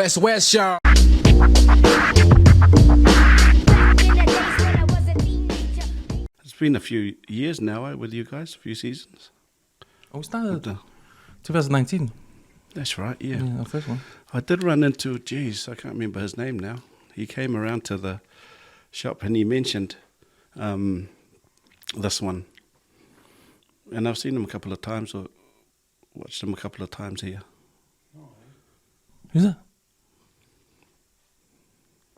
West, y'all. It's been a few years now, with you guys, a few seasons. Oh, we started 2019. That's right, yeah. Our first one. I did run into, I can't remember his name now. He came around to the shop and he mentioned this one. And I've seen him a couple of times, or watched him a couple of times here. Who's that?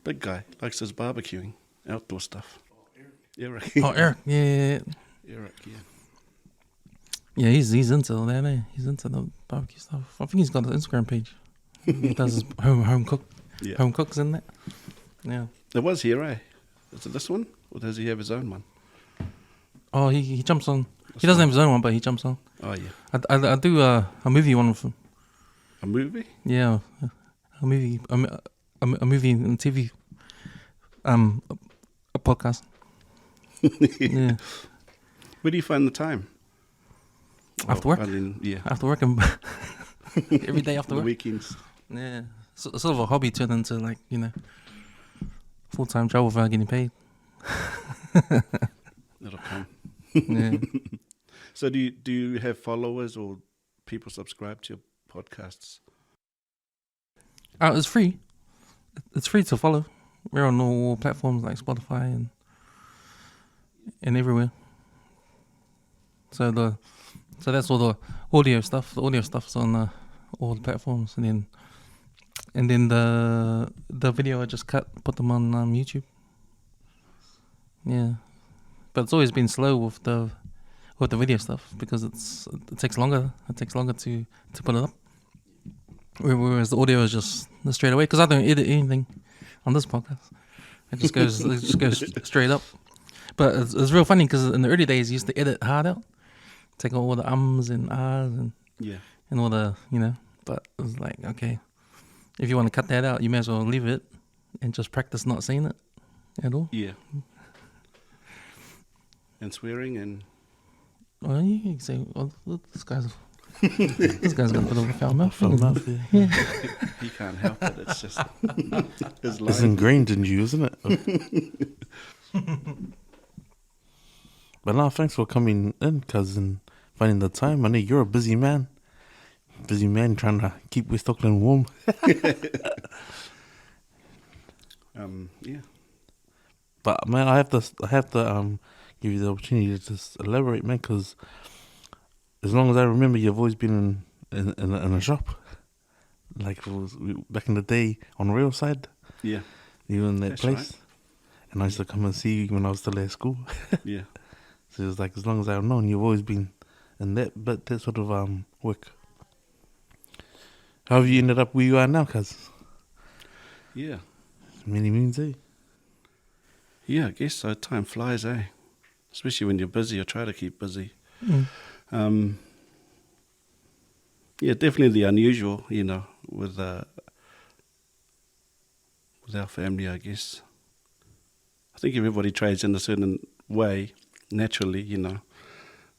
Big guy, likes his barbecuing, outdoor stuff. Eric. Oh, Eric. Yeah. Eric, yeah. Yeah, he's into all that, eh? He's into the barbecue stuff. I think he's got an Instagram page. He does his home cooks in that. Yeah. It was here, eh? Is it this one? Or does he have his own one? Oh, he jumps on. He doesn't have his own one, but he jumps on. Oh, yeah. I do a movie one with him. A movie? Yeah, a movie and TV, a podcast. Yeah. Where do you find the time? After work? Yeah. After work and every day after the work. weekends. Yeah, sort of a hobby turned into full-time job without getting paid. That'll come. Yeah. So do you have followers or people subscribe to your podcasts? It's free. It's free to follow. We're on all platforms like Spotify and everywhere. So that's all the audio stuff. The audio stuff's on all the platforms, and then the video I just put them on YouTube. Yeah, but it's always been slow with the video stuff because it takes longer. It takes longer to put it up. Whereas the audio is just straight away, because I don't edit anything on this podcast. It just goes straight up. But it's real funny because in the early days, you used to edit hard out, take all the ums and ahs and all the But it was like, okay, if you want to cut that out, you may as well leave it and just practice not saying it at all. Yeah. And swearing and. Well, you can say, well, this guy's got a bit of a foul mouth. Yeah. He can't help it. It's just his life. It's ingrained in you, isn't it? But now, thanks for coming in, cousin. Finding the time. I know you're a busy man. Busy man trying to keep West Auckland warm. Yeah. But man, I have to give you the opportunity to just elaborate, man, because as long as I remember, you've always been in a shop. Like it was back in the day on rail side. Yeah. You were in that That's place. Right. And I used to come and see you when I was still at school. Yeah. So it was like, as long as I've known, you've always been in that sort of work. How have you ended up where you are now, cuz? Yeah. Many moons, eh? Yeah, I guess so. Time flies, eh? Especially when you're busy, or try to keep busy. Yeah, definitely unusual, with our family, I guess. I think everybody trades in a certain way, naturally,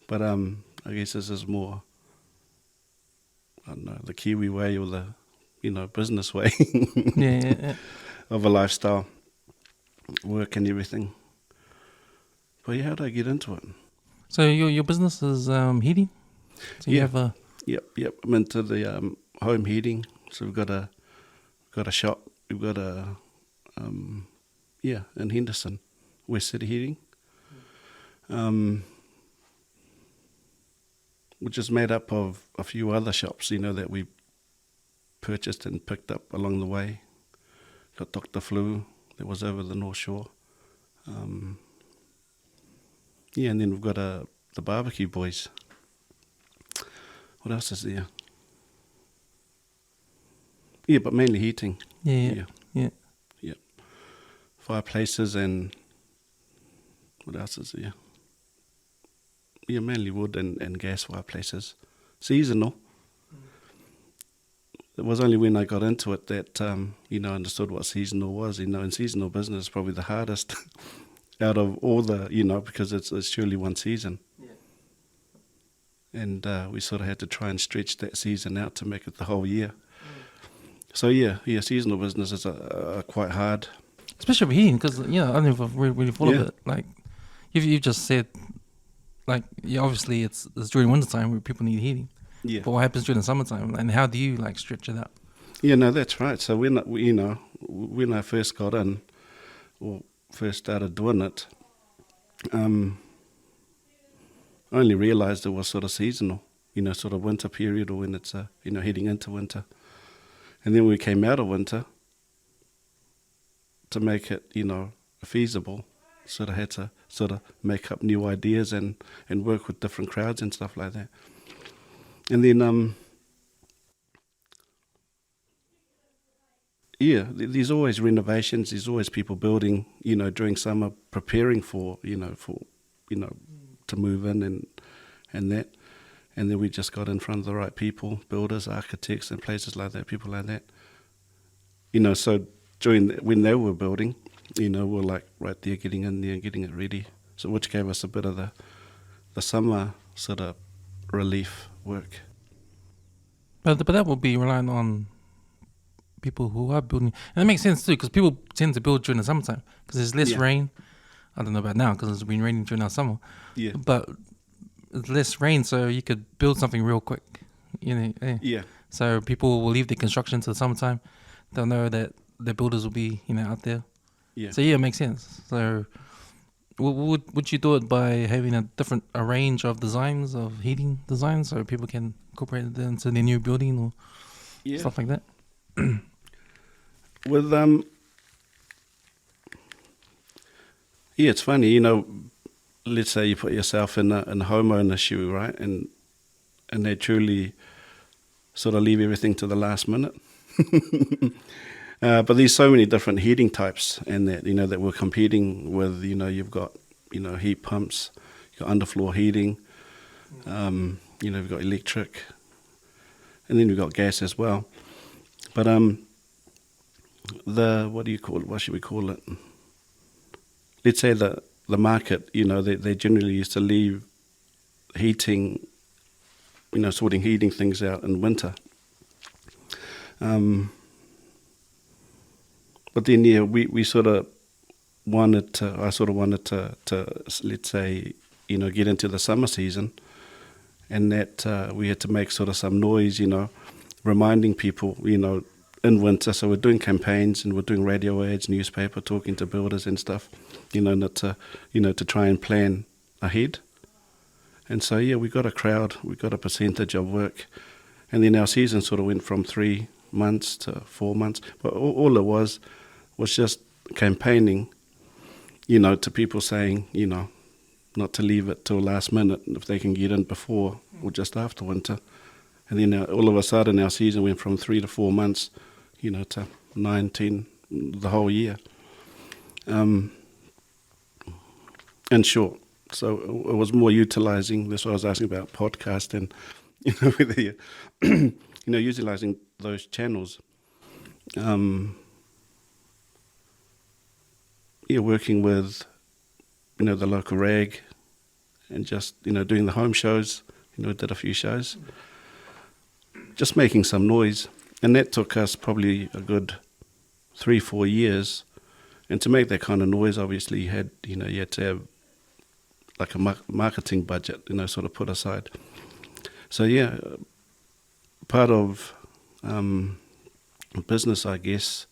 But I guess this is more, I don't know, the Kiwi way or the, business way Yeah. of a lifestyle, work and everything. But yeah, how did I get into it? So your business is heating? So you have a... Yep. I'm into the home heating. So we've got a shop. We've got in Henderson, West City Heating, which is made up of a few other shops, that we purchased and picked up along the way. Got Dr. Flue, that was over the North Shore. And then we've got the BBQ Boys. What else is there? Yeah, but mainly heating. Yeah. Fireplaces and what else is there? Yeah, mainly wood and gas fireplaces. Seasonal. It was only when I got into it that, understood what seasonal was. And seasonal business is probably the hardest out of all the, because it's surely one season. Yeah. And we sort of had to try and stretch that season out to make it the whole year. So seasonal businesses are quite hard. Especially with heating, because I don't know if I've really thought of Yeah. it. Like, you've just said, like, obviously it's during winter time where people need heating. Yeah. But what happens during the summertime, and how do you like stretch it out? Yeah, no, that's right. So when I first got in, or first started doing it, I only realised it was sort of seasonal, sort of winter period, or when it's heading into winter. And then when we came out of winter, to make it feasible, sort of had to sort of make up new ideas and work with different crowds and stuff like that. And then there's always renovations. There's always people building, during summer, preparing for to move in and that. And then we just got in front of the right people, builders, architects, and places like that, people like that. So when they were building, we're like right there, getting in there and getting it ready. So which gave us a bit of the summer sort of relief work. But that will be relying on people who are building, and it makes sense too, because people tend to build during the summertime because there's less rain. I don't know about now because it's been raining during our summer. Yeah. But it's less rain, so you could build something real quick. Yeah. So people will leave their construction to the summertime. They'll know that the builders will be out there. Yeah. So it makes sense. So would you do it by having a range of designs, of heating designs, so people can incorporate it into their new building or stuff like that? With it's funny, let's say you put yourself in a homeowner's shoe, right, and they truly sort of leave everything to the last minute. But there's so many different heating types, and that we're competing with. You've got heat pumps, you've got underfloor heating, you've got electric, and then we've got gas as well. But what do you call it? What should we call it? Let's say the market, they generally used to leave heating, sorting heating things out in winter. But then, we sort of wanted to, let's say, get into the summer season, and that we had to make sort of some noise, reminding people, in winter. So we're doing campaigns and we're doing radio ads, newspaper, talking to builders and stuff, to try and plan ahead. And so, we got a crowd, we got a percentage of work. And then our season sort of went from 3 months to 4 months. But all it was just campaigning, to people saying, not to leave it till last minute if they can get in before or just after winter. And then all of a sudden our season went from 3 to 4 months, to 9, 10, the whole year. In short, so it was more utilising, that's what I was asking about, podcast and, whether you, utilising those channels. Working with, the local rag and just, doing the home shows, did a few shows. Just making some noise. And that took us probably a good 3-4 years. And to make that kind of noise, obviously, you had to have like a marketing budget, sort of put aside. So, part of business, I guess,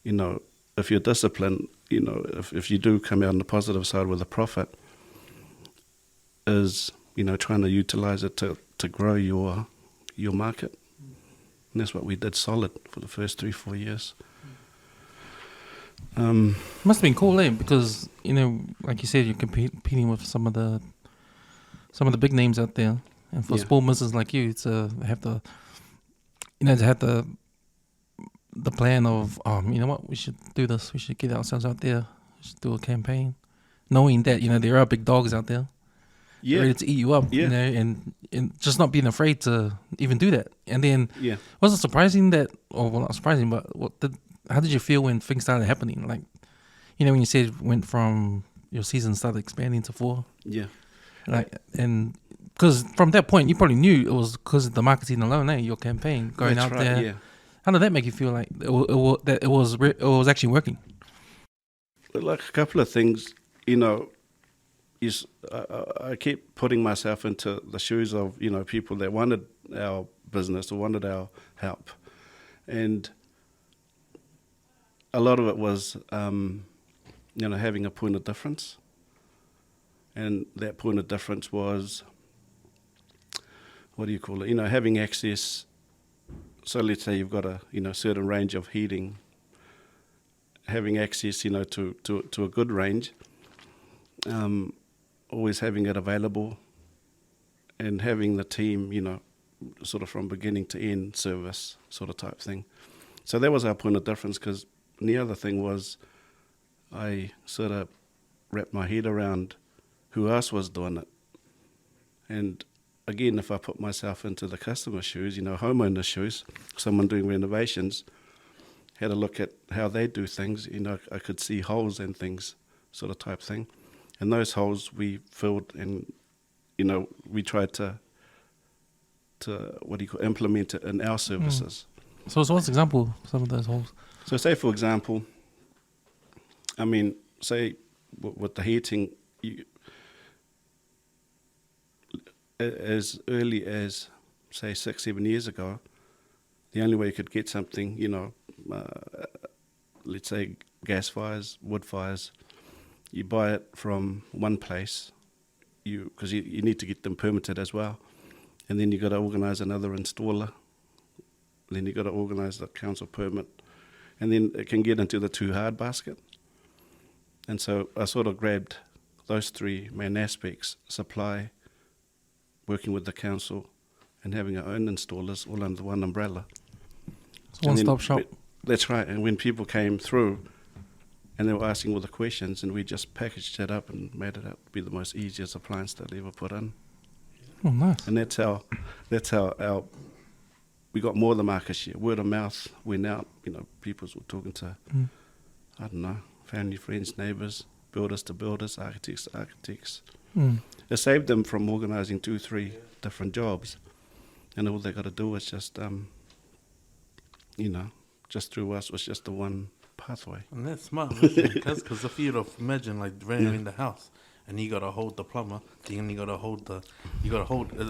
if you're disciplined, if you do come out on the positive side with a profit, is, trying to utilize it to grow your market. And that's what we did solid for the first 3-4 years. Must have been cool, because like you said, you're competing with some of the big names out there, and for small businesses like you to have the plan of we should do this, we should get ourselves out there, we should do a campaign, knowing that there are big dogs out there ready to eat you up, and just not being afraid to even do that. And then was it surprising that, or well, not surprising, but how did you feel when things started happening? Like, when you said it went from your season started expanding to 4. Yeah. Like, and because from that point you probably knew it was because of the marketing alone, your campaign going out there. How did that make you feel like that it was actually working? Like a couple of things, you know, I keep putting myself into the shoes of, you know, people that wanted our business or wanted our help. And a lot of it was, you know, having a point of difference. And that point of difference was, what do you call it? You know, having access. So let's say you've got a, you know, certain range of heating, having access, you know, to a good range, always having it available, and having the team, you know, sort of from beginning to end service sort of type thing. So that was our point of difference, because the other thing was I sort of wrapped my head around who else was doing it. And again, if I put myself into the customer's shoes, you know, homeowner's shoes, someone doing renovations, had a look at how they do things, you know, I could see holes and things, sort of type thing. And those holes we filled, and, you know, we tried to implement it in our services. So what's an example of some of those holes? So say, for example, I mean, say with the heating, as early as, say, 6-7 years ago, the only way you could get something, you know, let's say gas fires, wood fires, you buy it from one place, because you need to get them permitted as well, and then you got to organise another installer, then you got to organise the council permit, and then it can get into the too hard basket. And so I sort of grabbed those three main aspects: supply, working with the council, and having our own installers all under one umbrella. It's one-stop shop. That's right. And when people came through and they were asking all the questions, and we just packaged it up and made it out to be the most easiest appliance they'll ever put in. Oh, nice. And that's how we got more of the market share. Word of mouth went out. You know, people were talking to, I don't know, family, friends, neighbours, builders to builders, architects to architects. It saved them from organising 2-3 different jobs, and all they got to do is just, you know, just through us was just the one pathway. And that's smart, because if you'd have imagine like renovating the house, and you gotta hold the plumber, then you gotta hold it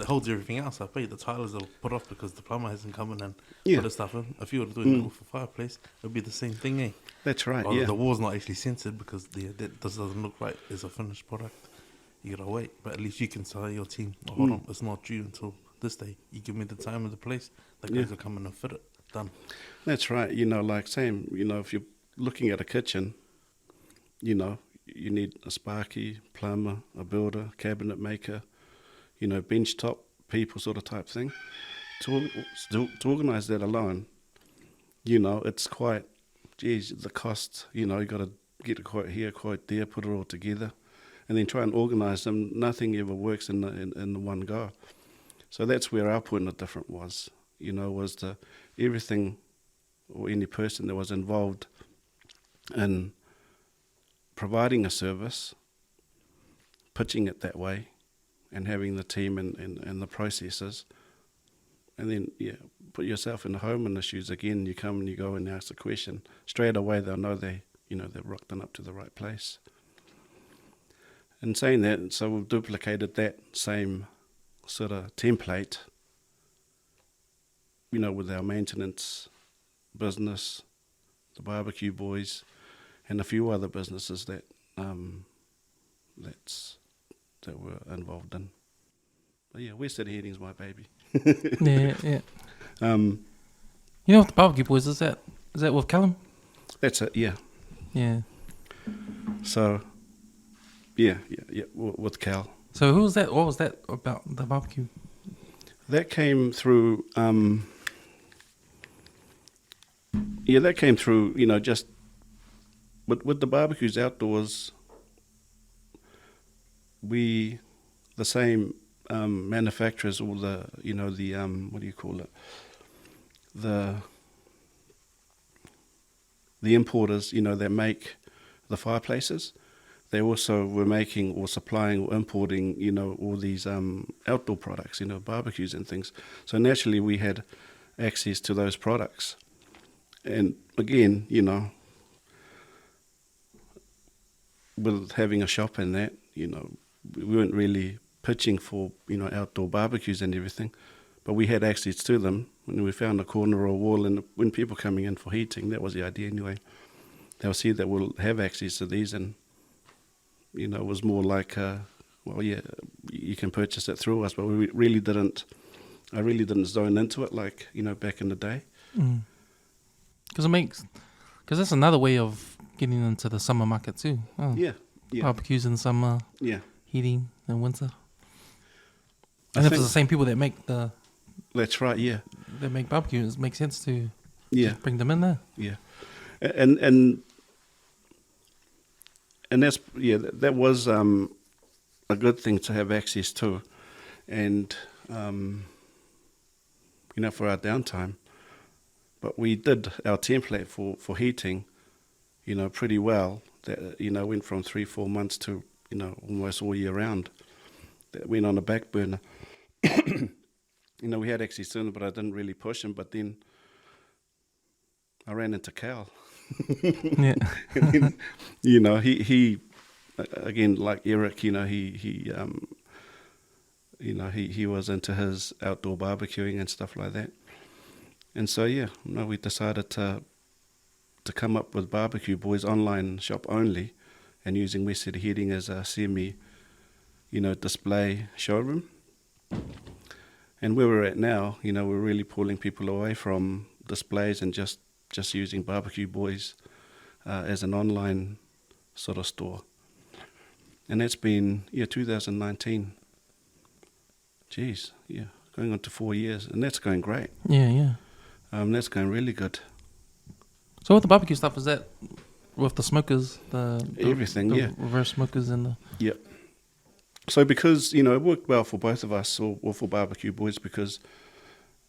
holds everything else. I bet the tilers will put off because the plumber hasn't come in and put the stuff in. If you were doing it for fireplace, it would be the same thing, eh? That's right. Or yeah. the wall's not actually censored because that doesn't look like it's a finished product. You gotta wait, but at least you can tell your team, oh, hold on, it's not due until this day. You give me the time of the place, the guys will come in and fit it. Done. That's right. You know, like same, you know, if you're looking at a kitchen, you know, you need a sparky, plumber, a cabinet maker, you know, bench top people sort of type thing. To organise that alone, you know, it's quite, geez, the cost, you know, you got to get a quote here, quote there, put it all together, and then try and organise them. Nothing ever works in the one go. So that's where our point of difference was, you know, was everything or any person that was involved in providing a service, pitching it that way, and having the team and the processes, and then put yourself in the homeowner's shoes again. You come and you go and ask a question. Straight away they'll know they've rocked them up to the right place. And saying that, so we've duplicated that same sort of template, you know, with our maintenance business, the BBQ Boys, and a few other businesses that we're involved in. But yeah, West City Heating's my baby. Yeah. You know, the BBQ Boys, is that with Callum? That's it. Yeah. Yeah. So, yeah, with Cal. So who was that? What was that about the barbecue? That came through. That came through. You know, just with the barbecues outdoors. The same manufacturers, or the what do you call it? The importers, you know, that make the fireplaces. They also were making or supplying or importing, you know, all these outdoor products, you know, barbecues and things. So naturally we had access to those products. And again, you know, with having a shop and that, you know, we weren't really pitching for, you know, outdoor barbecues and everything, but we had access to them. When we found a corner or a wall, and when people coming in for heating, that was the idea anyway. They'll see that we'll have access to these, and, you know, it was more like, well, yeah, you can purchase it through us, but we really didn't. I really didn't zone into it like, you know, back in the day. Because that's another way of getting into the summer market too. Oh, Yeah, yeah, barbecues in summer, yeah. heating in winter. I And if think it's the same people that make that's right. Yeah, barbecues, it makes sense to yeah, bring them in there. yeah. And that's that was a good thing to have access to, and you know, for our downtime. But we did our template for heating, you know, pretty well. That, you know, went from 3-4 months to, you know, almost all year round. That went on the back burner. You know, we had access to them, but I didn't really push them. But then I ran into Cal. Yeah. And then, you know, he again, like Eric, you know, he was into his outdoor barbecuing and stuff like that. And so, yeah, no, we decided to come up with BBQ Boys online shop only, and using West City Heating as a semi, you know, display showroom. And where we're at now, you know, we're really pulling people away from displays and just using BBQ Boys as an online sort of store. And that's been, 2019. Jeez, yeah, going on to 4 years, and that's going great. Yeah. That's going really good. So with the barbecue stuff, is that with the smokers, the Everything, the yeah. reverse smokers and the Yep. So because, you know, it worked well for both of us, or for BBQ Boys, because,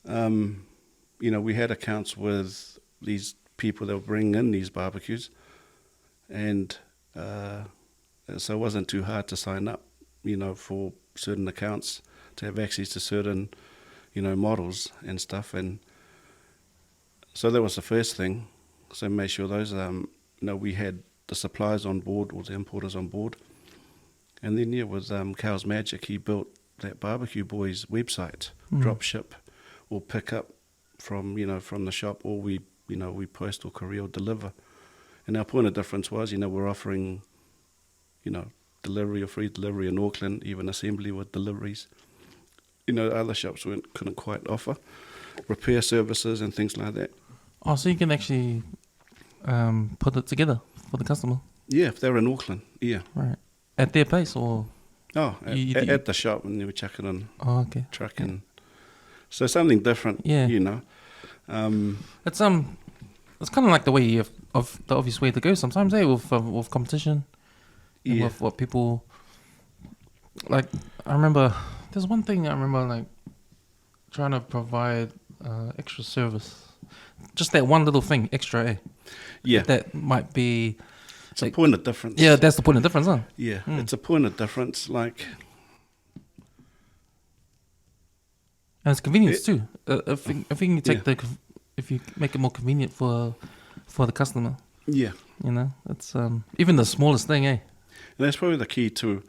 you know, we had accounts with these people that were bringing in these barbecues, and so it wasn't too hard to sign up, you know, for certain accounts, to have access to certain, you know, models and stuff. And so that was the first thing. So make sure those, you know, we had the suppliers on board, or the importers on board. And then, yeah, with Cal's Magic, he built that BBQ Boys website, drop ship or pick up from, you know, from the shop, or we post or courier or deliver. And our point of difference was, you know, we're offering, you know, delivery or free delivery in Auckland, even assembly with deliveries. You know, other shops couldn't quite offer repair services and things like that. Oh, so you can actually put it together for the customer. Yeah, if they're in Auckland, yeah. Right. At their place, or Oh, You- at the shop, and they would chuck it on okay. truck, and so something different. Yeah. You know. It's kind of like the way of the obvious way to go sometimes, with competition, and Yeah. with what people like. I remember there's one thing I remember, like trying to provide extra service, just that one little thing extra, Yeah. that might be. It's like- a point of difference. Yeah, that's the point of difference, huh? Yeah, it's a point of difference. Like, And it's convenience too. If you take if you make it more convenient for the customer, yeah, you know, it's even the smallest thing, and that's probably the key to,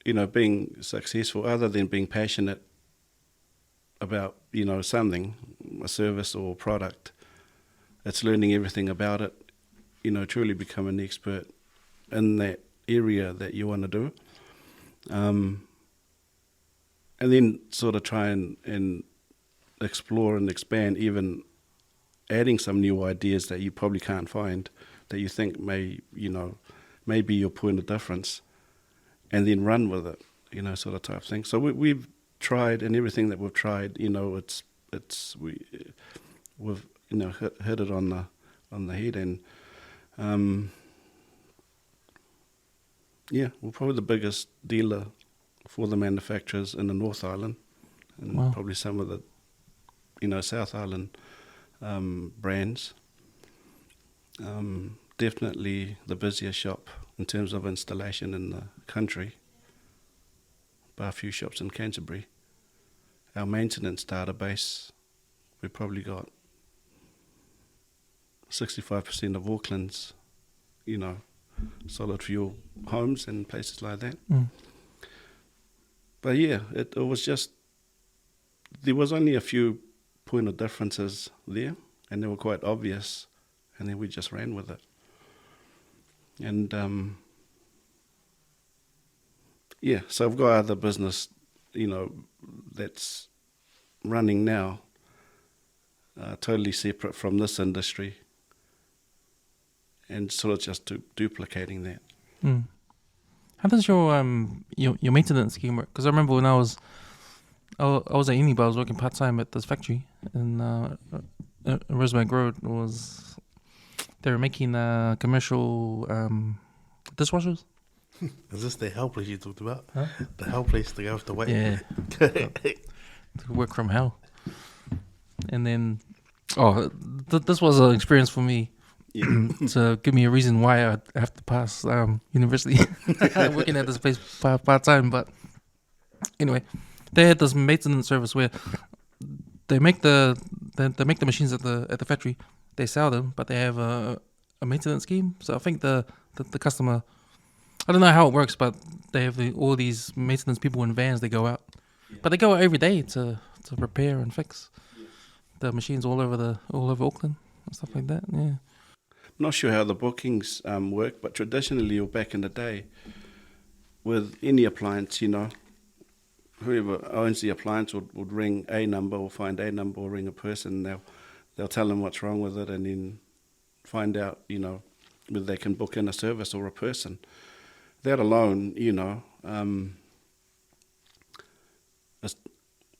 you know, being successful, other than being passionate about, you know, something, a service or product. It's learning everything about it, you know, truly become an expert in that area that you want to do. And then sort of try and explore and expand, even adding some new ideas that you probably can't find, that you think may be your point of difference, and then run with it, you know, sort of type thing. So we've tried, and everything that we've tried, you know, we've you know hit it on the head, and yeah, we're probably the biggest dealer for the manufacturers in the North Island, and Wow. probably some of the, you know, South Island brands. Definitely the busiest shop in terms of installation in the country, bar a few shops in Canterbury. Our maintenance database, we've probably got 65% of Auckland's, solid fuel homes and places like that. But yeah, it was just, there was only a few point of differences there, and they were quite obvious, and then we just ran with it. And so I've got other business, that's running now, totally separate from this industry, and sort of just duplicating that. How does your maintenance scheme work? Because I remember when I was at uni, but I was working part time at this factory in Rosebank Road. They were making commercial dishwashers. Is this the hell place you talked about? Huh? The hell place to go with the weight? Yeah. To work from hell. And then, this was an experience for me. To give me a reason why I have to pass university. Working at this place part time, but anyway, they had this maintenance service where they make the machines at the factory. They sell them, but they have a maintenance scheme. So I think the customer, I don't know how it works, but they have all these maintenance people in vans. They go out, but they go out every day to repair and fix the machines all over Auckland and stuff like that. Yeah. Not sure how the bookings work, but traditionally, or back in the day, with any appliance, whoever owns the appliance would ring a number or find a number or ring a person. They'll tell them what's wrong with it, and then find out, whether they can book in a service or a person. That alone, it's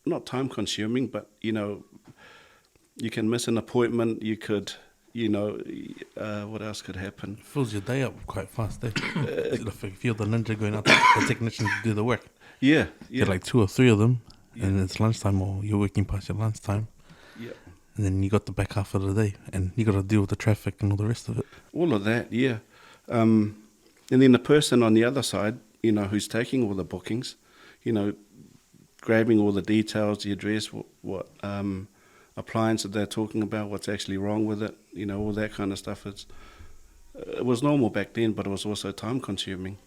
not time consuming, but you can miss an appointment. You could. What else could happen? Fills your day up quite fast, eh? If you're the ninja going out, the technician to do the work. Yeah. Get like 2 or 3 of them, and it's lunchtime or you're working past your lunchtime. Yeah. And then you got the back half of the day, and you got to deal with the traffic and all the rest of it. All of that, yeah. And then the person on the other side, who's taking all the bookings, grabbing all the details, the address, what appliance that they're talking about, what's actually wrong with it, all that kind of stuff. It was normal back then, but it was also time consuming.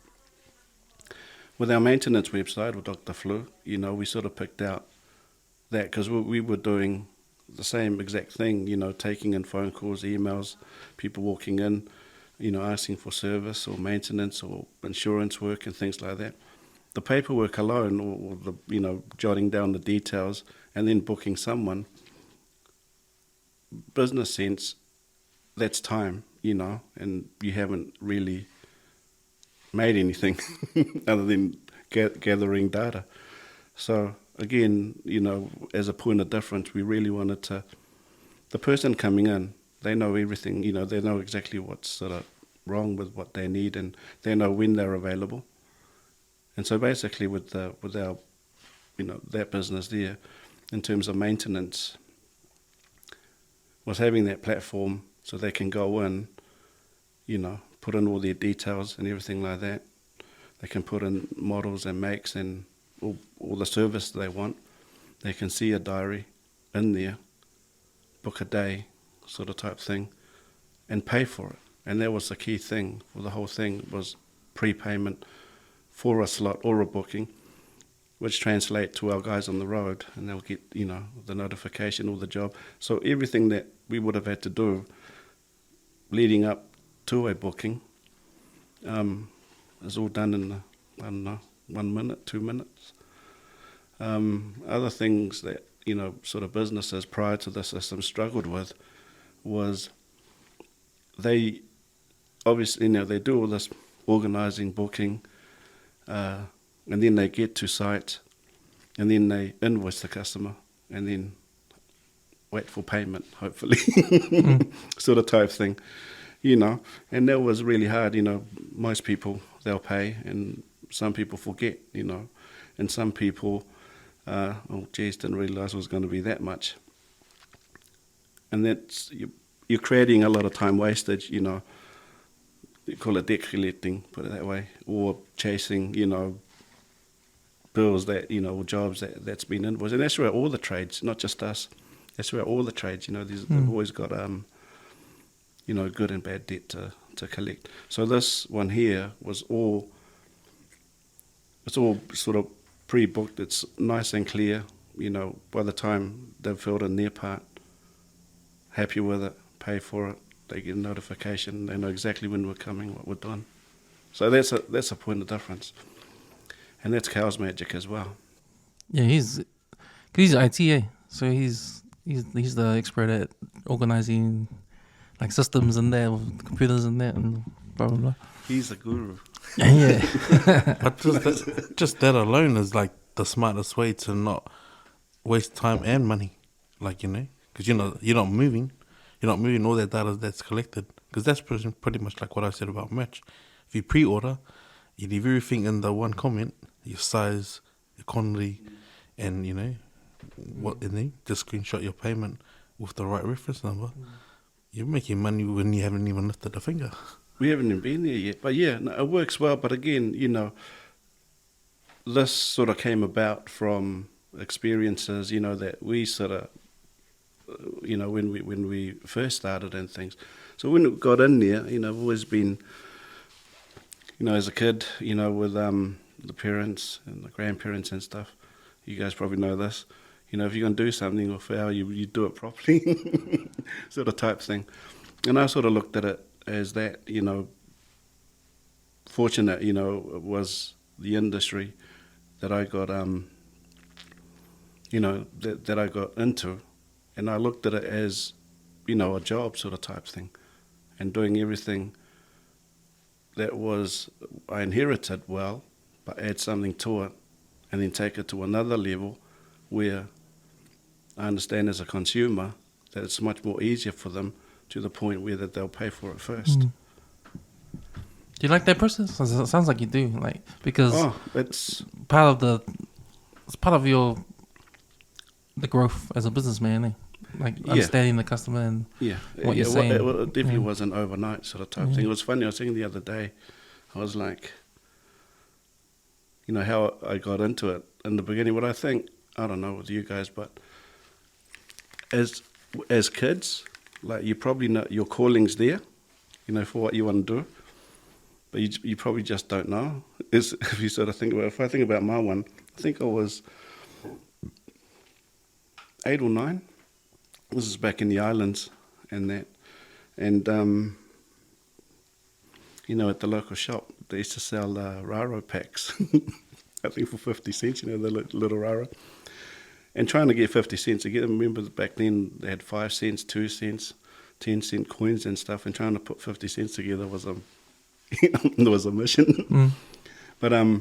With our maintenance website with Dr. Flue, we sort of picked out that because we were doing the same exact thing, taking in phone calls, emails, people walking in, asking for service or maintenance or insurance work and things like that. The paperwork alone, or the, jotting down the details and then booking someone, business sense, that's time, and you haven't really made anything other than gathering data. So again, as a point of difference, we really wanted the person coming in, they know everything, they know exactly what's sort of wrong with what they need, and they know when they're available. And so basically with our, that business there, in terms of maintenance, was having that platform so they can go in, put in all their details and everything like that. They can put in models and makes and all the service they want. They can see a diary in there, book a day sort of type thing, and pay for it. And that was the key thing for the whole thing, was prepayment for a slot or a booking, which translate to our guys on the road, and they'll get, the notification or the job. So everything that we would have had to do leading up to a booking is all done in, 1 minute, 2 minutes. Other things that, sort of businesses prior to the system struggled with was they obviously, they do all this organising, booking, and then they get to site, and then they invoice the customer, and then wait for payment, hopefully, sort of type thing, And that was really hard, Most people, they'll pay, and some people forget, And some people, didn't realise it was going to be that much. And that's, you're creating a lot of time wastage, You call it debt collecting, put it that way, or chasing, bills that, or jobs that's been invoiced. And that's where all the trades, not just us, that's where all the trades, they've always got good and bad debt to collect. So this one here was it's all sort of pre-booked. It's nice and clear. By the time they've filled in their part, happy with it, pay for it, they get a notification. They know exactly when we're coming, what we're doing. So that's a point of difference, and that's Cal's magic as well. Yeah, he's IT, so he's the expert at organizing like systems in there, with computers in there, and blah blah blah. He's a guru. Yeah. But just that alone is like the smartest way to not waste time and money, because you're not moving all that data that's collected, because that's pretty much like what I said about merch. If you pre-order, you leave everything in the one comment, your size, your quantity, and what in there. Just screenshot your payment with the right reference number. You're making money when you haven't even lifted a finger. We haven't even been there yet, but yeah, no, it works well. But again, this sort of came about from experiences, that we sort of, when we first started and things. So when it got in there, I've always been, as a kid, with the parents and the grandparents and stuff. You guys probably know this. If you're going to do something or fail, you do it properly, sort of type thing. And I sort of looked at it as that, fortunate, it was the industry that I got, that I got into. And I looked at it as, a job sort of type thing, and doing everything that I inherited well, but add something to it, and then take it to another level where I understand as a consumer that it's much more easier for them, to the point where that they'll pay for it first. Do you like that process? It sounds like you do, because it's part of the growth as a businessman, understanding the customer and what you're saying. It definitely wasn't overnight sort of type thing. It was funny. I was thinking the other day, I was like, how I got into it in the beginning. What I think, I don't know with you guys, but as kids, you probably know your calling's there, for what you want to do, but you probably just don't know. If you sort of think about, if I think about my one, I think I was 8 or 9. This is back in the islands and that, and at the local shop they used to sell raro packs. I think for 50 cents, the little raro. And trying to get 50 cents, again, remember back then they had 5 cents, 2 cents, 10-cent coins and stuff, and trying to put 50 cents together was a mission. But I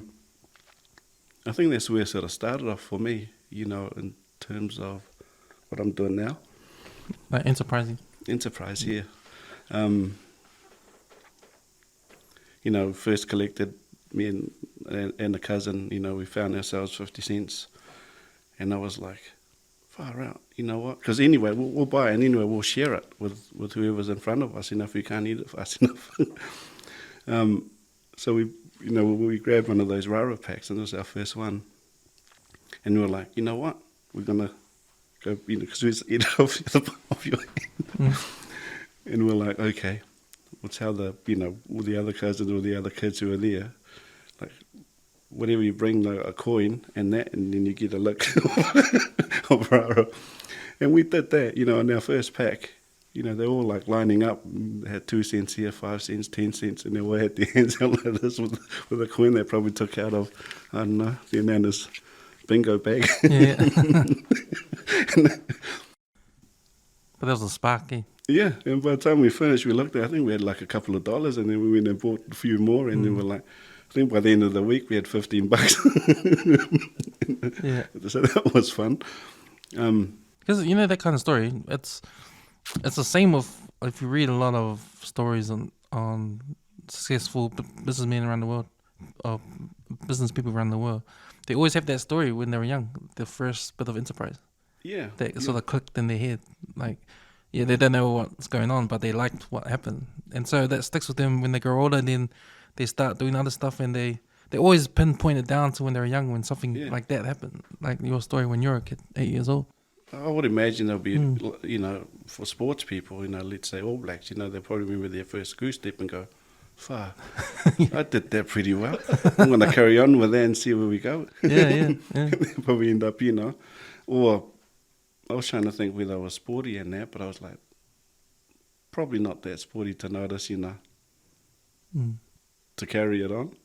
think that's where it sort of started off for me, in terms of what I'm doing now. Like enterprising. Enterprise, yeah. First collected, me and a cousin, we found ourselves 50 cents. And I was like, far out, you know what? Because anyway, we'll buy it, and anyway, we'll share it with whoever's in front of us, if we can't eat it fast enough. So we grabbed one of those raro packs, and it was our first one. And we were like, you know what? We're going to go, because we eat it off your hand. And we're like, okay, we'll tell all the other cousins or the other kids who are there, whatever you bring, a coin and then you get a lick of raro. And we did that, in our first pack. They're all lining up. They had 2 cents here, 5 cents, 10 cents, and they all had their hands out like this with a coin they probably took out of, I don't know, their nana's bingo bag. Yeah. But there was a spark, eh? Yeah, and by the time we finished, we looked at, I think we had a couple of dollars, and then we went and bought a few more, and then we're like, I think by the end of the week we had $15. Yeah. So that was fun. Because that kind of story, it's the same with, if you read a lot of stories on successful businessmen around the world, or business people around the world, they always have that story when they were young, the first bit of enterprise. Yeah. That sort of clicked in their head. They don't know what's going on, but they liked what happened. And so that sticks with them when they grow older, and then they start doing other stuff, and they always pinpoint it down to when they were young, when something like that happened. Like your story when you were a kid, 8 years old. I would imagine there'll be, you know, for sports people, you know, let's say All Blacks, you know, they'll probably remember their first goose step and go, "Far, I did that pretty well. I'm going to carry on with that and see where we go." Yeah. They'll probably end up, you know. Or I was trying to think whether I was sporty and that, but I was like, probably not that sporty to notice, you know, to carry it on.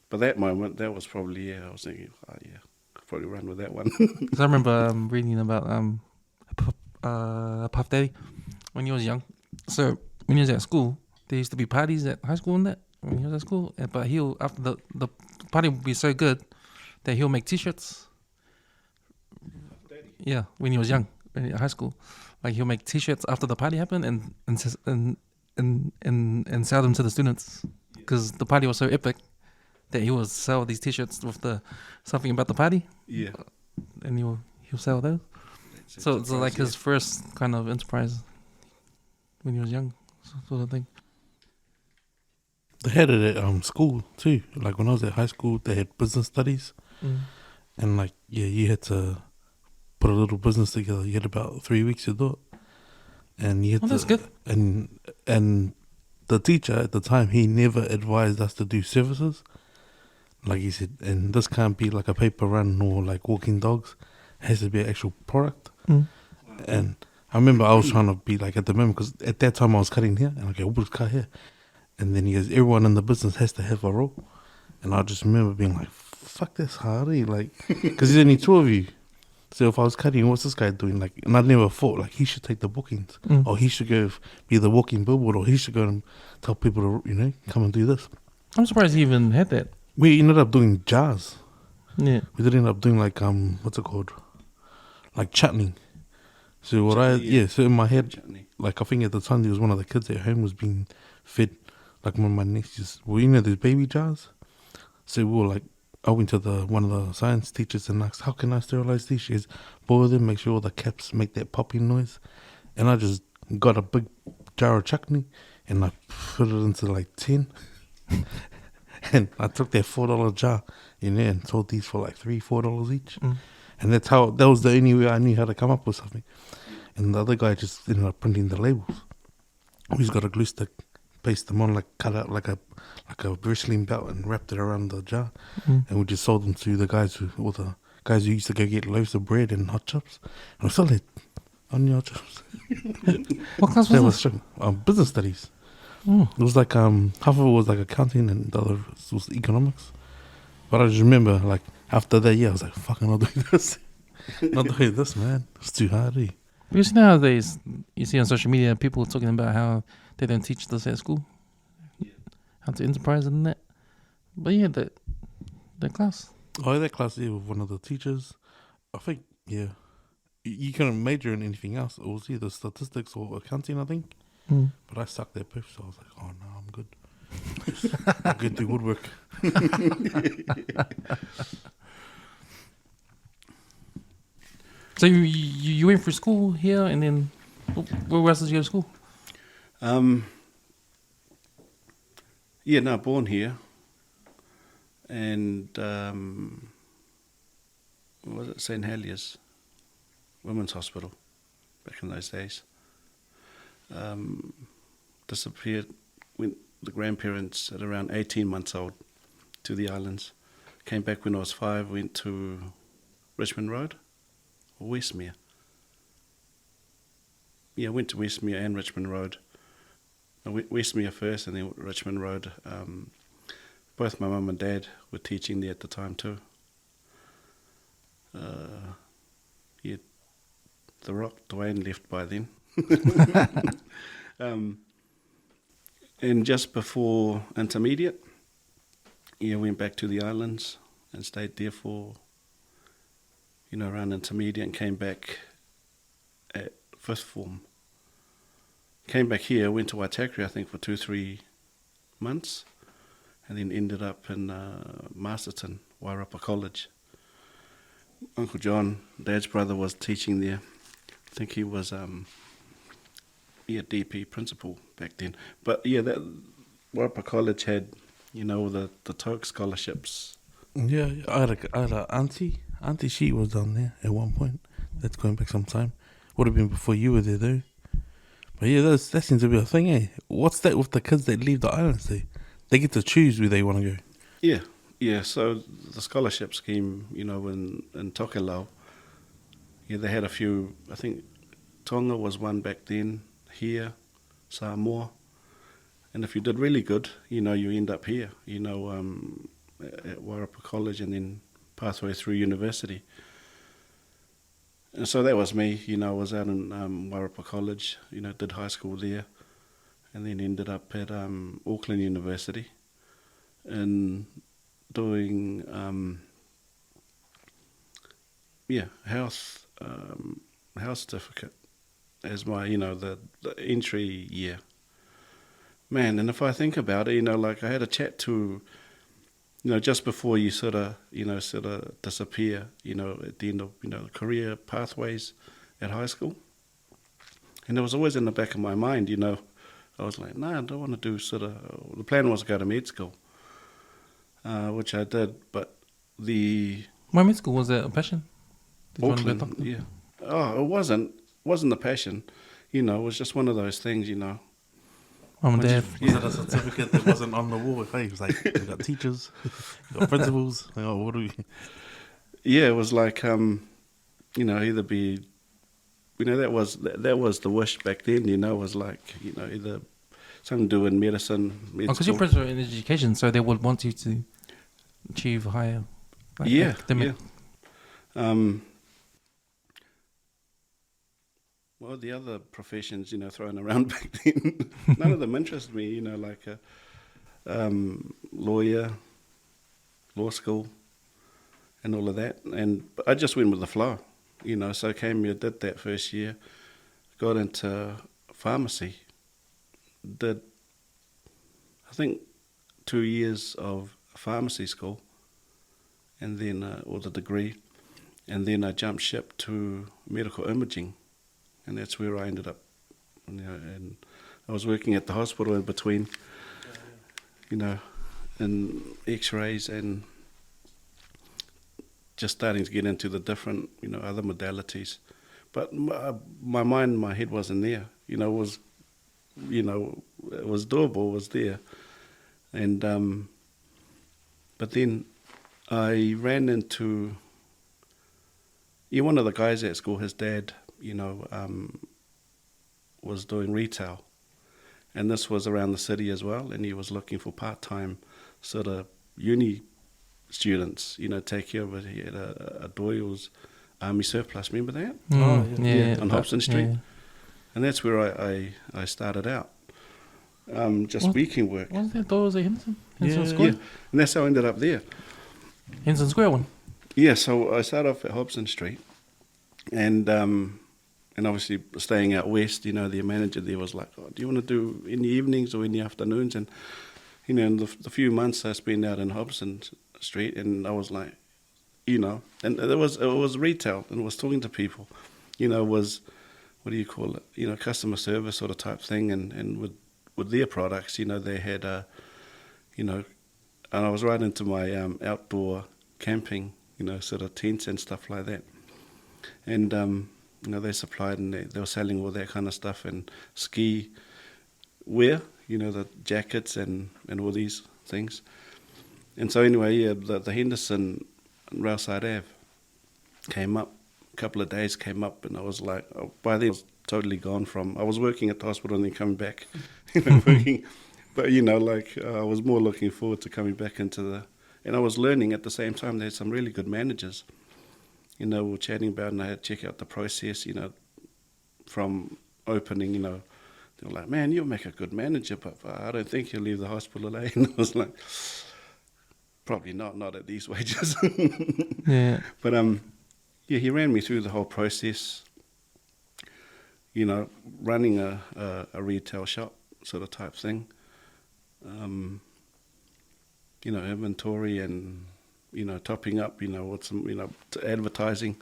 But that moment, that was probably, I was thinking, oh yeah, could probably run with that one. Because I remember reading about Puff Daddy when he was young. So when he was at school, there used to be parties at high school and that when he was at school. But he'll after the party would be so good that he'll make T-shirts. Yeah, when he was young in high school, like he'll make T-shirts after the party happened and sell them to the students because the party was so epic that he would sell these T-shirts with the something about the party. Yeah, and he'll sell those. So it's like his first kind of enterprise when he was young, sort of thing. They had it at school too. Like when I was at high school, they had business studies, and like you had to put a little business together. You had about 3 weeks to do it, and you had that's good. And the teacher at the time, he never advised us to do services. Like he said, and this can't be like a paper run or like walking dogs. It has to be an actual product. And I remember I was trying to be like at the moment because at that time I was cutting here and okay, we'll cut here. And then he goes, everyone in the business has to have a role. And I just remember being like, fuck, that's hard, eh? Like, because there's only two of you. So if I was cutting, what's this guy doing? Like, and I never thought like he should take the bookings, or he should go be the walking billboard, or he should go and tell people to, you know, come and do this. I'm surprised he even had that. We ended up doing jars. Yeah. We did end up doing like what's it called? Like chutney. So what so in my head, like I think at the time there was one of the kids at home was being fed like one of my nieces. Well, you know those baby jars. So we were like, I went to one of the science teachers and asked, how can I sterilize these? She goes, boil them, make sure all the caps make that popping noise. And I just got a big jar of chutney and I put it into like 10. And I took that $4 jar in there and sold these for like $3-4 each. And that was the only way I knew how to come up with something. And the other guy just ended up printing the labels. He's got a glue stick, paste them on, like cut out like a wrestling belt and wrapped it around the jar. And we just sold them to the guys who used to go get loaves of bread and hot chops. And we sold it on hot chops. What class was that? Business studies. It was like half of it was like accounting and the other was economics. But I just remember like after that year I was like, fuck, I'm not doing this. Not doing this, man. It's too hard, eh? Because nowadays you see on social media people talking about how they don't teach this at school. How to enterprise and that. But yeah, that class. Oh, that class with one of the teachers. I think, yeah. You couldn't major in anything else. It was either statistics or accounting, I think. But I sucked at both, so I was like, oh no, I'm good. I'm good to woodwork. So you went through school here and then where else did you go to school? Born here. And was it St. Helier's Women's Hospital back in those days. Disappeared, went the grandparents at around 18 months old to the islands. Came back when I was 5, went to Richmond Road or Westmere. Yeah, I went to Westmere and Richmond Road. I went Westmere first and then Richmond Road. Both my mum and dad were teaching there at the time too. The Rock, Dwayne left by then. And just before intermediate, went back to the islands and stayed there for, around intermediate and came back at 5th form. Came back here, went to Waitakere, I think, for 2-3 months, and then ended up in Masterton, Wairapa College. Uncle John, Dad's brother, was teaching there. I think he was DP principal back then. But that Wairapa College had, the Toke scholarships. Yeah, I had an auntie. Auntie, she was down there at one point That's going back some time. Would have been before you were there, though. But yeah, that seems to be a thing, eh? What's that with the kids that leave the islands? They get to choose where they want to go. Yeah. So the scholarship scheme, in Tokelau, they had a few. I think Tonga was one back then. Here, Samoa, and if you did really good, you end up here. At Warapa College, and then pathway through university. And so that was me. I was out in Warapa College. Did high school there, and then ended up at Auckland University, and doing health certificate as my the entry year. Man, and if I think about it, like I had a chat to, just before you sort of disappear, at the end of career pathways at high school, and it was always in the back of my mind, I was like, no, I don't want to do the plan was to go to med school. Which I did, but Why med school? Was that a passion? Did you want to be a Auckland, doctor? yeah. Oh, it wasn't the passion, it was just one of those things, Mum and dad. Was that a certificate that wasn't on the wall? It was like, we got teachers, we got principals. Like, what do we? Yeah, it was like either be, that was the wish back then, was like either something to do in medicine. Because your parents were in education, so they would want you to achieve higher academic. Well, the other professions, thrown around back then, none of them interested me, like a lawyer, law school, and all of that. And I just went with the flow, so I came here, did that first year, got into pharmacy, did, I think, 2 years of pharmacy school, and then, or the degree, and then I jumped ship to medical imaging, and that's where I ended up, and I was working at the hospital in between, in x-rays and just starting to get into the different, other modalities. But my head wasn't there, it was doable, it was there. And but then I ran into one of the guys at school, his dad, was doing retail. And this was around the city as well, and he was looking for part-time sort of uni students, take care of it. He had a Doyle's Army Surplus, remember that? On Hobson Street. Yeah. And that's where I started out, just weekend work. Wasn't there Doyle's at Henderson? Henderson Yeah, Square? and that's how I ended up there. Henderson Square one? Yeah, so I started off at Hobson Street, and obviously staying out west, the manager there was like, oh, do you want to do in the evenings or in the afternoons? And, in the few months I spent out in Hobson Street, and I was like, and it was retail, and it was talking to people, was, what do you call it, customer service sort of type thing, and with their products, they had, and I was right into my outdoor camping, sort of tents and stuff like that. And, they supplied, and they were selling all that kind of stuff, and ski wear, the jackets and all these things. And so anyway, the Henderson Railside Ave came up, a couple of days came up, and I was like, by then I was totally gone I was working at the hospital and then coming back, working, but I was more looking forward to coming back and I was learning at the same time. They had some really good managers, we were chatting about, and I had to check out the process, from opening, they were like, man, you'll make a good manager, but I don't think you'll leave the hospital, eh? And I was like, probably not at these wages. Yeah. But he ran me through the whole process, running a retail shop sort of type thing, inventory and, topping up, with some, to advertising,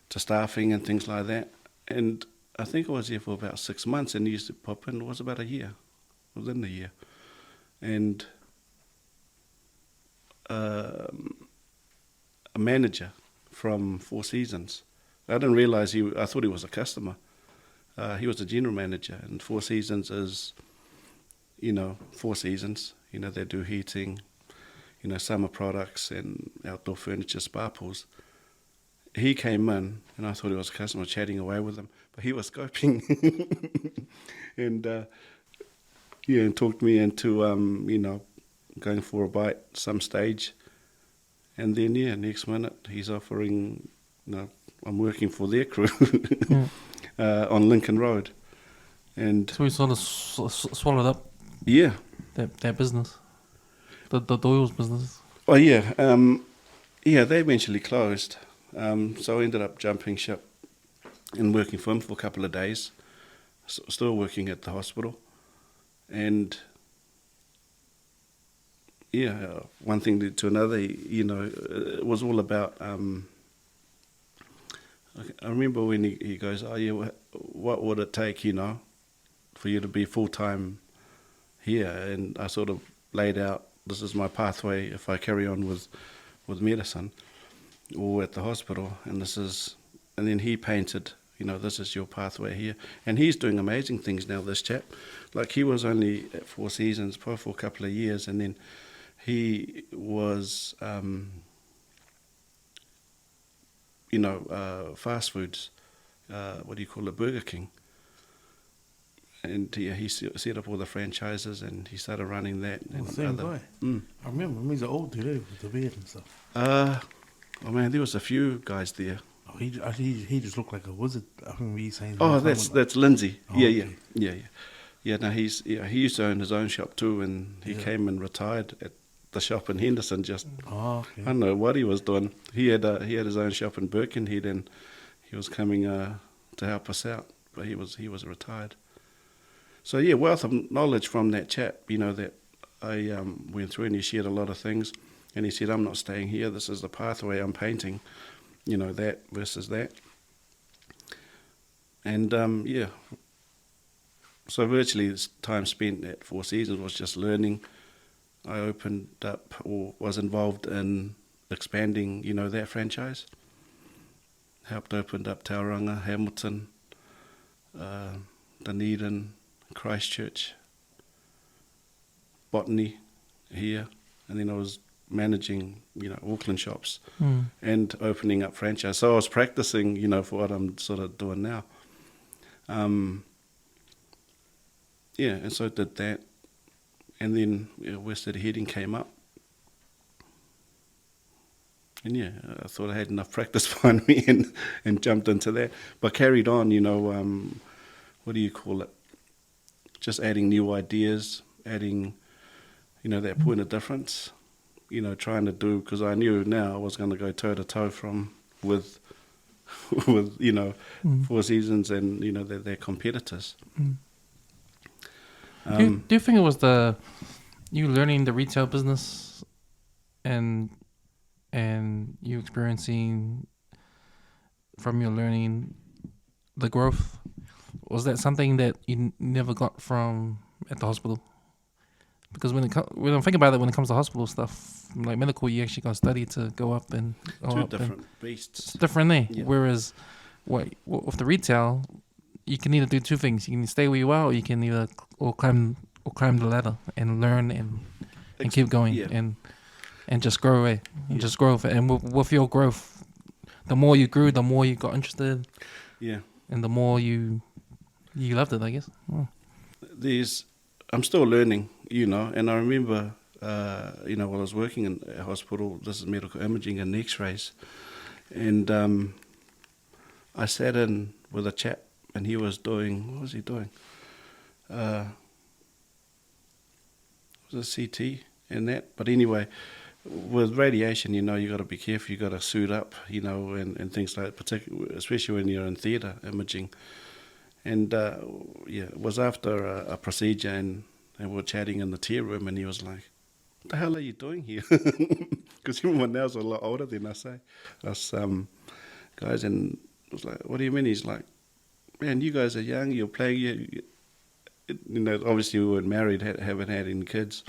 to staffing and things like that. And I think I was there for about 6 months, and he used to pop in. It was about a year, within the year. And a manager from Four Seasons I didn't realise I thought he was a customer. He was the general manager, and Four Seasons is, Four Seasons. They do heating, summer products and outdoor furniture, spa pools. He came in, and I thought he was a customer, chatting away with him, but he was scoping, and and talked me into going for a bite some stage, and then next minute he's offering, I'm working for their crew on Lincoln Road, and So we sort of swallowed up yeah, that business, the Doyle's business. oh yeah, they eventually closed. So I ended up jumping ship and working for him for a couple of days, still working at the hospital. And one thing led to another, it was all about, I remember when he goes, what would it take, for you to be full-time here? And I sort of laid out, this is my pathway if I carry on with medicine or at the hospital, and then he painted, this is your pathway here. And he's doing amazing things now, this chap. Like, he was only at Four Seasons probably for a couple of years, and then he was, fast foods, Burger King. And he set up all the franchises, and he started running that. And Same guy. I remember him. He's an old dude with the beard and stuff. Oh man, there was a few guys there. Oh, he just looked like a wizard. I remember he saying. Oh, that's Lindsay. Oh, yeah. okay. Yeah. No, he used to own his own shop too, and he came and retired at the shop in Henderson. Okay. I don't know what he was doing. He had his own shop in Birkenhead, and he was coming to help us out, but he was retired. So wealth of knowledge from that chap, that I went through, and he shared a lot of things. And he said, I'm not staying here, this is the pathway I'm painting, that versus that. And so virtually this time spent at Four Seasons was just learning. I opened up, or was involved in expanding, that franchise. Helped open up Tauranga, Hamilton, Dunedin, Christchurch, Botany here, and then I was managing, Auckland shops and opening up franchise. So I was practicing, for what I'm sort of doing now. And so I did that. And then Western Heating came up. And I thought I had enough practice behind me and jumped into that. But carried on, just adding new ideas, adding, that point of difference. Trying to do, because I knew now I was going to go toe to toe with Four Seasons and their competitors. Do you think it was you learning the retail business and you experiencing from your learning the growth? Was that something that you never got from at the hospital? Because when I think about it, when it comes to hospital stuff, like medical, you actually got to study to go up and Two different beasts. It's different, eh? Yeah. Whereas, with the retail, you can either do two things: you can stay where you are, or you can either climb the ladder and learn and keep going and just grow away and just grow. And with your growth, the more you grew, the more you got interested. Yeah. And the more you loved it, I guess. Oh. I'm still learning, and I remember, while I was working in a hospital, this is medical imaging and x-rays, and I sat in with a chap, and he was doing, what was he doing? It was a CT and that, but anyway, with radiation, you got to be careful, you got to suit up, and things like that, particularly, especially when you're in theatre imaging. And it was after a procedure, and we were chatting in the tea room, and he was like, "What the hell are you doing here?" Because everyone now is a lot older than us guys, and I was like, "What do you mean?" He's like, "Man, you guys are young. You're playing. Obviously we weren't married, haven't had any kids."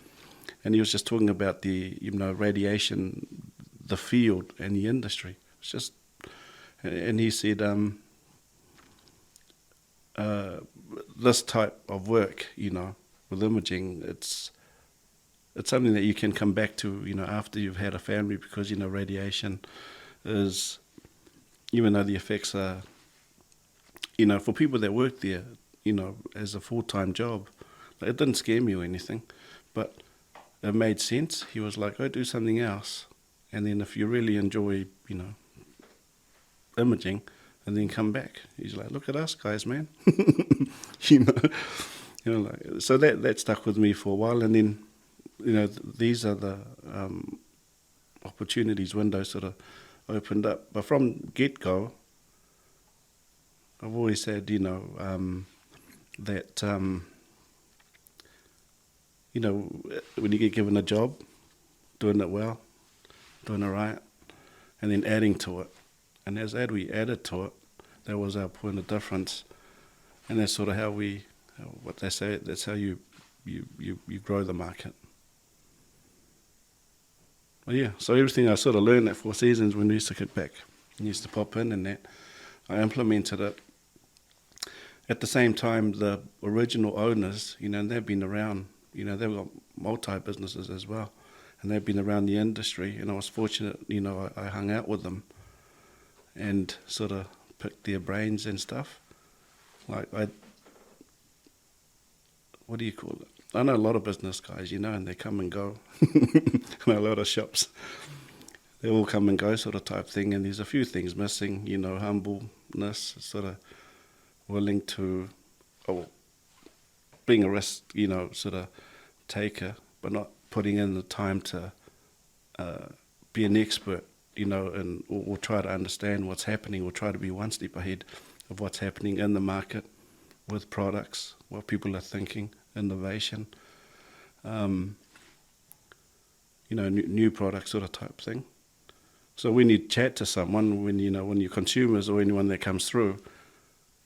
And he was just talking about the radiation, the field, and the industry. It's just And he said, this type of work, with imaging, it's something that you can come back to, after you've had a family, because, radiation is, even though the effects are, for people that work there, as a full-time job, it didn't scare me or anything, but it made sense. He was like, go do something else, and then if you really enjoy, imaging, and then come back. He's like, look at us guys, man. So that stuck with me for a while, and then, these are the opportunities, windows sort of opened up. But from get-go, I've always said, that, when you get given a job, doing it well, doing it right, and then adding to it. And as we added to it, that was our point of difference. And that's sort of how what they say, that's how you grow the market. Well, yeah, so everything I sort of learned at Four Seasons when we used to kick back, and used to pop in and that, I implemented it. At the same time, the original owners, they've been around, they've got multi-businesses as well, and they've been around the industry, and I was fortunate, I hung out with them and sort of picked their brains and stuff. Like, what do you call it? I know a lot of business guys, and they come and go. I know a lot of shops. They all come and go sort of type thing, and there's a few things missing, humbleness, sort of willing to, being a risk, sort of taker, but not putting in the time to be an expert, and or try to understand what's happening, or try to be one step ahead of what's happening in the market with products, what people are thinking, innovation, new product sort of type thing. So when you chat to someone, when your consumers or anyone that comes through,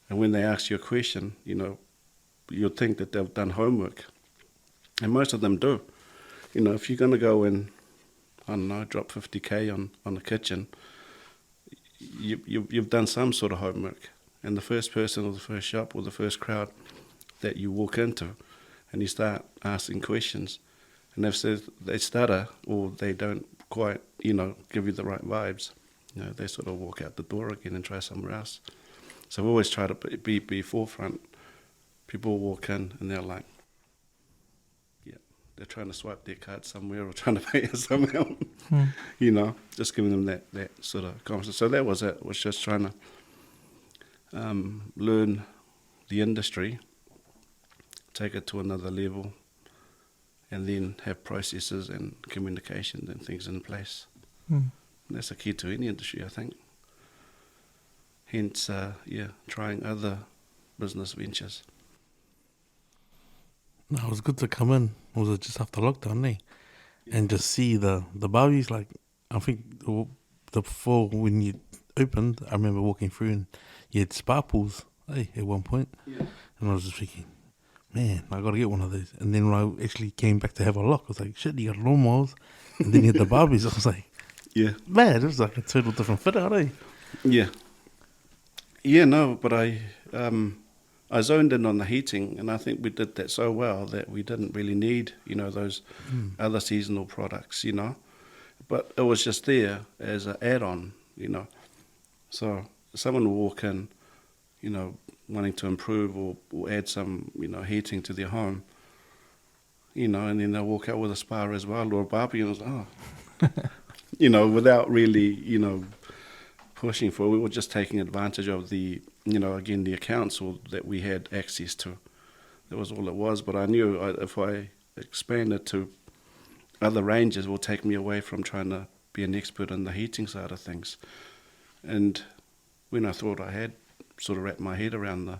and when they ask you a question, you'll think that they've done homework, and most of them do. If you're going to go and, I don't know, drop 50K on the kitchen, you've done some sort of homework. And the first person or the first shop or the first crowd that you walk into, and you start asking questions, and if they stutter or they don't quite, give you the right vibes, they sort of walk out the door again and try somewhere else. So we always try to be forefront. People walk in and they're like, they're trying to swipe their card somewhere or trying to pay us somehow, just giving them that sort of confidence. So that was it. It was just trying to learn the industry, take it to another level, and then have processes and communications and things in place. And that's the key to any industry, I think. Hence, trying other business ventures. No, it was good to come in. Was it just after lockdown, and just see the barbecues. Like, I think the before when you opened, I remember walking through and you had spa pools, at one point. Yeah. And I was just thinking, man, I got to get one of those. And then when I actually came back to have a look, I was like, shit, you got lawnmowers, and then you had the barbecues. I was like, man, it was like a total different fit out, Yeah. Yeah, no, but I zoned in on the heating, and I think we did that so well that we didn't really need, those other seasonal products, But it was just there as an add-on, So someone will walk in, wanting to improve or add some, heating to their home, and then they'll walk out with a spa as well or a barbecue, and it's without really, pushing for it. We were just taking advantage of the, again, the accounts that we had access to. That was all it was. But I knew if I expanded to other ranges, it will take me away from trying to be an expert in the heating side of things. And when I thought I had sort of wrapped my head around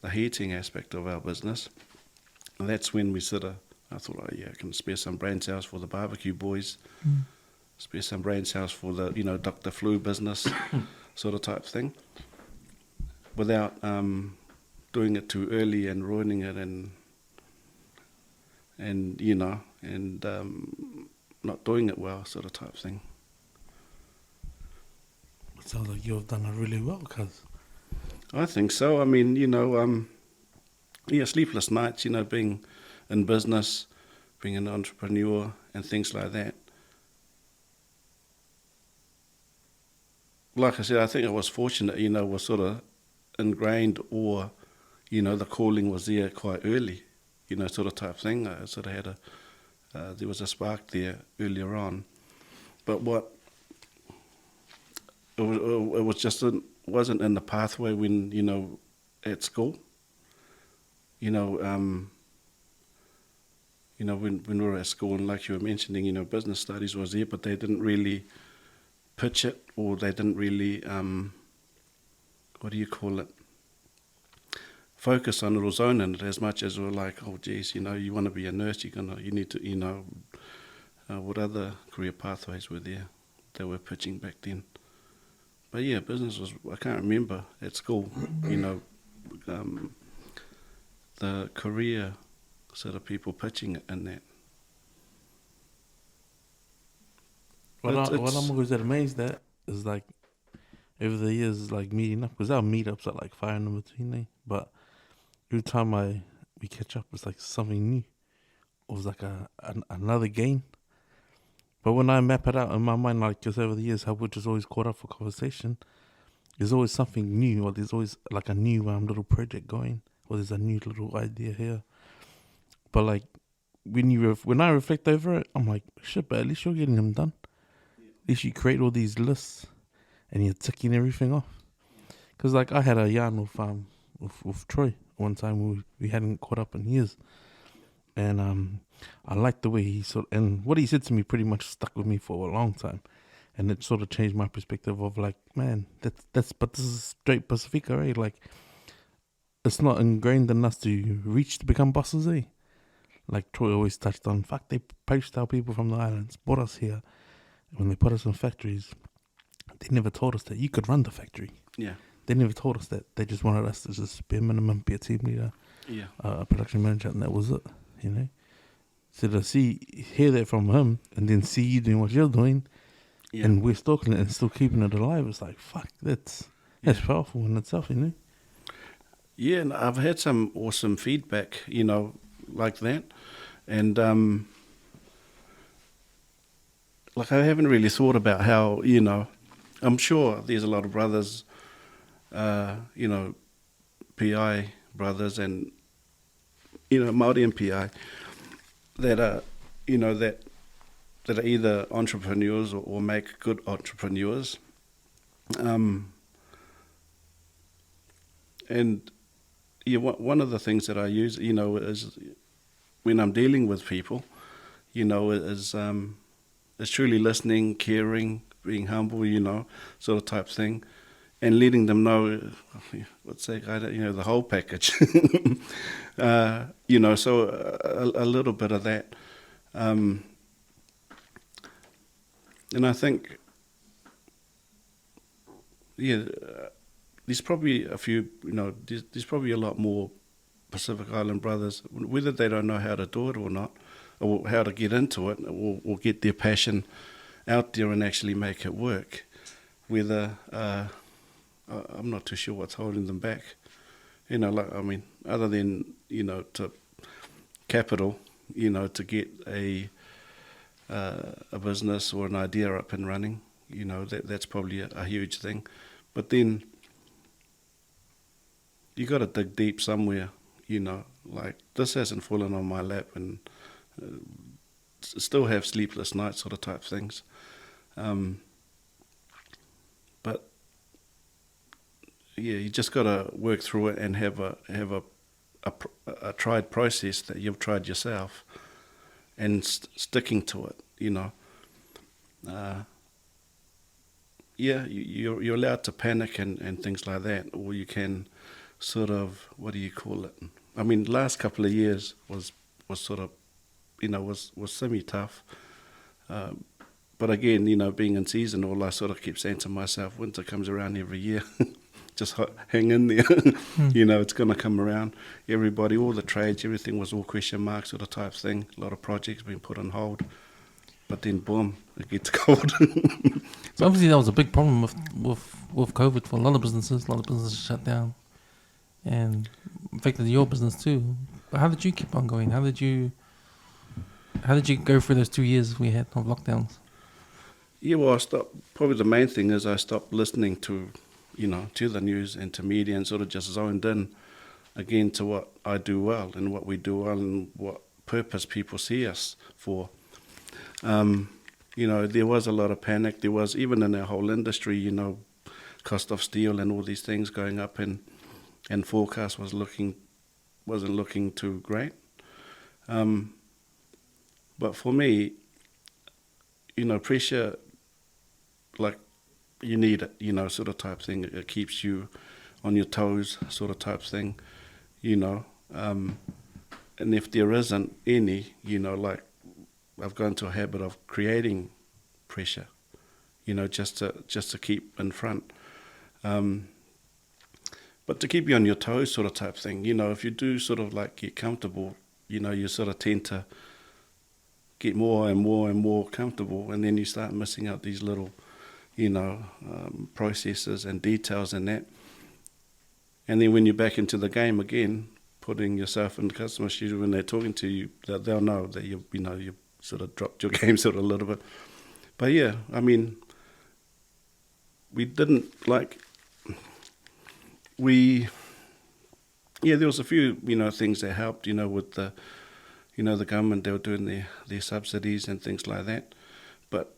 the heating aspect of our business, and that's when I thought, I can spare some brain cells for the BBQ Boys. Spare some brain cells for the, Dr. Flue business sort of type thing, without doing it too early and ruining it and not doing it well sort of type thing. sounds like you've done it really well, cuz. I think so. I mean, sleepless nights, being in business, being an entrepreneur and things like that. Like I said, I think I was fortunate, was sort of ingrained, or, the calling was there quite early, sort of type thing. I sort of had there was a spark there earlier on. But it was just wasn't in the pathway when, at school. When we were at school, and like you were mentioning, business studies was there, but they didn't really pitch it, or they didn't really, focus on it or zone in it as much as we were like, oh geez, you want to be a nurse, you need to, what other career pathways were there they were pitching back then. But yeah, business was, I can't remember at school, the career sort of people pitching it in that. What I'm always amazed at is like over the years, like meeting up, because our meetups are like far in between, but every time we catch up, it's like something new. It was like another gain. But when I map it out in my mind, like just over the years, how we're just always caught up for conversation, there's always something new, or there's always like a new little project going, or there's a new little idea here. But like when I reflect over it, I'm like, shit, but at least you're getting them done. At least you create all these lists and you're ticking everything off. Because like I had a yarn with Troy one time, we hadn't caught up in years. And I liked the way and what he said to me pretty much stuck with me for a long time. And it sort of changed my perspective of like, man, but this is straight Pacifica, right? Like, it's not ingrained in us to reach to become bosses, eh? Like Troy always touched on, they poached our people from the islands, brought us here. When they put us in factories, they never told us that you could run the factory. Yeah. They never told us that. They just wanted us to just be a minimum, be a team leader, a production manager, and that was it, So to hear that from him, and then see you doing what you're doing, and we're stalking it and still keeping it alive, it's like, fuck, that's powerful in itself, Yeah, and I've had some awesome feedback, like that. And like I haven't really thought about how, I'm sure there's a lot of brothers, PI brothers and, Māori and PI that are, that are either entrepreneurs or make good entrepreneurs. And one of the things that I use, is when I'm dealing with people, is truly listening, caring, being humble, sort of type thing, and letting them know, the whole package. So a little bit of that. And I think, there's probably a few, there's probably a lot more Pacific Island brothers, whether they don't know how to do it or not, or how to get into it, or get their passion out there and actually make it work. Whether, I'm not too sure what's holding them back. Other than, to capital, to get a business or an idea up and running, that's probably a huge thing. But then you got to dig deep somewhere, like this hasn't fallen on my lap, and still have sleepless nights sort of type things. But you just got to work through it and have a tried process that you've tried yourself, and sticking to it. You're allowed to panic and things like that, or you can sort of, last couple of years was sort of, was semi-tough. But again, being in season, all I sort of keep saying to myself, winter comes around every year. Just hang in there. It's going to come around. Everybody, all the trades, everything was all question marks sort of type thing. A lot of projects being put on hold. But then, boom, it gets cold. So obviously that was a big problem with COVID for a lot of businesses. A lot of businesses shut down, and affected your business too. But how did you keep on going? How did you go through those 2 years we had of lockdowns? Yeah, well, I stopped. Probably the main thing is I stopped listening to, to the news and to media, and sort of just zoned in again to what I do well and what we do well and what purpose people see us for. There was a lot of panic. There was, even in our whole industry, cost of steel and all these things going up, and forecast wasn't looking too great. But for me, pressure, like, you need it, sort of type thing. It keeps you on your toes, sort of type thing, and if there isn't any, like, I've gone to a habit of creating pressure, just to keep in front. But to keep you on your toes, sort of type thing, if you do sort of like get comfortable, you sort of tend to get more and more and more comfortable, and then you start missing out these little, processes and details and that. And then when you're back into the game again, putting yourself in the customer's shoes, when they're talking to you, they'll know that you sort of dropped your game sort of a little bit. But yeah, I mean, we didn't there was a few, things that helped, with the, the government. They were doing their subsidies and things like that. But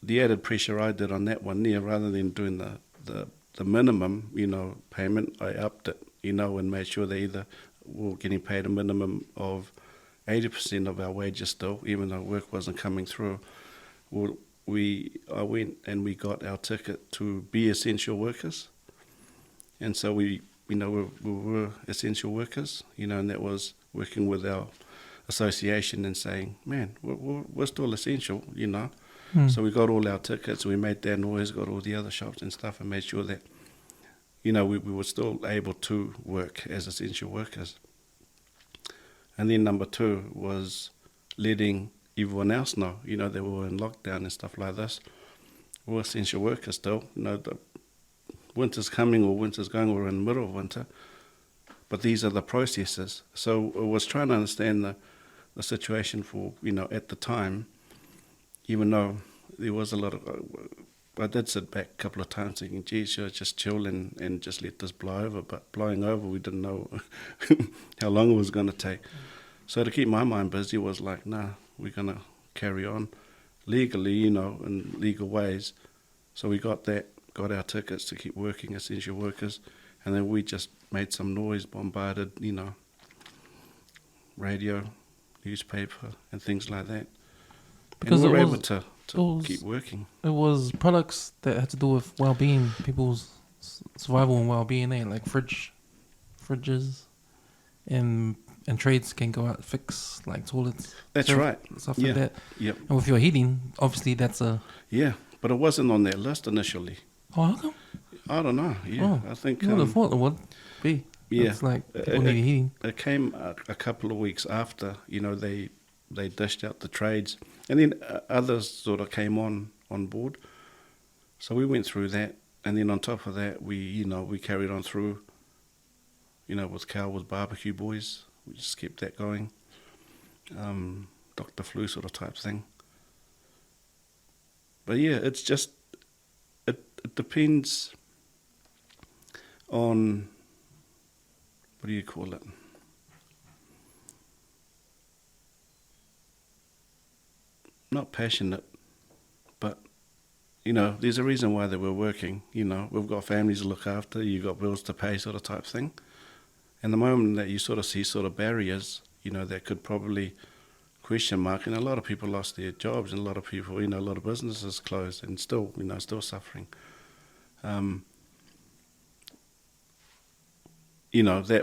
the added pressure I did on that one there, rather than doing the minimum, payment, I upped it, and made sure they either were getting paid a minimum of 80% of our wages still, even though work wasn't coming through. Well, I went and we got our ticket to be essential workers. And so we were essential workers, and that was working with our association and saying, man, we're still essential, So we got all our tickets, we made that noise, got all the other shops and stuff, and made sure that, we were still able to work as essential workers. And then number 2 was letting everyone else know, they were in lockdown and stuff like this. We're essential workers still. The winter's coming or winter's going, we're in the middle of winter. But these are the processes. So I was trying to understand the situation for, at the time, even though there was a lot of... I did sit back a couple of times thinking, gee, should I just chill and just let this blow over? But blowing over, we didn't know how long it was going to take. So to keep my mind busy was like, nah, we're going to carry on legally, in legal ways. So we got our tickets to keep working essential workers, and then we just made some noise, bombarded, radio, newspaper, and things like that. Because we were able to keep working. It was products that had to do with well-being, people's survival and well-being, like fridges, and trades can go out and fix like toilets. That's right. Stuff like that. Yep. And with your heating, obviously that's a... Yeah, but it wasn't on that list initially. Oh, how come? I don't know. Yeah, I think... I would have thought it would be. Yeah. It's like people need heating. It came a couple of weeks after, they dished out the trades. And then others sort of came on board. So we went through that. And then on top of that, we carried on through, with Cowell's BBQ Boys. We just kept that going. Dr. Flue sort of type thing. But yeah, it's just, it depends on, what do you call it? Not passionate, but, there's a reason why they were working. We've got families to look after, you've got bills to pay, sort of type thing. And the moment that you sort of see sort of barriers, that could probably question mark, and a lot of people lost their jobs, and a lot of people, a lot of businesses closed and still, still suffering. That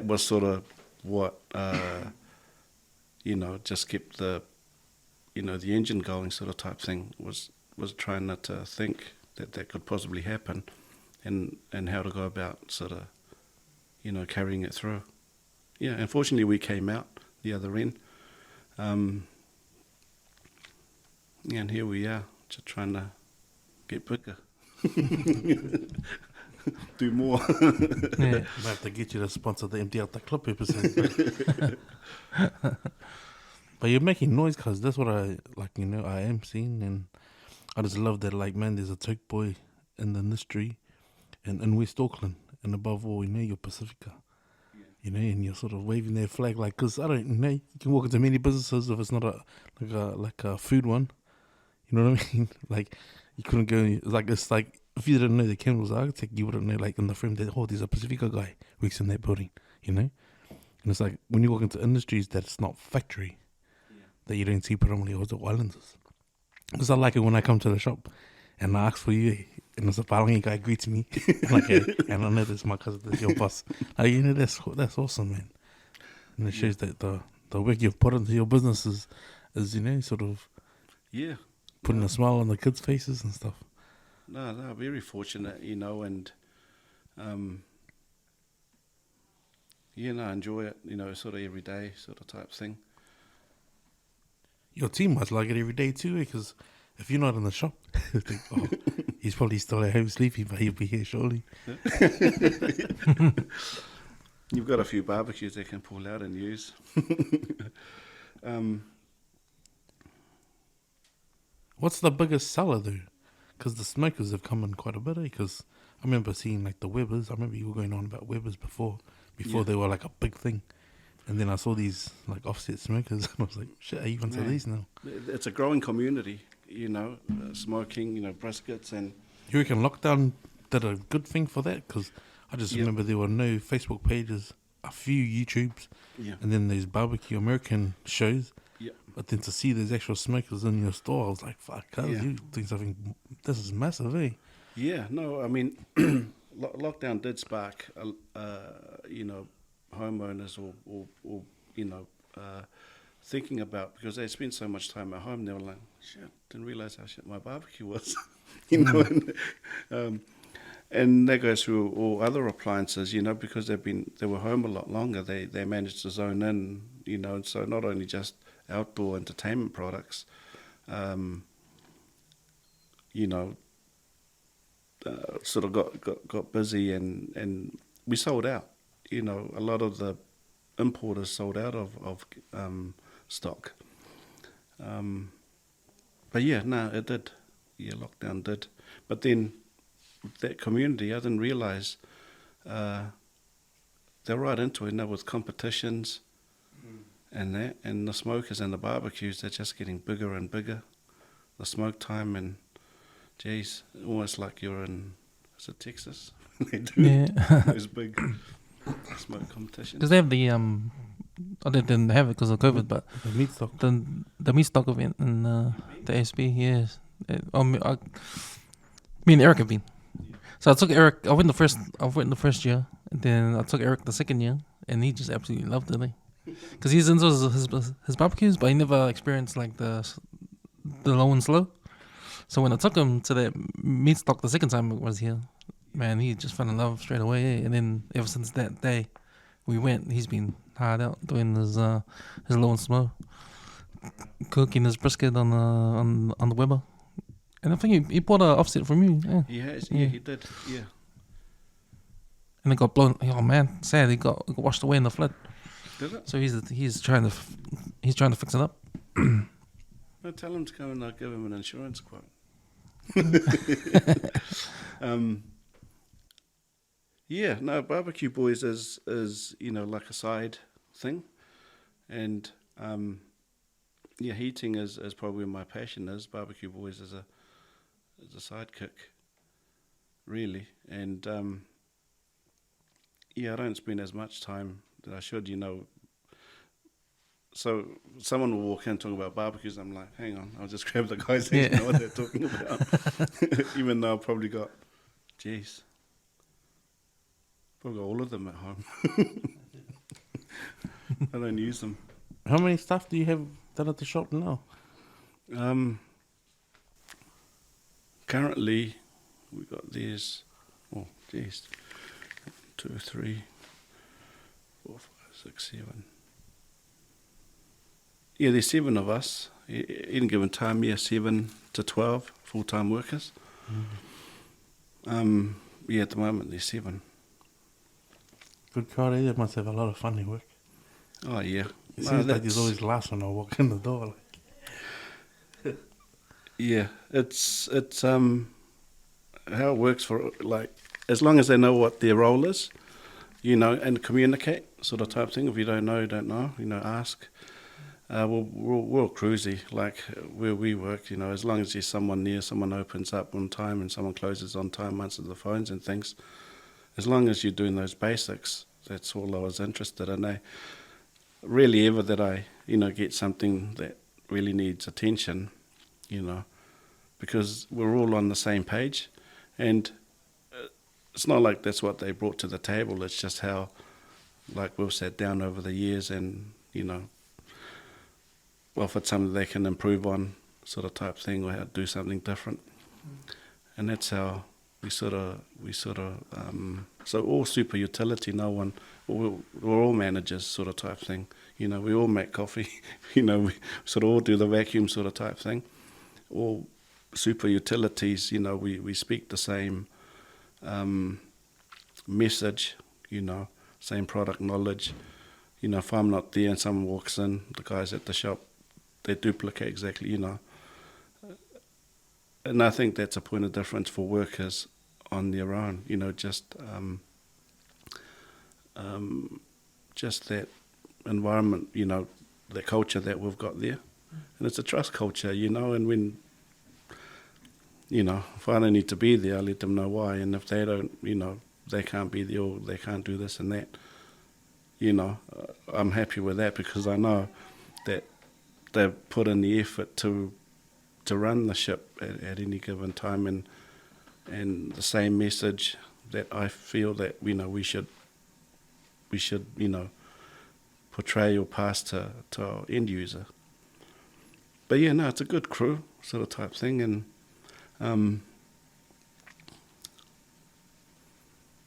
was sort of what, just kept the engine going, sort of type thing, was trying not to think that could possibly happen, and how to go about sort of, carrying it through. Yeah, unfortunately we came out the other end. Yeah, and here we are, just trying to get bigger. Do more. Yeah. Might have to get you to sponsor the empty out the club episode. But you're making noise, cause that's what I like. I am seeing, and I just love that. Like, man, there's a Toke boy in the industry, and in West Auckland, and above all, you're Pacifica. And you're sort of waving their flag, like, cause I don't, you can walk into many businesses if it's not like a food one. You know what I mean? Like, you couldn't go. It's like if you didn't know the Ken was architect, you wouldn't know. Like in the frame, that there's a Pacifica guy works in that building. And it's like when you walk into industries that's not factory, that you don't see predominantly also islanders. Because I like it when I come to the shop and I ask for you, and it's a Palangi guy greets me, and I know that's my cousin, that's your boss. Like, that's awesome, man. And it shows that the work you've put into your business is sort of Yeah. putting a smile on the kids' faces and stuff. No, very fortunate, and I enjoy it, sort of every day sort of type thing. Your team must like it every day too, because if you're not in the shop, they think, oh, he's probably still at home sleeping, but he'll be here shortly. You've got a few barbecues they can pull out and use. What's the biggest seller though? Because the smokers have come in quite a bit, because I remember seeing like the Webbers. I remember you were going on about Webbers before they were like a big thing. And then I saw these like offset smokers, and I was like, shit, are you into these now? It's a growing community, smoking, briskets and... You reckon lockdown did a good thing for that? Because I just remember there were no Facebook pages, a few YouTubes, and then these barbecue American shows. Yeah. But then to see those actual smokers in your store, I was like, fuck, you doing something, this is massive, eh? Yeah, no, I mean, lockdown did spark, homeowners or thinking about, because they spent so much time at home, they were like, shit, didn't realise how shit my barbecue was, and that goes through all other appliances, because they were home a lot longer, they managed to zone in, and so not only just outdoor entertainment products, sort of got busy and we sold out. A lot of the importers sold out of stock. But it did. Yeah, lockdown did. But then that community, I didn't realise they're right into it now with competitions and that, and the smokers and the barbecues, they're just getting bigger and bigger. The smoke time, and geez, almost like you're in, is it Texas? They do those big smoke competitions. Because they have the they didn't have it because of COVID, but The meat stock. the meat stock event in the SB, yes. Me and Eric have been. So I took Eric. I went the first year, and then I took Eric the second year, and he just absolutely loved it. Because he's into his barbecues, but he never experienced like the low and slow. So when I took him to that meat stock the second time I was here, man, he just fell in love straight away. And then ever since that day we went, he's been hard out doing his low and slow, cooking his brisket on the Weber. And I think he bought an offset from you. Yeah. He has, yeah, he did, yeah. And it got blown. Oh man, sad. It got washed away in the flood. Did it? So he's trying to fix it up. No, tell him to come and I'll give him an insurance quote. Barbecue Boys is like a side thing, and heating is probably where my passion is. Barbecue Boys is a sidekick, really, and I don't spend as much time that I should, So someone will walk in talking about barbecues. I'm like, hang on, I'll just grab the guys that know what they're talking about. Even though I've probably got, probably got all of them at home. I don't use them. How many staff do you have done at the shop now? Currently, we got these. 2, 3, 4, 5, 6, 7. Yeah, there's 7 of us. Any given time, 7 to 12 full-time workers. At the moment there's 7. Good crowd, eh? They must have a lot of funny work. Oh, yeah. It seems like there's always last when I walk in the door. Yeah, it's how it works for, like, as long as they know what their role is, and communicate, sort of type thing. If you don't know, ask. We're all cruisy, like where we work, as long as there's someone near, someone opens up on time and someone closes on time, answers the phones and things. As long as you're doing those basics, that's all I was interested in. Really ever that I, get something that really needs attention, because we're all on the same page, and it's not like that's what they brought to the table. It's just how, like, we've sat down over the years and, if it's something they can improve on, sort of type thing, or how to do something different. And that's how we sort of, so all super utility, we're all managers, sort of type thing. We all make coffee, we sort of all do the vacuum sort of type thing. All super utilities, we speak the same message, same product knowledge. If I'm not there and someone walks in, the guys at the shop, they duplicate exactly, And I think that's a point of difference for workers on their own, just that environment, the culture that we've got there. And it's a trust culture, and when, if I don't need to be there, I let them know why. And if they don't, they can't be there or they can't do this and that, I'm happy with that, because I know that they've put in the effort to run the ship at any given time, and the same message that I feel that we should portray or pass to our end user. But it's a good crew sort of type thing, and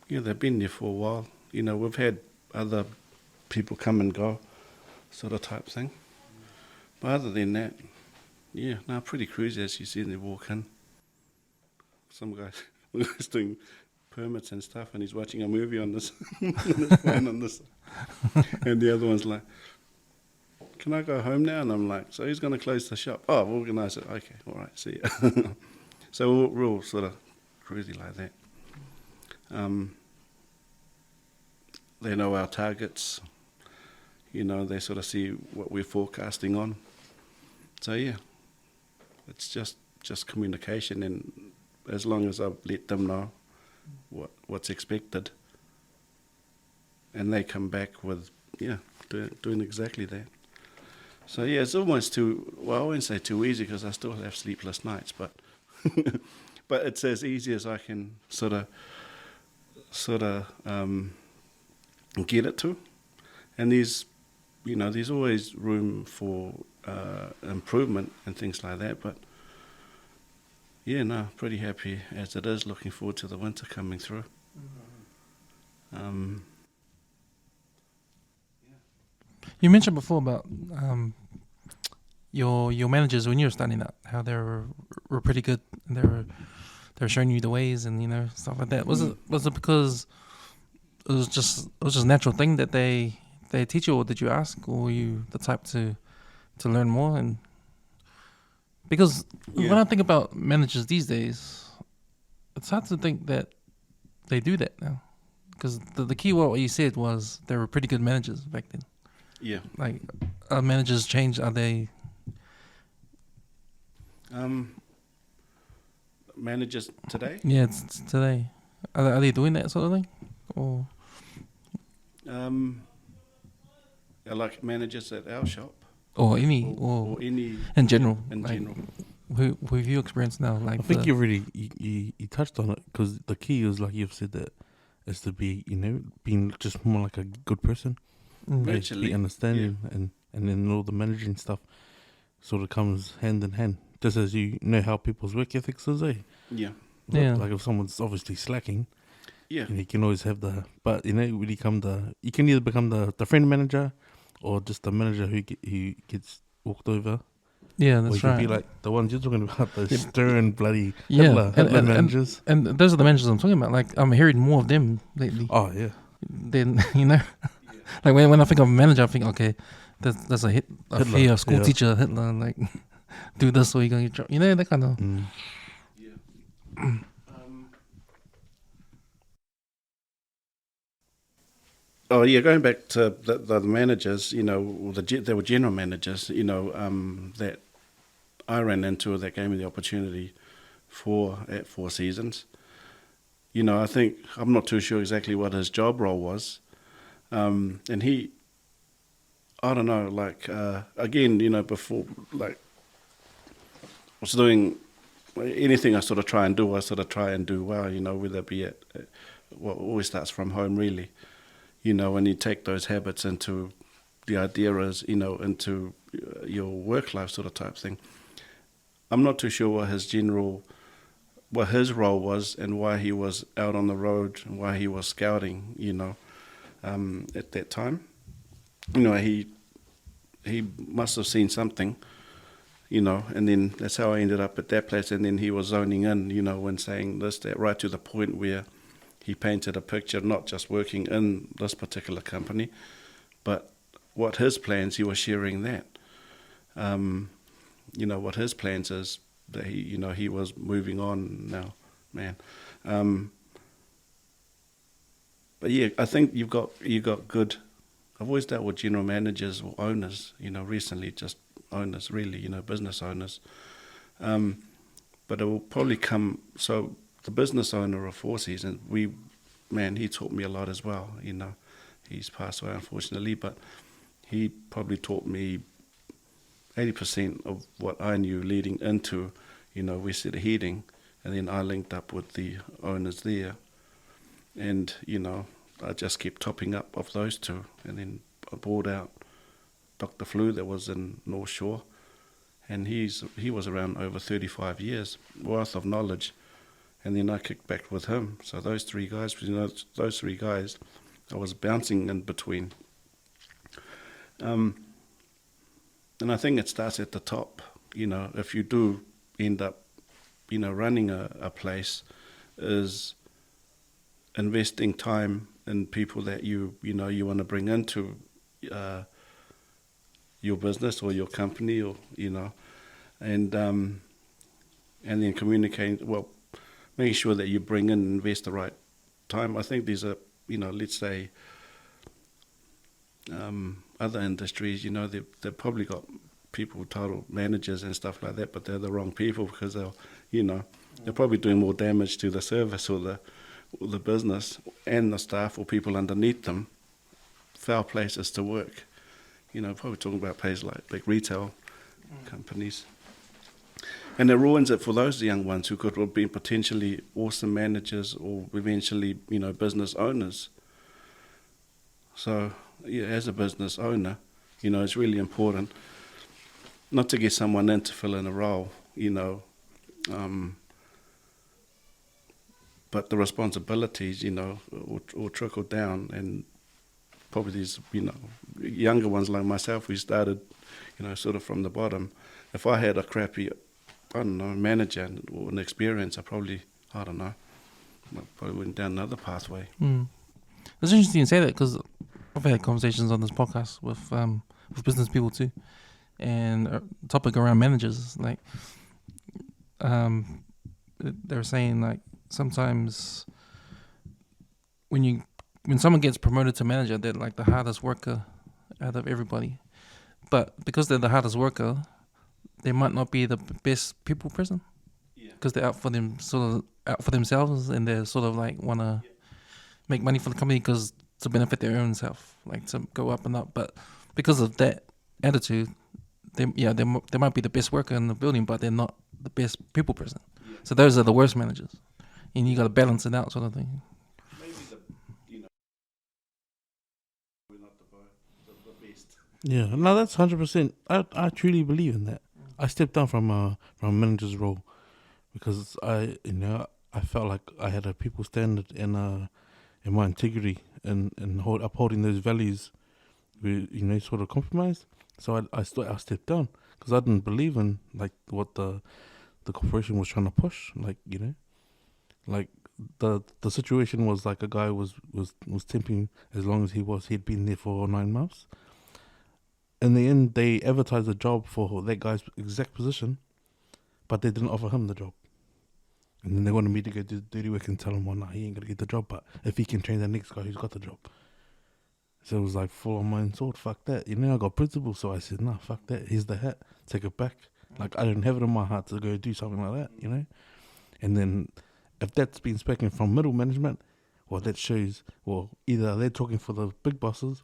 they've been there for a while. We've had other people come and go, sort of type thing. But other than that, pretty cruisy, as you see, they walk in. Some guy's doing permits and stuff, and he's watching a movie on this, on his phone on this. And the other one's like, can I go home now? And I'm like, so who's going to close the shop? Oh, we'll organise it. Okay, all right, see ya. So we're all sort of cruisy like that. They know our targets. They sort of see what we're forecasting on. So it's just communication, and as long as I let them know what's expected, and they come back with doing exactly that. So it's almost too, well, I won't say too easy, because I still have sleepless nights, but but it's as easy as I can sort of get it to. And there's always room for improvement and things like that, but pretty happy as it is. Looking forward to the winter coming through. You mentioned before about your managers when you were starting out, how they were pretty good, and they were showing you the ways and stuff like that. Was it because it was just a natural thing that they teach you, or did you ask, or were you the type to learn more? And because when I think about managers these days, it's hard to think that they do that now, because the key word what you said was they were pretty good managers back then. Yeah. Like, are managers changed? Are they? Managers today? Yeah, it's today. Are they doing that sort of thing? Or like managers at our shop? Or any in general. In like, general. Who have you experienced now? Like, I think you touched on it, because the key is, like you've said, that is to be, being just more like a good person. Virtually. Be understanding, and then all the managing stuff sort of comes hand in hand. Just as you know how people's work ethics is, eh? Yeah. Like if someone's obviously slacking, Yeah. you can always have but when you can either become the friend manager, or just the manager who gets walked over. Yeah, Or you that's can right. be like the ones you're talking about, those Yeah. stern bloody Yeah, Hitler managers. and those are the managers I'm talking about. Like I'm hearing more of them lately. Oh yeah, Then like when I think of a manager, I think okay, that's a Hitler, fear school yeah. teacher Hitler. Like do this or you're gonna get dropped. That kind of. Mm. Oh yeah, going back to the managers, they were general managers, that I ran into that gave me the opportunity at Four Seasons. I think I'm not too sure exactly what his job role was, and he, I don't know, like again, before like was doing anything I sort of try and do, well, whether it be well, it always starts from home really. When you take those habits into the idea is, into your work life sort of type thing. I'm not too sure what his role was and why he was out on the road and why he was scouting, at that time. He must have seen something, and then that's how I ended up at that place. And then he was zoning in, when saying this, that, right to the point where he painted a picture, not just working in this particular company, but what his plans, he was sharing that. What his plans is that he was moving on now, man. But yeah, I think you got good. I've always dealt with general managers or owners, recently just owners really, business owners. But it will probably come, so the business owner of Four Seasons, he taught me a lot as well, He's passed away unfortunately, but he probably taught me 80% of what I knew leading into, Western Heating, and then I linked up with the owners there, and I just kept topping up of those two, and then I bought out Dr. Flue that was in North Shore, and he was around over 35 years worth of knowledge, and then I kicked back with him. So those three guys, I was bouncing in between. And I think it starts at the top. If you do end up, running a place, is investing time in people that you want to bring into your business or your company, or and then communicating. Well, making sure that you bring in and invest the right time. I think these are, let's say, other industries, they've probably got people titled managers and stuff like that, but they're the wrong people because they're probably doing more damage to the service or the business and the staff or people underneath them. Foul places to work. Probably talking about places like big retail companies. And it ruins it for those young ones who could have been potentially awesome managers or eventually, business owners. So, yeah, as a business owner, it's really important not to get someone in to fill in a role, but the responsibilities, will trickle down, and probably these, younger ones like myself, we started, sort of from the bottom. If I had a crappy, manager or an experience, I probably went down another pathway. It's interesting you say that because I've had conversations on this podcast with business people too, and a topic around managers, like they're saying like sometimes when someone gets promoted to manager, they're like the hardest worker out of everybody, but because they're the hardest worker, they might not be the best people person because they're out for themselves, and they're sort of like want to make money for the company because to benefit their own self, like to go up and up. But because of that attitude, they might be the best worker in the building, but they're not the best people person. So those are the worst managers, and you got to balance it out, sort of thing. Maybe we're not the best. Yeah, no, that's 100%. I truly believe in that. I stepped down from a manager's role because I felt like I had a people standard in my integrity and upholding those values we sort of compromised. So I stepped down because I didn't believe in like what the corporation was trying to push. Like the situation was like a guy was temping as long as he'd been there for 9 months. In the end, they advertised a job for that guy's exact position, but they didn't offer him the job. And then they wanted me to go do dirty work and tell him, well, nah, he ain't gonna get the job, but if he can train the next guy who's got the job. So it was like full on my own sword, fuck that. I got principles, so I said, nah, fuck that. Here's the hat, take it back. Like, I didn't have it in my heart to go do something like that, And then if that's been spoken from middle management, well, that shows, well, either they're talking for the big bosses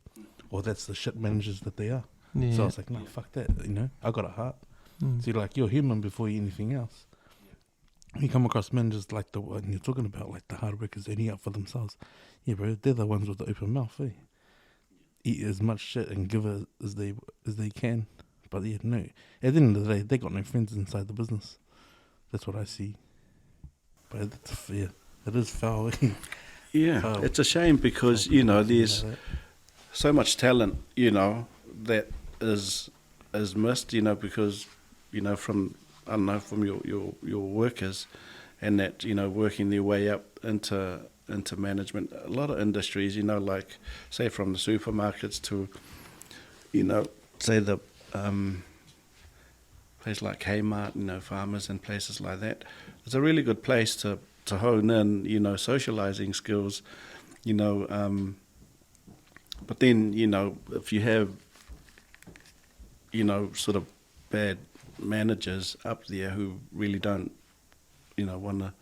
or that's the shit managers that they are. Yeah. So I was like, nah, fuck that, I got a heart. Mm. So you're human before you're anything else. You come across managers like the one you're talking about, like the hard workers earning up for themselves. Yeah, bro, they're the ones with the open mouth, eh? Eat as much shit and give it as they can. But yeah, no. At the end of the day, they got no friends inside the business. That's what I see. But it is foul. Yeah, Foul. it's a shame because, there's so much talent, that is missed, because, from, I don't know, from your workers and that, working their way up into management. A lot of industries, like, say, from the supermarkets to, say the place like Kmart, farmers and places like that. It's a really good place to hone in, socializing skills, but then, if you have, sort of bad managers up there who really don't, want to,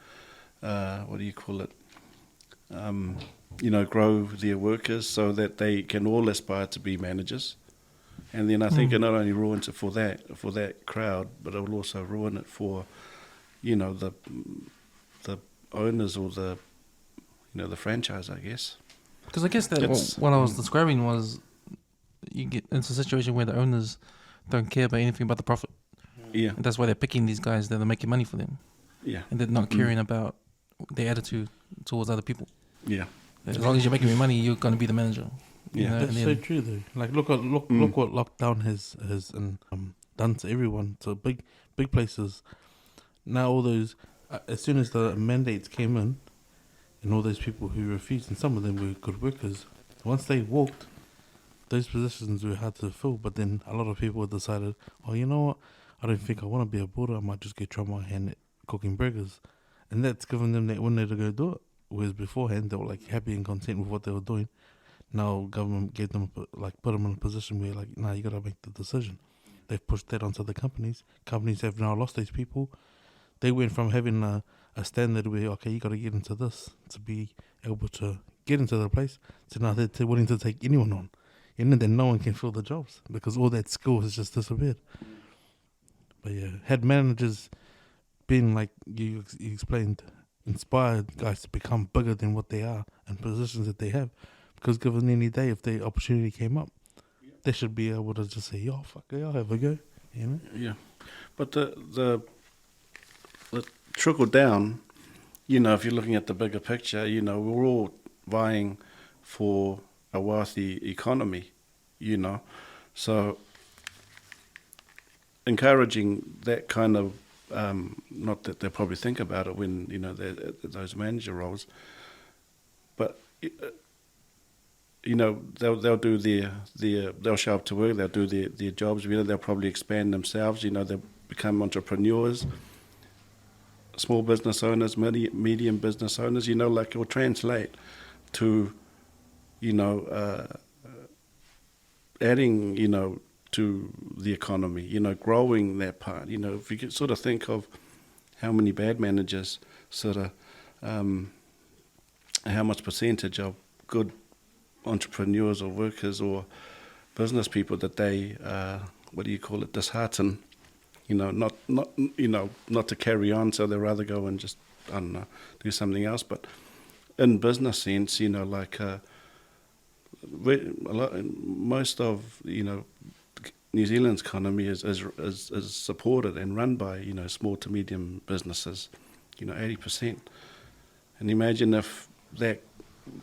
what do you call it, grow their workers so that they can all aspire to be managers. And then I think it not only ruins it for that crowd, but it will also ruin it for, the owners or the franchise, I guess. Because I guess that what I was describing was you get into a situation where the owners don't care about anything but the profit. Yeah. And that's why they're picking these guys that are making money for them. Yeah. And they're not caring about their attitude towards other people. Yeah. As long as you're making me money, you're going to be the manager. Yeah. That's so true though. Like look what lockdown has done to everyone. To big places. Now all those as soon as the mandates came in, and all those people who refused, and some of them were good workers, once they walked, those positions were hard to fill. But then a lot of people decided, oh, you know what? I don't think I want to be a boarder. I might just go try my hand at cooking burgers, and that's given them that window to go do it. Whereas beforehand they were like happy and content with what they were doing. Now government gave them put them in a position where like, nah, you got to make the decision. They've pushed that onto the companies. Companies have now lost those people. They went from having a standard where, okay, you got to get into this to be able to get into the place, to now they're willing to take anyone on. And then no one can fill the jobs because all that skill has just disappeared. But yeah, had managers been, like you explained, inspired guys to become bigger than what they are and positions that they have, because given any day, if the opportunity came up, they should be able to just say, yo, fuck it, I'll have a go, Yeah. But the trickle down, if you're looking at the bigger picture, we're all vying for a wealthy economy, So encouraging that kind of, not that they probably think about it when, they're at those manager roles, but, they'll do they'll show up to work, they'll do their jobs, they'll probably expand themselves, they'll become entrepreneurs, small business owners, medium business owners, like it will translate to, adding, to the economy, growing that part. If you could sort of think of how many bad managers sort of, how much percentage of good entrepreneurs or workers or business people that they, dishearten, not to carry on, so they'd rather go and just, I don't know, do something else. But in business sense, most of, New Zealand's economy is supported and run by, small to medium businesses, 80%. And imagine if that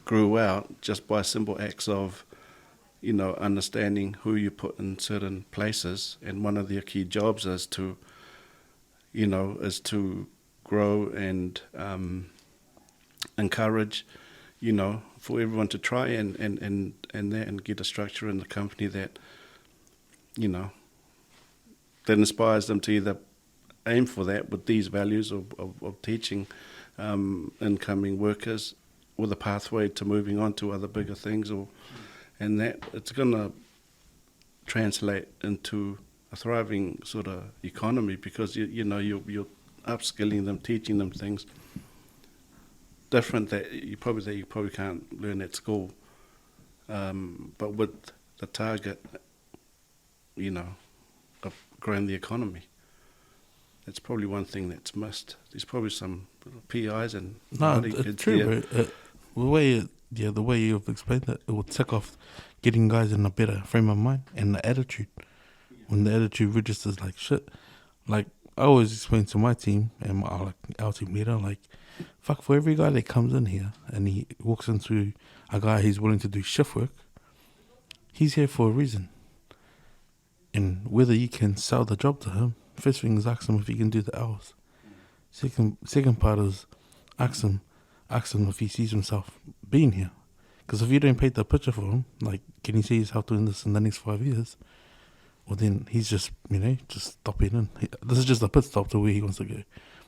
grew out just by simple acts of, understanding who you put in certain places, and one of their key jobs is to grow and encourage, for everyone to try and get a structure in the company that, that inspires them to either aim for that with these values of teaching incoming workers with a pathway to moving on to other bigger things, and that it's going to translate into a thriving sort of economy, because you're upskilling them, teaching them things different that you probably can't learn at school, but with the target, of growing the economy. That's probably one thing that's missed. There's probably some PIs and it's true, bro. The way you've explained it, it will tick off getting guys in a better frame of mind and the attitude. When the attitude registers like shit, like I always explain to my team and our team leader, like, fuck, for every guy that comes in here and he walks into a guy who's willing to do shift work, he's here for a reason. And whether you can sell the job to him, first thing is ask him if he can do the hours. Second part is ask him if he sees himself being here. Because if you don't paint the picture for him, like, can he see himself doing this in the next 5 years? Well, then he's just, just stopping in. This is just a pit stop to where he wants to go.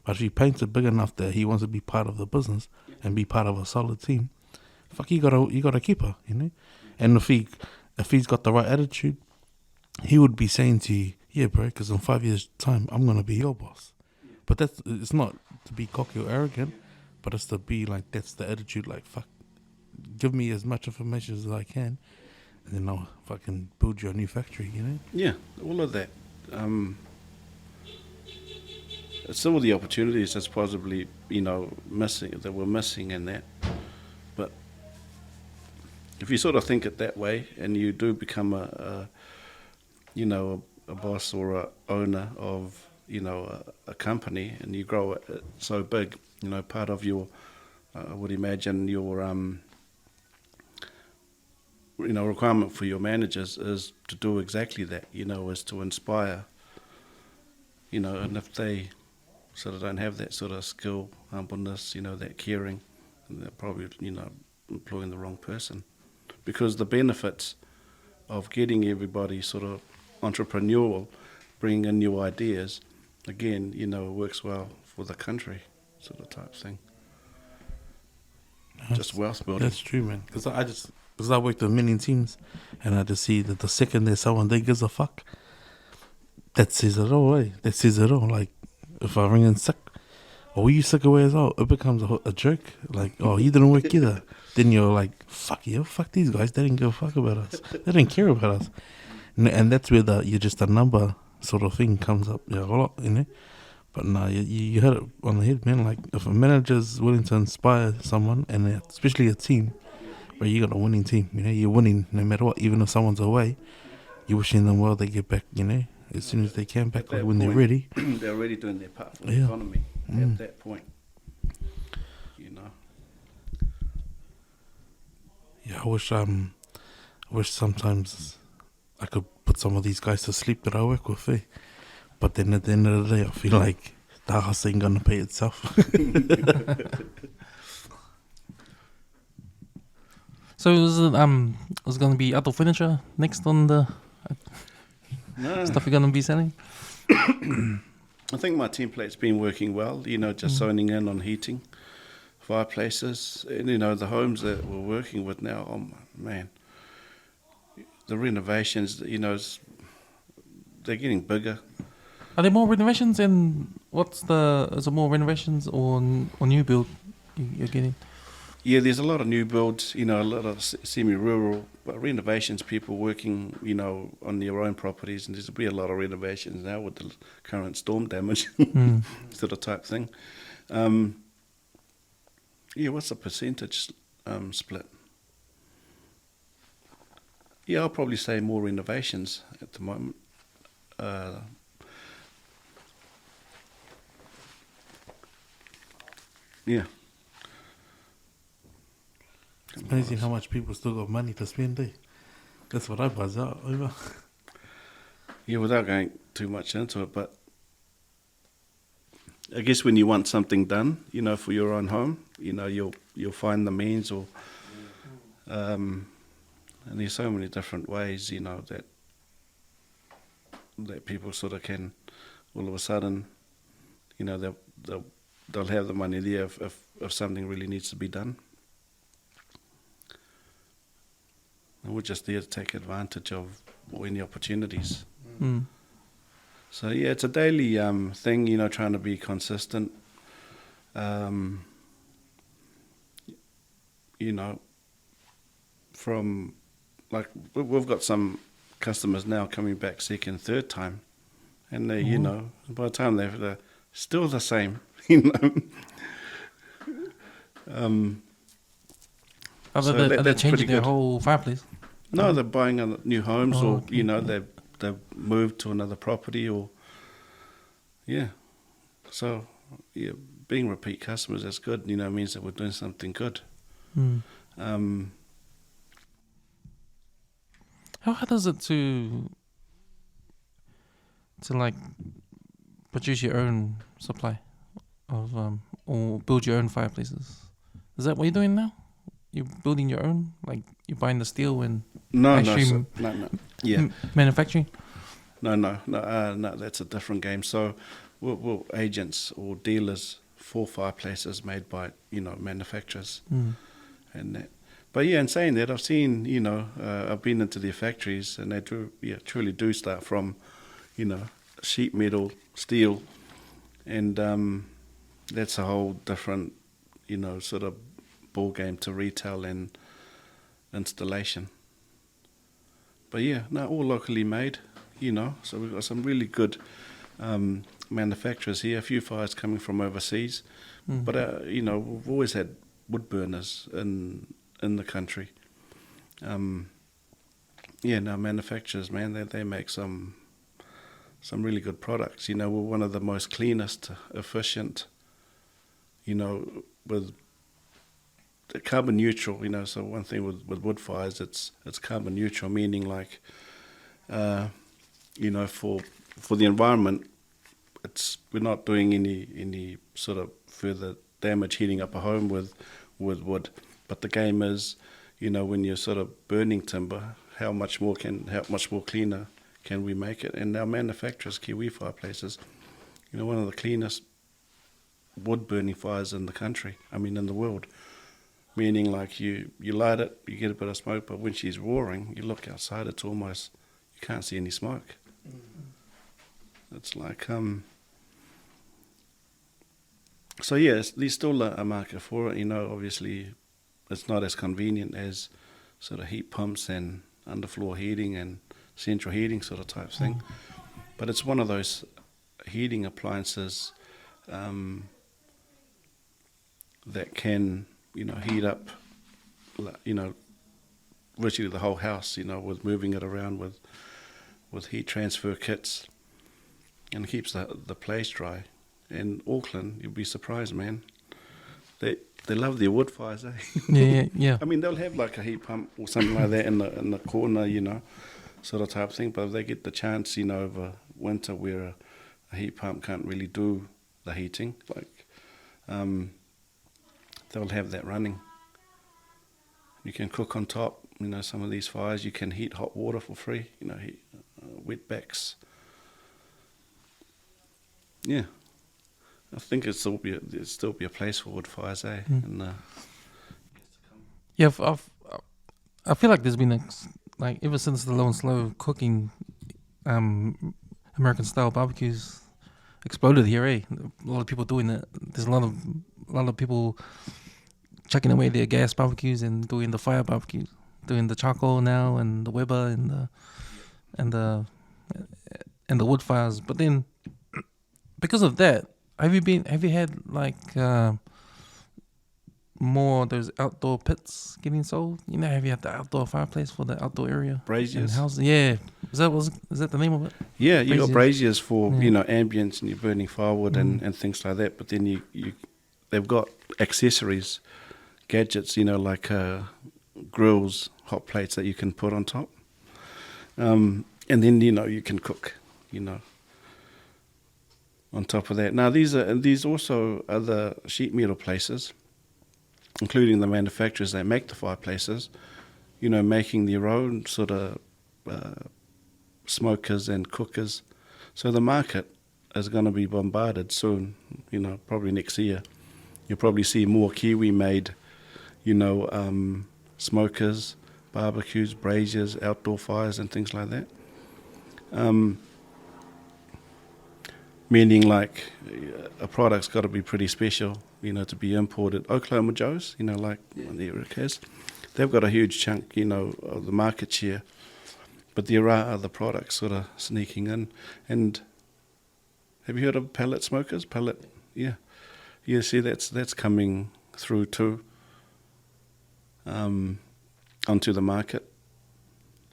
But if you paint it big enough that he wants to be part of the business and be part of a solid team, fuck, you gotta keep her, And if he's got the right attitude, he would be saying to you, yeah, bro, because in 5 years' time, I'm gonna be your boss. But it's not to be cocky or arrogant, but it's to be like, that's the attitude, like, fuck, give me as much information as I can, and then I'll fucking build you a new factory, Yeah, all of that. Some of the opportunities that's possibly, missing, that we're missing in that. But if you sort of think it that way, and you do become a boss or a owner of, a company, and you grow it so big, part of your, I would imagine your, requirement for your managers is to do exactly that, is to inspire, and if they sort of don't have that sort of skill, humbleness, that caring, and they're probably, employing the wrong person. Because the benefits of getting everybody sort of entrepreneurial, bringing in new ideas, again, it works well for the country, sort of type thing. Just wealth building. That's true, man. Because I worked with many teams, and I just see that the second there's someone that gives a fuck, that says it all, eh? That says it all. Like, if I ring in sick, or you sick away as well, it becomes a joke. Like, oh, you didn't work either. Then you're like, fuck these guys. They didn't give a fuck about us. They didn't care about us. And that's where you're just a number sort of thing comes up a lot, But no, you hit it on the head, man. Like, if a manager's willing to inspire someone, and especially a team, but you got a winning team, you're winning no matter what. Even if someone's away, you're wishing them well. They get back, as soon as they can back, like when they're ready. They're already doing their part for the economy at that point. Yeah, I wish sometimes I could put some of these guys to sleep that I work with, eh? But then at the end of the day, I feel like the house ain't gonna pay itself. So is it gonna be auto furniture next on the stuff you're gonna be selling? I think my template's been working well, just zoning in on heating, fireplaces, and the homes that we're working with now, oh man, the renovations, they're getting bigger. Are there more renovations, and is it more renovations or new build you're getting? Yeah, there's a lot of new builds, a lot of semi-rural, but renovations, people working, on their own properties, and there's be a lot of renovations now with the current storm damage, sort of type thing. What's the percentage split? Yeah, I'll probably say more renovations at the moment. Yeah. It's amazing how much people still got money to spend, eh? That's what I buzz out over. Yeah, without going too much into it, but I guess when you want something done, for your own home, you'll find the means, and there's so many different ways, that people sort of can, all of a sudden, they'll have the money there if something really needs to be done. And we're just there to take advantage of any opportunities. Mm. So yeah, it's a daily thing, trying to be consistent. From like we've got some customers now coming back second, third time, and they, by the time they're still the same, Are So they that's changing pretty their good. whole fireplace? No, they're buying other new homes, Oh, or okay. they've moved to another property, or So being repeat customers, that's good. Means that we're doing something good. Mm. Um, How hard is it to like produce your own supply of or build your own fireplaces? Is that what you're doing now? You're building your own, like you're buying the steel and no, actually no, yeah, manufacturing? no. That's a different game. So we're agents or dealers for fireplaces made by manufacturers and that. But yeah, in saying that, I've seen I've been into their factories, and they truly do start from sheet metal, steel, and that's a whole different sort of ball game to retail and installation. But yeah, no, all locally made, so we've got some really good manufacturers here, a few fires coming from overseas. But we've always had wood burners in the country. Manufacturers, man, they make some really good products. We're one of the most cleanest, efficient, with carbon neutral. So one thing with wood fires, it's carbon neutral, meaning like, for the environment, we're not doing any sort of further damage heating up a home with wood. But the game is, when you're sort of burning timber, how much more cleaner can we make it? And our manufacturers, Kiwi Fireplaces, one of the cleanest wood burning fires in the country. In the world. Meaning like you light it, you get a bit of smoke, but when she's roaring, you look outside, it's almost, you can't see any smoke. It's like, so yes, there's still a market for it. Obviously it's not as convenient as sort of heat pumps and underfloor heating and central heating sort of type thing. But it's one of those heating appliances that can, heat up, virtually the whole house, with moving it around with heat transfer kits, and keeps the place dry. In Auckland, you'd be surprised, man. They love their wood fires, eh? Yeah. They'll have like a heat pump or something like that in the corner, sort of type thing. But if they get the chance, over winter where a heat pump can't really do the heating, like, they'll have that running. You can cook on top. Some of these fires, you can heat hot water for free. Wetbacks. Yeah, I think there'll still be a place for wood fires, eh? Yeah, I feel like there's been like ever since the low and slow cooking, American style barbecues exploded here, eh? A lot of people doing it. There's a lot of people chucking away their gas barbecues and doing the fire barbecues, doing the charcoal now and the Weber and the wood fires. But then, because of that, have you had like more of those outdoor pits getting sold? Have you had the outdoor fireplace for the outdoor area? Braziers. Houses? Yeah. Is that the name of it? Yeah, you got braziers for Yeah. ambience, and you're burning firewood and things like that. But then they've got accessories, gadgets, like grills, hot plates that you can put on top. And then, you can cook, on top of that. Now, these also other sheet metal places, including the manufacturers that make the fireplaces, making their own sort of smokers and cookers. So the market is going to be bombarded soon, probably next year. You'll probably see more Kiwi-made, smokers, barbecues, braziers, outdoor fires and things like that. Meaning like a product's got to be pretty special, to be imported. Oklahoma Joe's, like the Eric has, they've got a huge chunk, of the market share. But there are other products sort of sneaking in. And have you heard of pellet smokers? Pellet, yeah. Yeah, see, that's coming through too, onto the market.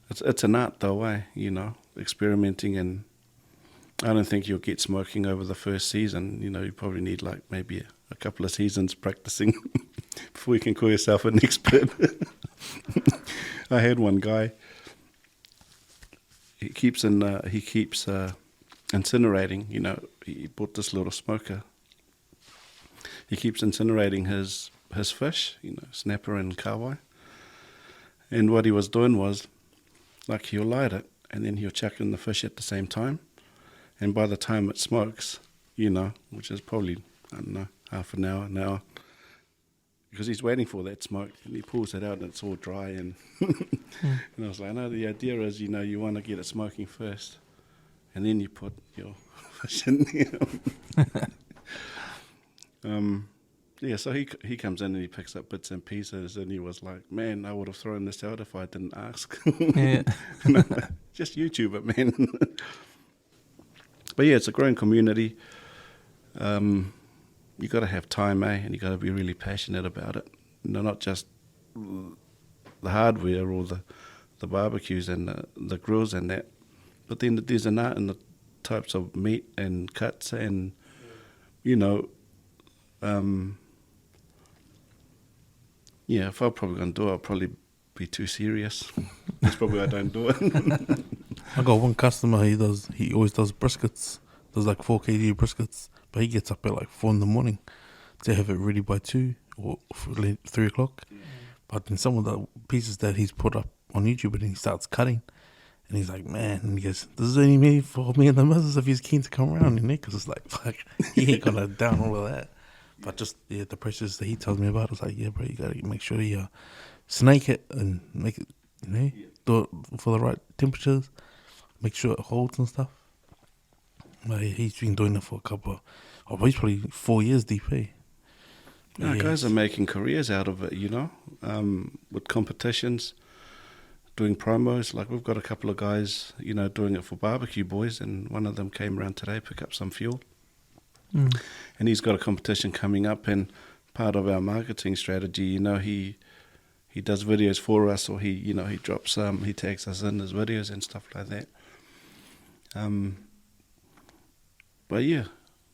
It's an art though, experimenting, and I don't think you'll get smoking over the first season. You probably need like maybe a couple of seasons practicing before you can call yourself an expert. I had one guy. He keeps incinerating. He bought this little smoker. He keeps incinerating his fish, snapper and kawai. And what he was doing was, like, he'll light it and then he'll chuck in the fish at the same time. And by the time it smokes, which is probably, I don't know, half an hour, because he's waiting for that smoke, and he pulls it out and it's all dry. And and I was like, no, the idea is, you want to get it smoking first, and then you put your fish in there. Yeah, so he comes in and he picks up bits and pieces, and he was like, man, I would have thrown this out if I didn't ask. Yeah. Just YouTube it, man. But yeah, it's a growing community. You got to have time, and you got to be really passionate about it. Not just the hardware or the barbecues and the grills and that, but then there's an art in the types of meat and cuts, and yeah, if I'm probably going to do it, I'll probably be too serious. That's probably why I don't do it. I got one customer, he always does briskets, does like 4 kg briskets, but he gets up at like 4 in the morning to have it ready by 2 or 3 o'clock. But then some of the pieces that he's put up on YouTube, and he starts cutting, and he's like, man, and he goes, this is only me for me and the missus if he's keen to come around, because it's like, fuck, he ain't gonna down all of that. But just, the process that he tells me about, it's like, yeah, bro, you gotta make sure you snake it and make it, do it for the right temperatures, make sure it holds and stuff. But he's been doing it for he's probably 4 years deep, No, guys are making careers out of it, with competitions, doing promos. Like, we've got a couple of guys, doing it for BBQ Boys, and one of them came around today, pick up some fuel. And he's got a competition coming up, and part of our marketing strategy, he does videos for us, or he drops he tags us in his videos and stuff like that. But yeah,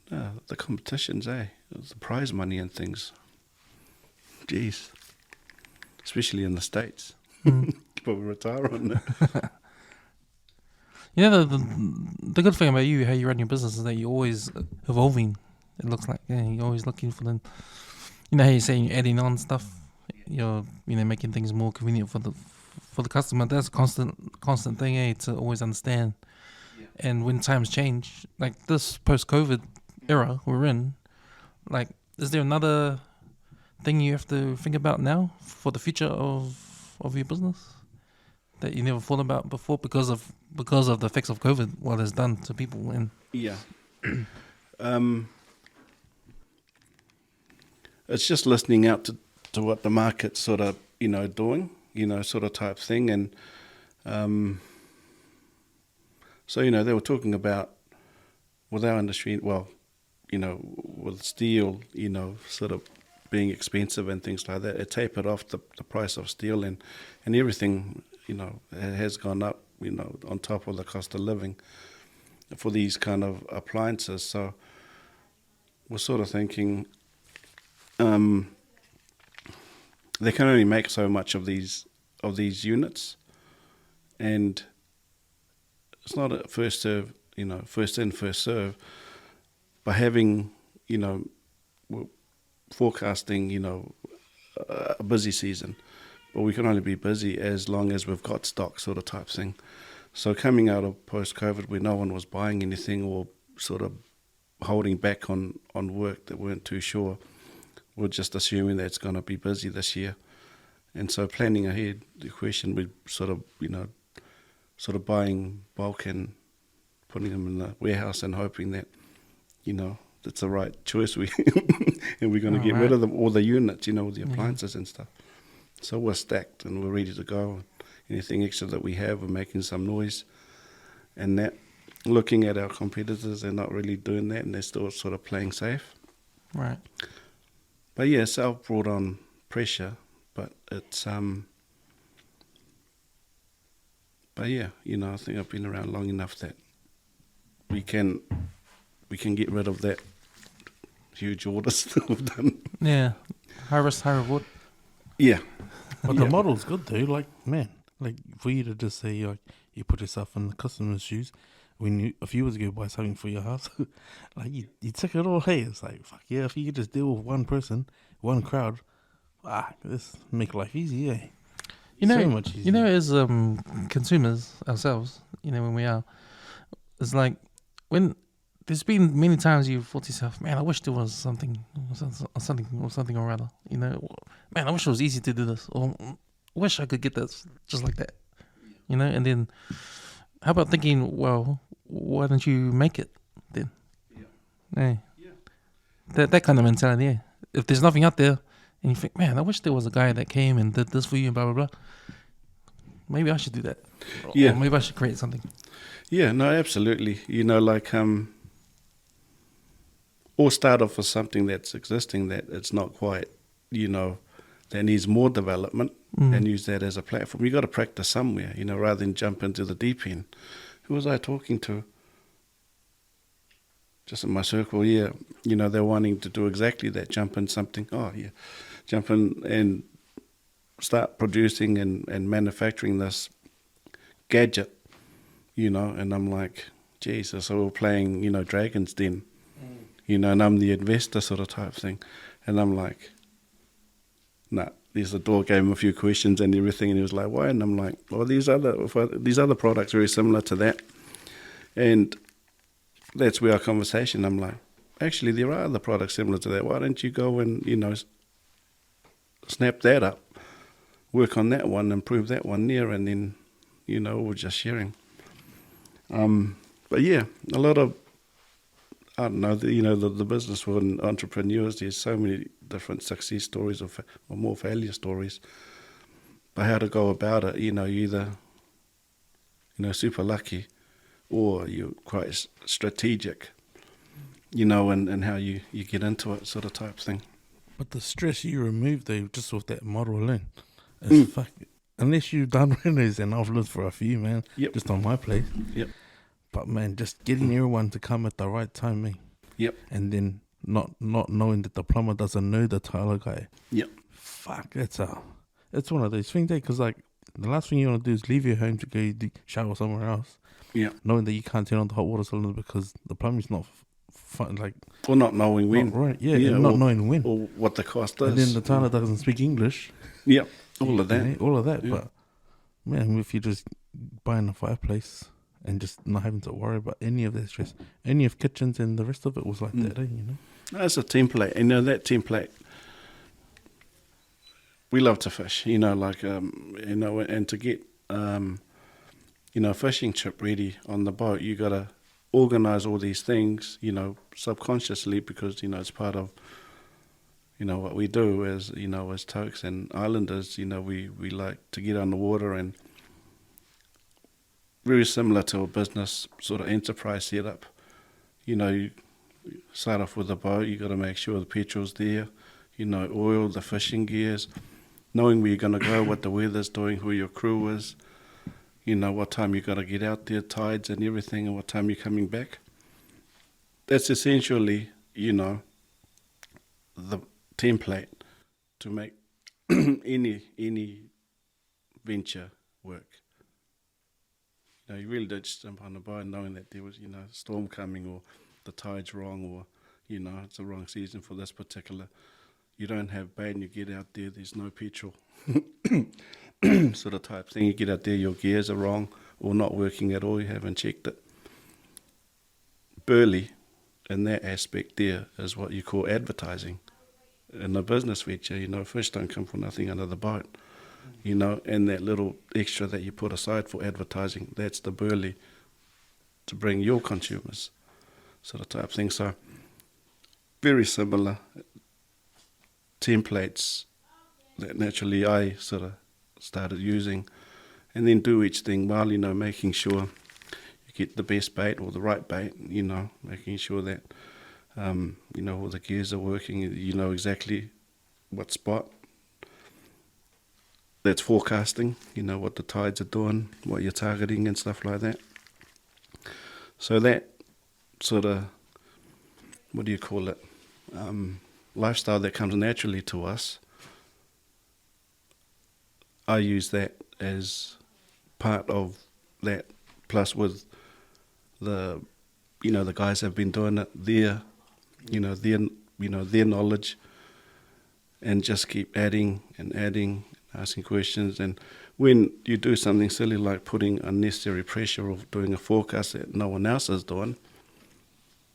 the competitions, the prize money and things. Jeez. Especially in the States. People retire on it. The good thing about you, how you run your business, is that you're always evolving. It looks like, you're always looking for them. How you're saying you're adding on stuff. You're making things more convenient for the customer. That's a constant thing, to always understand. And when times change, like this post-COVID era we're in, like, is there another thing you have to think about now for the future of your business that you never thought about before because of the effects of COVID, what it's done to people? And it's just listening out to what the market's sort of doing, sort of type thing. And so they were talking about, with our industry, with steel, sort of being expensive and things like that, it tapered off the price of steel, and everything, has gone up, on top of the cost of living for these kind of appliances. So we're sort of thinking, they can only make so much of these units, and it's not a first serve, first in, first serve. By having, forecasting, a busy season, but we can only be busy as long as we've got stock, sort of type thing. So coming out of post-COVID, where no one was buying anything or sort of holding back on work that weren't too sure, we're just assuming that it's going to be busy this year. And so planning ahead, the question we sort of buying bulk and putting them in the warehouse and hoping that, that's the right choice. And we're going to get rid of them, all the units, all the appliances and stuff. So we're stacked and we're ready to go. Anything extra that we have, we're making some noise. And that, looking at our competitors, they're not really doing that and they're still sort of playing safe. Right. But yeah, self brought on pressure, but it's but yeah, I think I've been around long enough that we can get rid of that huge orders that we've done. Yeah. High risk, high reward. Yeah. But the model's good though. Like, man, like for you to just say, like, you put yourself in the customer's shoes. When you, a few years ago, buy something for your house, like you took it all. Hey, it's like, fuck yeah, if you could just deal with one person, one crowd, this make life easy, eh? So much easier. As consumers ourselves, when we are, it's like when there's been many times you've thought to yourself, man, I wish there was something or other. Man, I wish it was easy to do this, or I wish I could get this just like that. And then how about thinking, well, why don't you make it then? Yeah. That kind of mentality. Yeah. If there's nothing out there, and you think, man, I wish there was a guy that came and did this for you and blah blah blah. Maybe I should do that. Yeah. Or maybe I should create something. Yeah. No, absolutely. Or start off with something that's existing that it's not quite, that needs more development, and use that as a platform. You got to practice somewhere, rather than jump into the deep end. Who was I talking to? Just in my circle, yeah. They're wanting to do exactly that, jump in something. Oh, yeah. Jump in and start producing and manufacturing this gadget, and I'm like, Jesus, so we're playing, Dragon's Den, and I'm the investor sort of type thing. And I'm like, nah, there's the door, gave him a few questions and everything, and he was like, why? And I'm like, well, these other products are very similar to that. And that's where our conversation, I'm like, actually, there are other products similar to that. Why don't you go and, snap that up, work on that one, improve that one there, and then, we're just sharing. But yeah, a lot of, I don't know, the business for entrepreneurs, there's so many different success stories or more failure stories. But how to go about it, you're either, super lucky or you're quite strategic, and how you get into it, sort of type thing. But the stress you remove, though, just with that model alone, is unless you've done renos, and I've lived for a few, man, just on my place. Yep. But, man, just getting everyone to come at the right time, man. Yep. And then not knowing that the plumber doesn't know the tiler guy. Yep. Fuck, it's one of those things, because, like, the last thing you want to do is leave your home to go shower somewhere else. Yeah. Knowing that you can't turn on the hot water cylinder because the plumbing's not fun, like... Or not knowing when. Not right, and not knowing when. Or what the cost is. And then the tiler doesn't speak English. Yeah, all of that. Yeah, all of that. Yeah. But, man, if you just buying a fireplace and just not having to worry about any of that stress, any of kitchens and the rest of it was like that, That's a template. That template, we love to fish, and to get, a fishing trip ready on the boat, you got to organise all these things, subconsciously, because, it's part of, what we do as Tokes and Islanders, we like to get on the water, and very similar to a business sort of enterprise setup. You start off with a boat, you got to make sure the petrol's there, oil, the fishing gears, knowing where you're going to go, what the weather's doing, who your crew is, what time you got to get out there, tides and everything, and what time you're coming back. That's essentially, the template to make any venture work. You really did just jump on the boat knowing that there was, storm coming or the tide's wrong or, it's the wrong season for this particular. You don't have bait and you get out there, there's no petrol sort of type thing. You get out there, your gears are wrong or not working at all, you haven't checked it. Burley, in that aspect there, is what you call advertising. In a business venture, fish don't come for nothing under the boat. And that little extra that you put aside for advertising, that's the burley to bring your consumers sort of type thing. So very similar templates that naturally I sort of started using, and then do each thing while, making sure you get the best bait or the right bait, making sure that, all the gears are working, you know exactly what spot. That's forecasting, what the tides are doing, what you're targeting and stuff like that. So that sort of, lifestyle that comes naturally to us, I use that as part of that, plus with the, the guys have been doing it, their knowledge, and just keep adding and adding, asking questions. And when you do something silly like putting unnecessary pressure or doing a forecast that no one else is doing,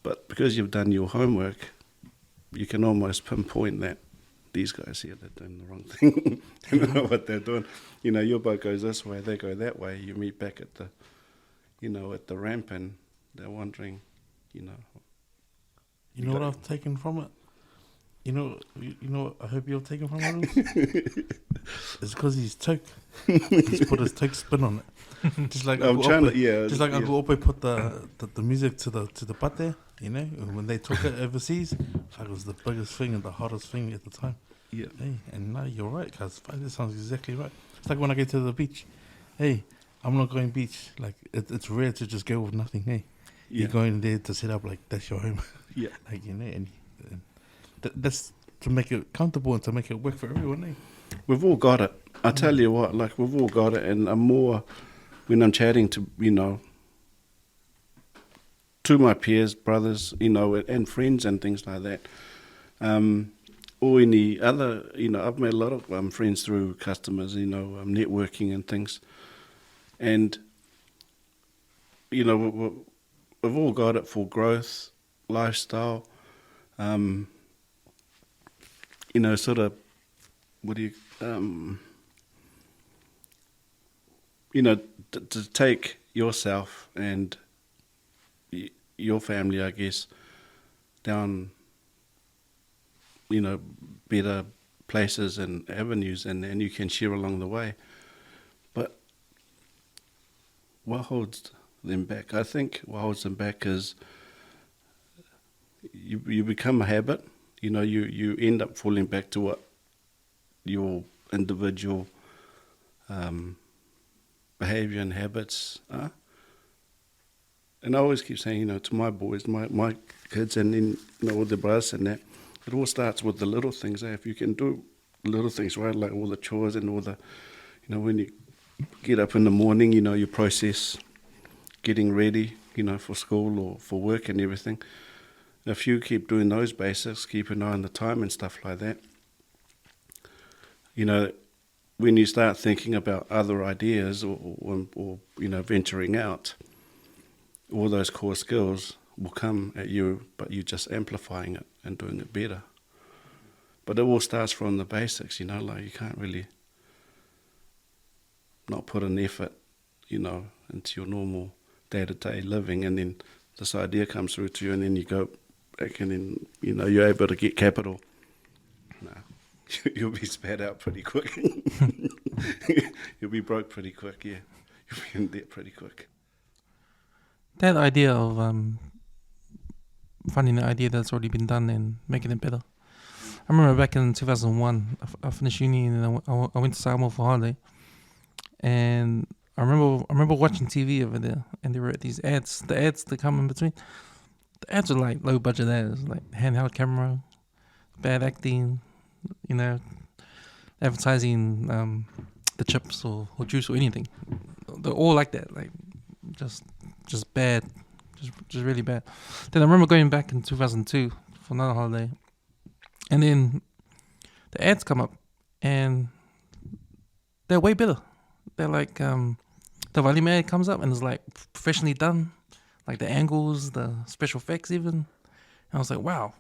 but because you've done your homework, you can almost pinpoint that these guys here, they're doing the wrong thing. They don't know what they're doing. Your boat goes this way, they go that way. You meet back at the, at the ramp, and they're wondering, You know what I've taken from it? You know what I hope you've taken from it? It's because he's toke. He's put his toke spin on it. Just like I'm trying to, just like Uncle Ope put the music to the pate, when they took it overseas. It was the biggest thing and the hottest thing at the time. Yeah. Hey, and now you're right, cuz that sounds exactly right. It's like when I go to the beach. Hey, I'm not going beach. Like it's rare to just go with nothing. Hey, you're going there to set up like that's your home. Yeah. and that's to make it comfortable and to make it work for everyone. Eh? We've all got it. I tell you what, we've all got it, and I'm more when I'm chatting to to my peers, brothers, and friends and things like that. Or any other, I've made a lot of friends through customers, networking and things. And, we've all got it for growth, lifestyle, sort of, to take yourself and your family, I guess, down, better places and avenues, and you can share along the way. But what holds them back? I think what holds them back is you become a habit. You end up falling back to what your individual behaviour and habits are. And I always keep saying, to my boys, my kids, and then all the brothers and that, it all starts with the little things. If you can do little things right, like all the chores and all the, when you get up in the morning, you process getting ready, for school or for work and everything. If you keep doing those basics, keep an eye on the time and stuff like that, when you start thinking about other ideas or venturing out, all those core skills will come at you, but you're just amplifying it and doing it better. But it all starts from the basics, you can't really not put an effort, into your normal day-to-day living, and then this idea comes through to you, and then you go back, and then, you're able to get capital. No, you'll be spat out pretty quick. You'll be broke pretty quick, yeah. You'll be in debt pretty quick. That idea of finding the idea that's already been done and making it better. I remember back in 2001, I finished uni and I went to Samoa for holiday, and I remember watching TV over there, and there were these ads. The ads that come in between, the ads are like low budget ads, like handheld camera, bad acting, advertising the chips or juice or anything. They're all like that, like just bad, just really bad. Then I remember going back in 2002 for another holiday, and then the ads come up, and they're way better. They're like the volume ad comes up, and it's like professionally done, like the angles, the special effects even. And I was like, wow.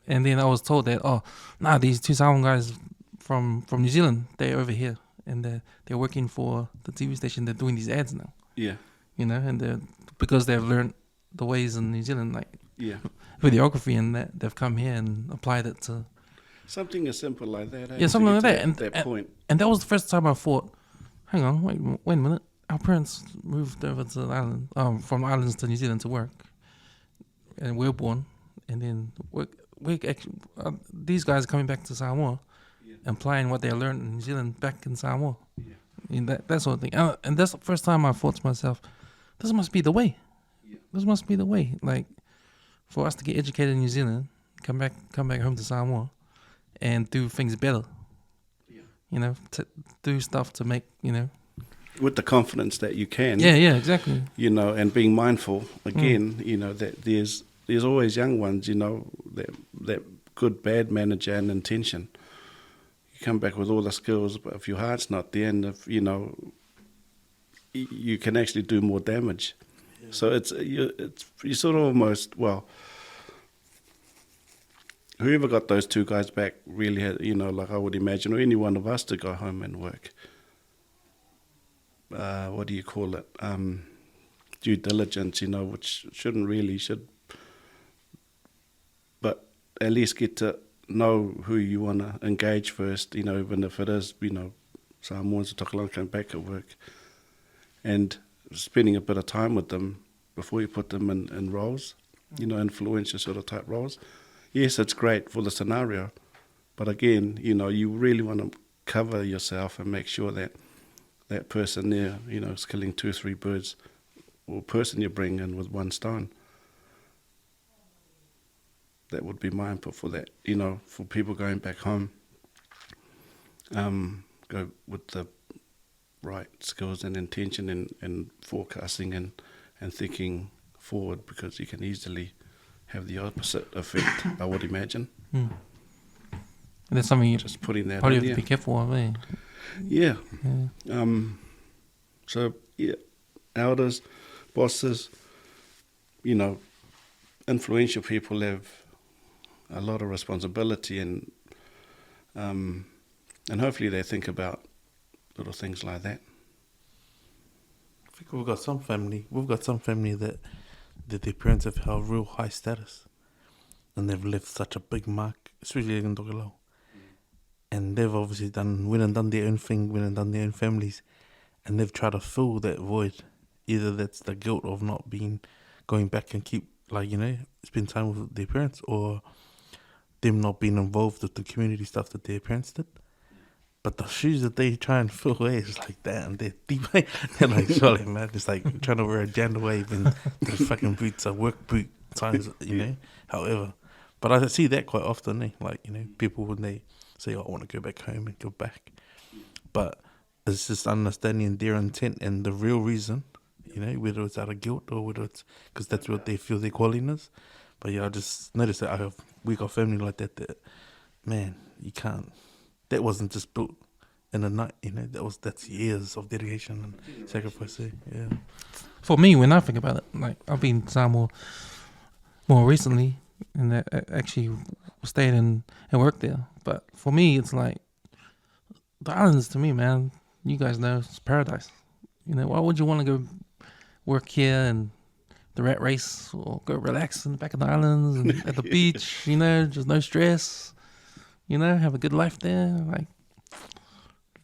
And then I was told that, these two Samoan guys from New Zealand, they're over here, and they're working for the TV station. They're doing these ads now. Yeah. And because they've learned the ways in New Zealand, like videography, and that they've come here and applied it to something as simple like that. Yeah, something like that. And that point. And that was the first time I thought, hang on, wait a minute. Our parents moved over to the island, from the islands to New Zealand to work, and we were born, and then we actually, these guys are coming back to Samoa, applying what they learned in New Zealand back in Samoa, and that sort of thing. And that's the first time I thought to myself, this must be the way. This must be the way. Like, for us to get educated in New Zealand, come back home to Samoa, and do things better. To do stuff to make, with the confidence that you can. Yeah, exactly. And being mindful again. That there's always young ones. That good bad manager and intention. You come back with all the skills, but if your heart's not there, and if you can actually do more damage. Yeah. So it's you sort of almost whoever got those two guys back really had, like I would imagine, or any one of us to go home and work. What do you call it? Due diligence, which should, but at least get to know who you want to engage first, even if it is, Samoans or Tokelau come back at work, and spending a bit of time with them before you put them in roles, influential sort of type roles. Yes, it's great for the scenario, but again, you really want to cover yourself and make sure that that person there, is killing 2-3 birds, or person you bring in with one stone. That would be my input for that, for people going back home. Go with the right skills and intention and forecasting and thinking forward, because you can easily have the opposite effect, I would imagine. And that's something you just putting that probably in, have to be careful of, eh? Yeah. Elders, bosses, influential people have a lot of responsibility, and hopefully they think about little things like that. I think we've got some family that their parents have held real high status, and they've left such a big mark, especially in Tokelau. And they've obviously went and done their own thing, went and done their own families, and they've tried to fill that void. Either that's the guilt of not going back and keep, spend time with their parents, or them not being involved with the community stuff that their parents did. But the shoes that they try and fill away is like, damn, they're deep. They're like, surely, man. It's like trying to wear a gender wave and those fucking boots are work boot times, However, but I see that quite often, people when they say, I want to go back home and go back. But it's just understanding their intent and the real reason, whether it's out of guilt or whether it's because that's what they feel their calling is. But I just noticed that we got family like that, man, you can't. That wasn't just built in a night, that's years of dedication and sacrifice. Yeah. For me, when I think about it, I've been to Samoa more recently, and I actually stayed and worked there. But for me, it's like the islands. To me, man, you guys know it's paradise. Why would you want to go work here and the rat race, or go relax in the back of the islands and at the beach? Just no stress. Have a good life there.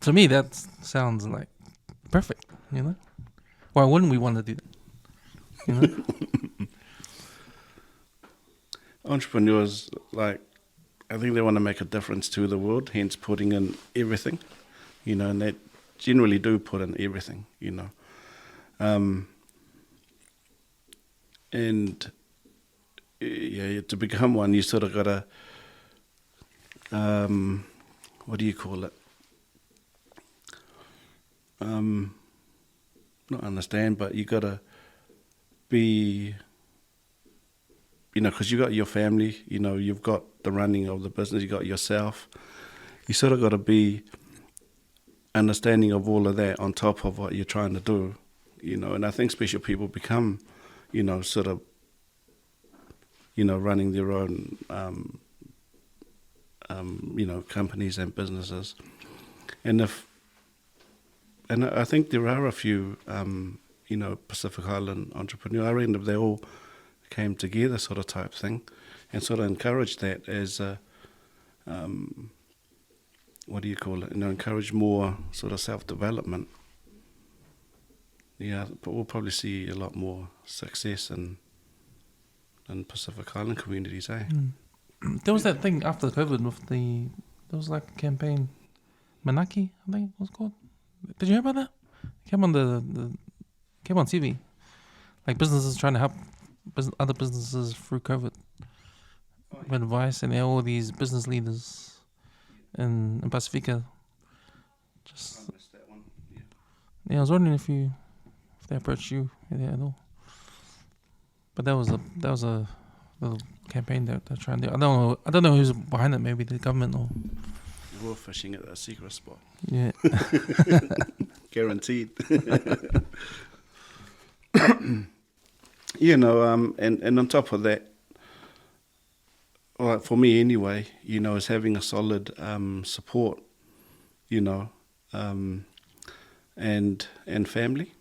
To me, that sounds like perfect. Why wouldn't we want to do that? Entrepreneurs, I think they want to make a difference to the world, hence putting in everything, and they generally do put in everything, and to become one, you sort of got to, what do you call it? not understand, but you got to be, because you got your family, you've got the running of the business, you got yourself. You sort of got to be understanding of all of that on top of what you're trying to do, and I think special people become, sort of, running their own, companies and businesses. And I think there are a few, Pacific Island entrepreneurs. I reckon if they all came together sort of type thing and sort of encouraged that as a, encourage more sort of self-development. Yeah, but we'll probably see a lot more success in Pacific Island communities, eh? There was that thing after COVID with there was like a campaign, Manaki, I think it was called. Did you hear about that? It came on came on TV. Like businesses trying to help other businesses through COVID with advice, and all these business leaders in Pacifica. Just I was wondering if they approached you at all. But that was a little campaign that they're trying to do. I don't know who's behind it. Maybe the government or. We're fishing at a secret spot. Yeah. Guaranteed. And on top of that, well, for me anyway, is having a solid support, and family.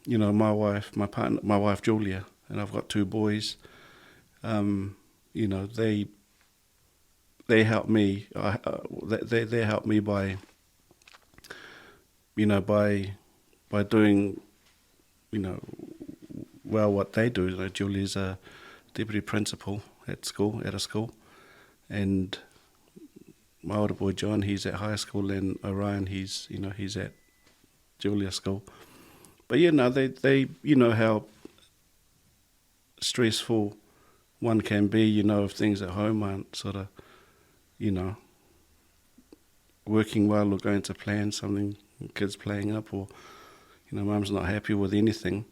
My wife Julia, and I've got 2 boys. They help me. They help me by doing, well what they do. Julia's a deputy principal at a school, and my older boy John, he's at high school, and Orion, he's at Julia's school. But they how stressful one can be, if things at home aren't sort of, working well or going to plan, something, kids playing up, or, mum's not happy with anything,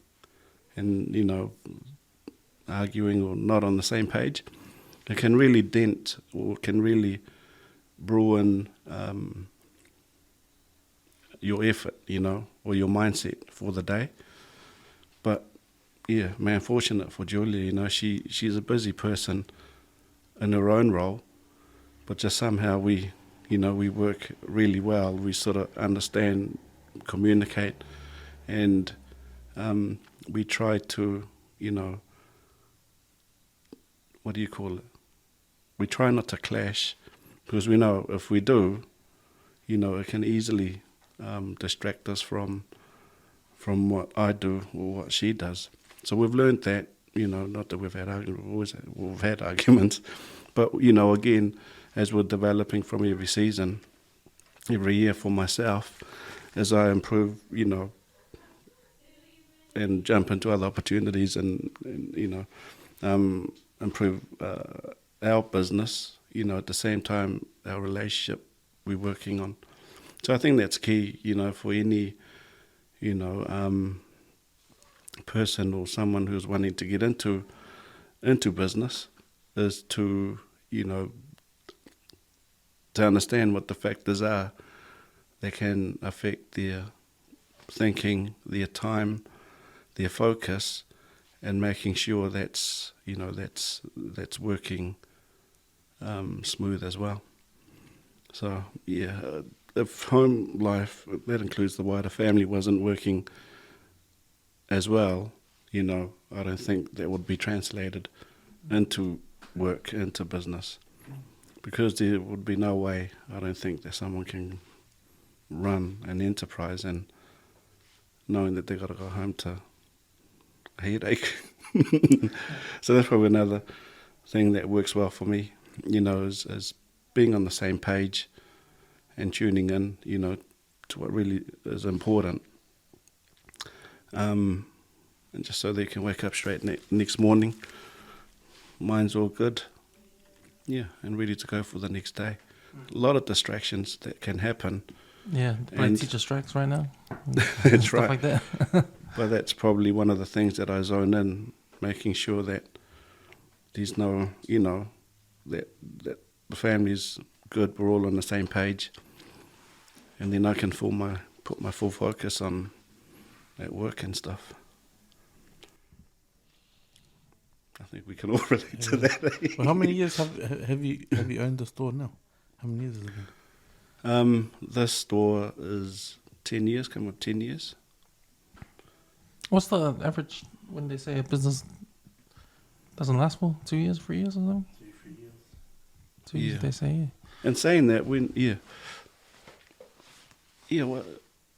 and, arguing or not on the same page. It can really dent or can really ruin your effort, or your mindset for the day. But, yeah, man, fortunate for Julia, she's a busy person in her own role, but just somehow we work really well. We sort of understand, communicate, and we try to, we try not to clash, because we know if we do, it can easily distract us from what I do or what she does. So we've learned that, not that we've had arguments, we've had arguments, but, again, as we're developing from every season, every year for myself, as I improve, and jump into other opportunities and improve our business, at the same time, our relationship we're working on. So I think that's key, for any, person or someone who's wanting to get into business, is to, to understand what the factors are that can affect their thinking, their time, their focus, and making sure that's working smooth as well. So yeah, if home life, that includes the wider family, wasn't working as well, I don't think that would be translated into work, into business. Because there would be no way, I don't think, that someone can run an enterprise and knowing that they've got to go home to a headache. So that's probably another thing that works well for me, is being on the same page and tuning in, to what really is important. And just so they can wake up straight next morning, mind's all good. Yeah, and ready to go for the next day. A lot of distractions that can happen, Yeah, the And- teacher strikes right now. That's Stuff right. like that. But that's probably one of the things that I zone in, making sure that there's no, that the family's good, we're all on the same page, and then I can put my full focus on at work and stuff. I think we can all relate to that. Well, how many years have you owned the store now? How many years has it been? This store is 10 years, coming up 10 years. What's the average when they say a business doesn't last for 2 years, 3 years or something? 2-3 years. 2 years, Yeah. they say, yeah. And saying that, well,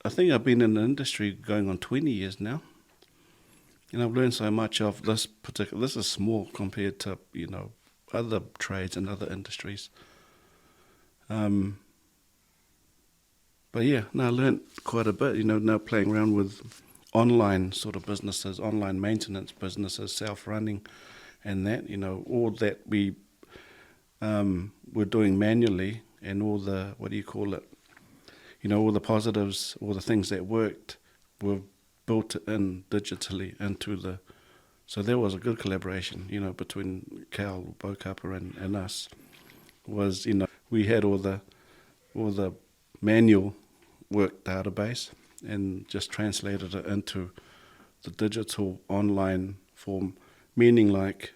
I think I've been in the industry going on 20 years now. And I've learned so much of this is small compared to, other trades and other industries. But yeah, I learned quite a bit, now playing around with online sort of businesses, online maintenance businesses, self-running and that, all that we were doing manually, and all the, all the positives, all the things that worked were built in digitally into the, so there was a good collaboration, between Cal, Bokapa and us, was, we had all the manual work database and just translated it into the digital online form, meaning like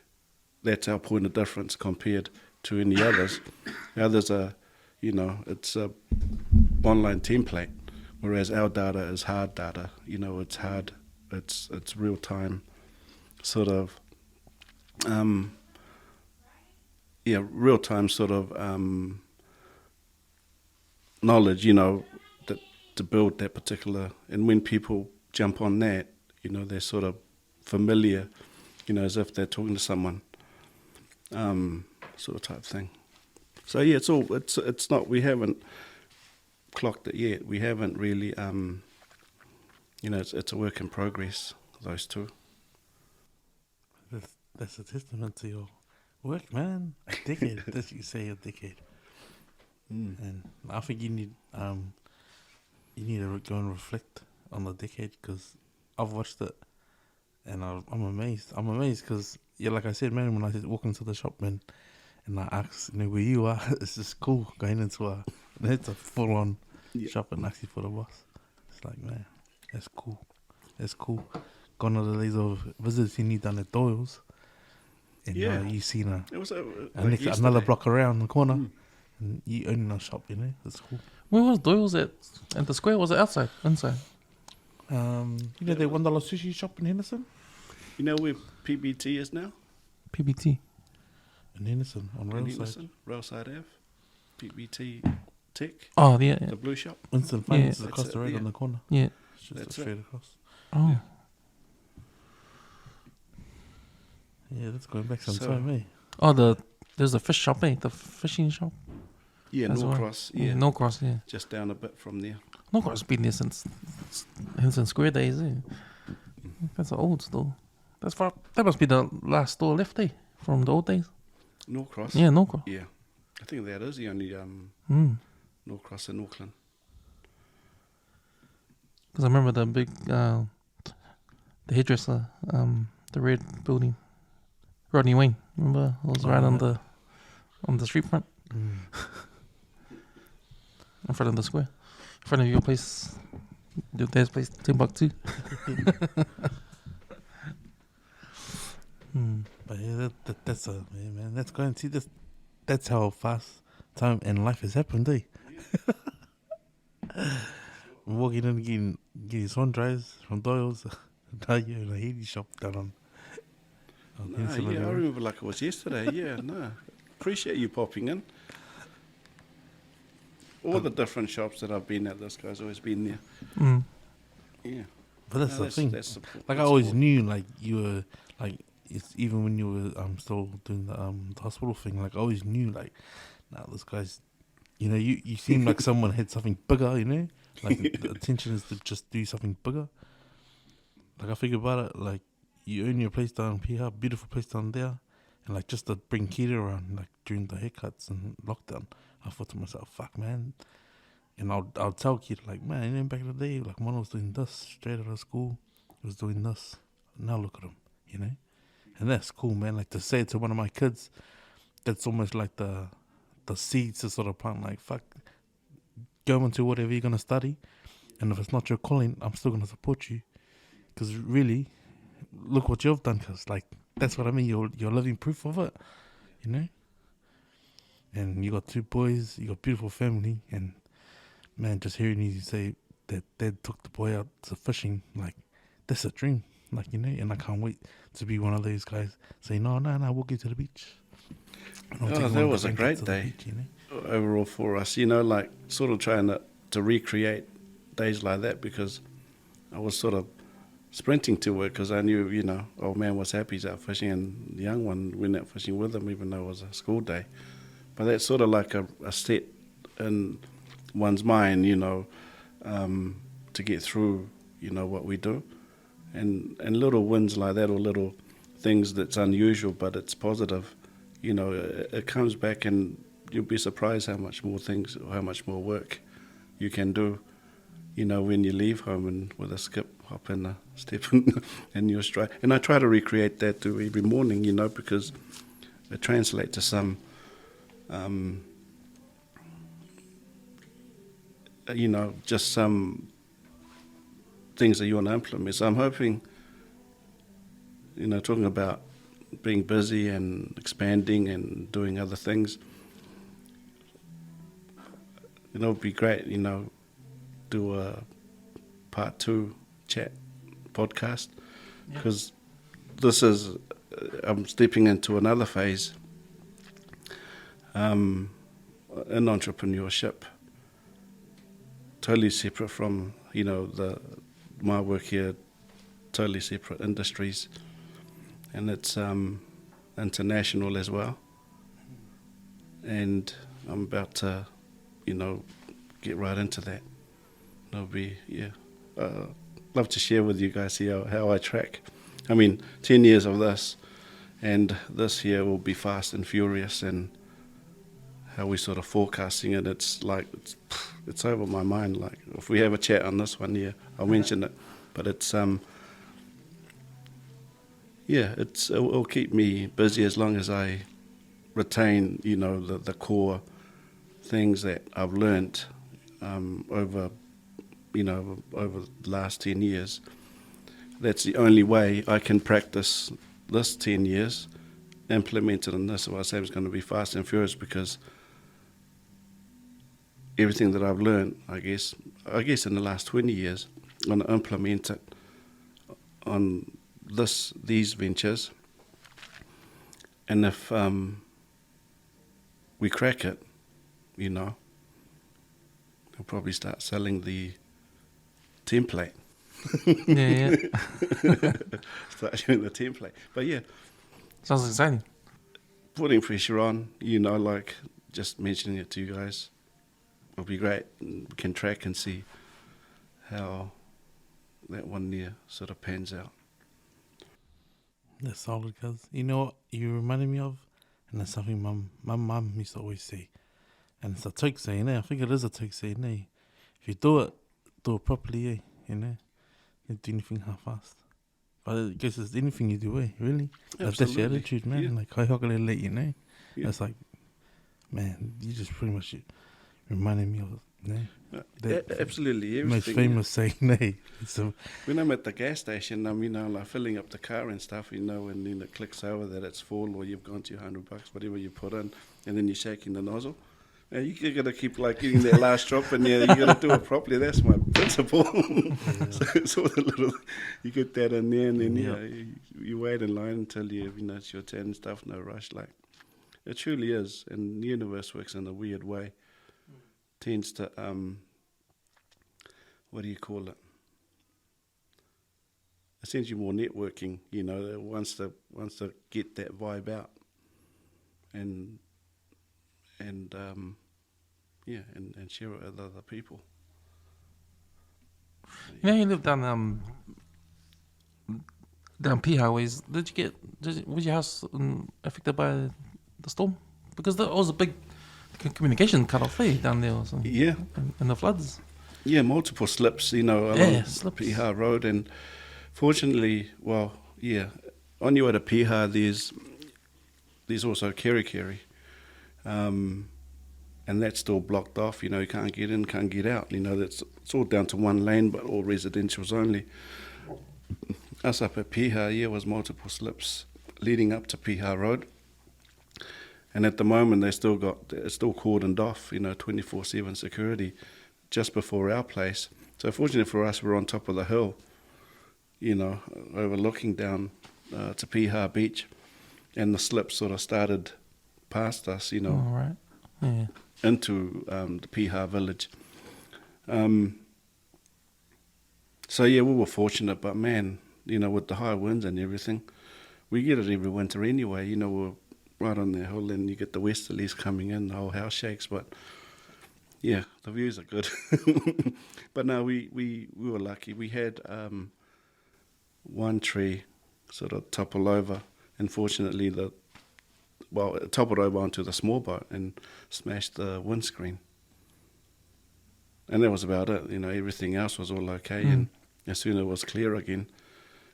that's our point of difference compared to any others. The others are, it's a online template, whereas our data is hard data. It's hard, it's real time, sort of, real time sort of knowledge, that to build that particular. And when people jump on that, they're sort of familiar, as if they're talking to someone, sort of type thing. So yeah, it's not, we haven't clocked it yet. We haven't really, it's a work in progress, those two. That's a testament to your work, man. A decade. That's you say, a decade. And I think you need to go and reflect on the decade, because I've watched it and I'm amazed. I'm amazed because, like I said, man, when I walk into the shop, man, and I ask, where you are, it's just cool going into it's a full-on shop and actually for the boss. It's like, man, that's cool. That's cool. Gone are the days of visiting you down at Doyle's, and you seen another block around the corner, and you own a shop, That's cool. Where was Doyle's at the square? Was it outside? Inside? The $1 sushi shop in Henderson? You know where PBT is now? PBT. In Henderson, on Railside. Railside Ave. PBT Tech. Oh, yeah. The blue shop. Winston Finance is That's across it, the road on the corner. Yeah. It's just That's straight it. across. Oh. Yeah, that's going back some So- time, eh? Oh, there's a fish shop, eh? The fishing shop. Yeah, That's Norcross. right. Yeah, Norcross, yeah. just down a bit from there. Norcross been there since Henson Square days, eh? That's an old store. That must be the last store left, eh? From the old days. Norcross. Yeah, Norcross. Yeah, I think that is the only Norcross in Auckland. Because I remember the big, the hairdresser, the red building, Rodney Wayne. Remember, it was right on the street front, in front of the square, in front of your place, your dad's place, Timbuktu. But yeah, that's man. That's going to see this. That's how fast time and life has happened, eh? Walking in and getting sun dries from Doyle's. Now you're in a Haiti shop down on Peninsula Yeah, I Road. remember like it was yesterday. Yeah, no, appreciate you popping in. All the different shops that I've been at, this guy's always been there. Yeah, But that's No, the thing. That's Like I always knew, like you were like it's even when you were still doing the hospital thing. Like I always knew, like this guy's, you seem like someone had something bigger, Like the intention is to just do something bigger. Like I think about it, like you own your place down in Piha, beautiful place down there, and like just to bring Kira around, like during the haircuts and lockdown, I thought to myself, fuck man, And I'll tell kid like, man, you know, back in the day, like Mono was doing this straight out of school, he was doing this. Now look at him, you know. And that's cool, man. Like to say it to one of my kids, that's almost like the seeds to sort of plant. Like fuck, go into whatever you're gonna study, and if it's not your calling, I'm still gonna support you. Because really, look what you've done. Because like that's what I mean. You're living proof of it, you know. And you got 2 boys, you got beautiful family, and man, just hearing you say that Dad took the boy out to fishing, like that's a dream, like you know. And I can't wait to be one of those guys. Say no, we'll get to the beach. That was a great day, beach, you know? Overall for us. You know, like sort of trying to recreate days like that, because I was sort of sprinting to work because I knew, you know, old man was happy he's out fishing, and the young one went out fishing with him, even though it was a school day. But that's sort of like a set in one's mind, you know, to get through, you know, what we do. And little wins like that, or little things that's unusual but it's positive, you know, it comes back, and you'll be surprised how much more things, or how much more work you can do, you know, when you leave home and with a skip, hop in, a step in, and you're straight. And I try to recreate that too every morning, you know, because it translates to some, you know, just some things that you want to implement. So I'm hoping, you know, talking about being busy and expanding and doing other things, you know, it'd be great, you know, do a part 2 chat podcast, because this is, I'm stepping into another phase in entrepreneurship, totally separate from, you know, my work here, totally separate industries, and it's international as well. And I'm about to, you know, get right into that. It'll be, love to share with you guys here how I track. I mean, 10 years of this, and this year will be fast and furious, and how we sort of forecasting it, it's like, it's over my mind. Like, if we have a chat on this one, I'll mention it. But it's, it'll keep me busy as long as I retain, you know, the core things that I've learnt over the last 10 years. That's the only way I can practice this 10 years, implement it in this. So I say it's going to be fast and furious, because everything that I've learned, I guess in the last 20 years, I'm going to implement it on these ventures. And if we crack it, you know, I'll probably start selling the template. Yeah. Start doing the template. But yeah. Sounds exciting. Putting pressure on, you know, like just mentioning it to you guys will be great. We can track and see how that 1 year sort of pans out. That's solid, cuz. You know what you reminded me of? And that's something my mum used to always say. And it's a toke saying, I think it is a toke saying, If you do it properly, you know? You don't do anything half-assed. But I guess it's anything you do, really. That's your attitude, man. Yeah. Like, I let you know. Yeah. It's like, man, you just pretty much reminded me of, Absolutely, everything. most famous saying, So when I'm at the gas station, I'm, you know, like filling up the car and stuff, you know, and then it clicks over that it's full, or you've gone to your $100, whatever you put in, and then you're shaking the nozzle. And you got to keep like getting that last drop in there. You got to do it properly. That's my principle. So a little, you get that in there, and then you wait in line until you know it's your turn and stuff. No rush. Like it truly is, and the universe works in a weird way. Tends to what do you call it? It sends you more networking. You know, it wants to get that vibe out, and share it with other people. You know, you live down Piha ways. Was your house affected by the storm? Because there was a big communication cut off down there or something. Yeah. And the floods. Yeah, multiple slips, along slips. Piha Road. And fortunately, on your way to Piha, there's also Kerikeri. And that's still blocked off, you can't get in, can't get out. It's all down to one lane, but all residentials only. Us up at Piha, was multiple slips leading up to Piha Road. And at the moment, it's still cordoned off, 24/7 security just before our place. So fortunately for us, we're on top of the hill, overlooking down to Piha Beach. And the slip sort of started past us, Oh, right. Yeah. into the Piha village. So we were fortunate, but man, with the high winds and everything, we get it every winter anyway. We're right on the hill, and you get the westerlies coming in, the whole house shakes. But yeah, the views are good. But no, we were lucky. We had one tree sort of topple over, and fortunately it toppled over onto the small boat and smashed the windscreen. And that was about it. Everything else was all okay. And as soon as it was clear again,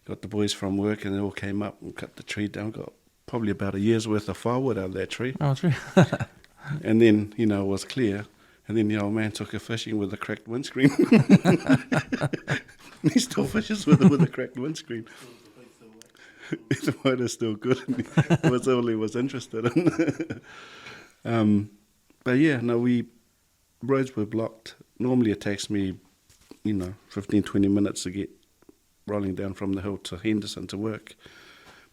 got the boys from work, and they all came up and cut the tree down. Got probably about a year's worth of firewood out of that tree. Oh, true. And then, it was clear. And then the old man took her fishing with a cracked windscreen. He still fishes with a cracked windscreen. The motor's still good. It was all he was interested in. But roads were blocked. Normally it takes me, 15, 20 minutes to get rolling down from the hill to Henderson to work.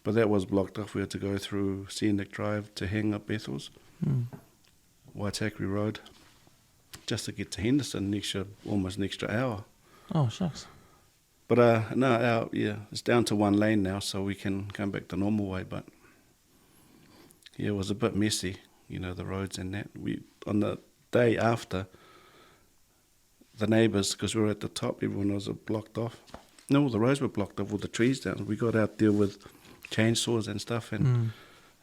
But that was blocked off. We had to go through Scenic Drive to hang up Bethel's, Waitakere Road, just to get to Henderson, almost an extra hour. Oh, shucks. But it's down to one lane now, so we can come back the normal way. But it was a bit messy, the roads and that. On the day after, the neighbours, because we were at the top, everyone was blocked off. No, the roads were blocked off, all the trees down. We got out there with chainsaws and stuff, and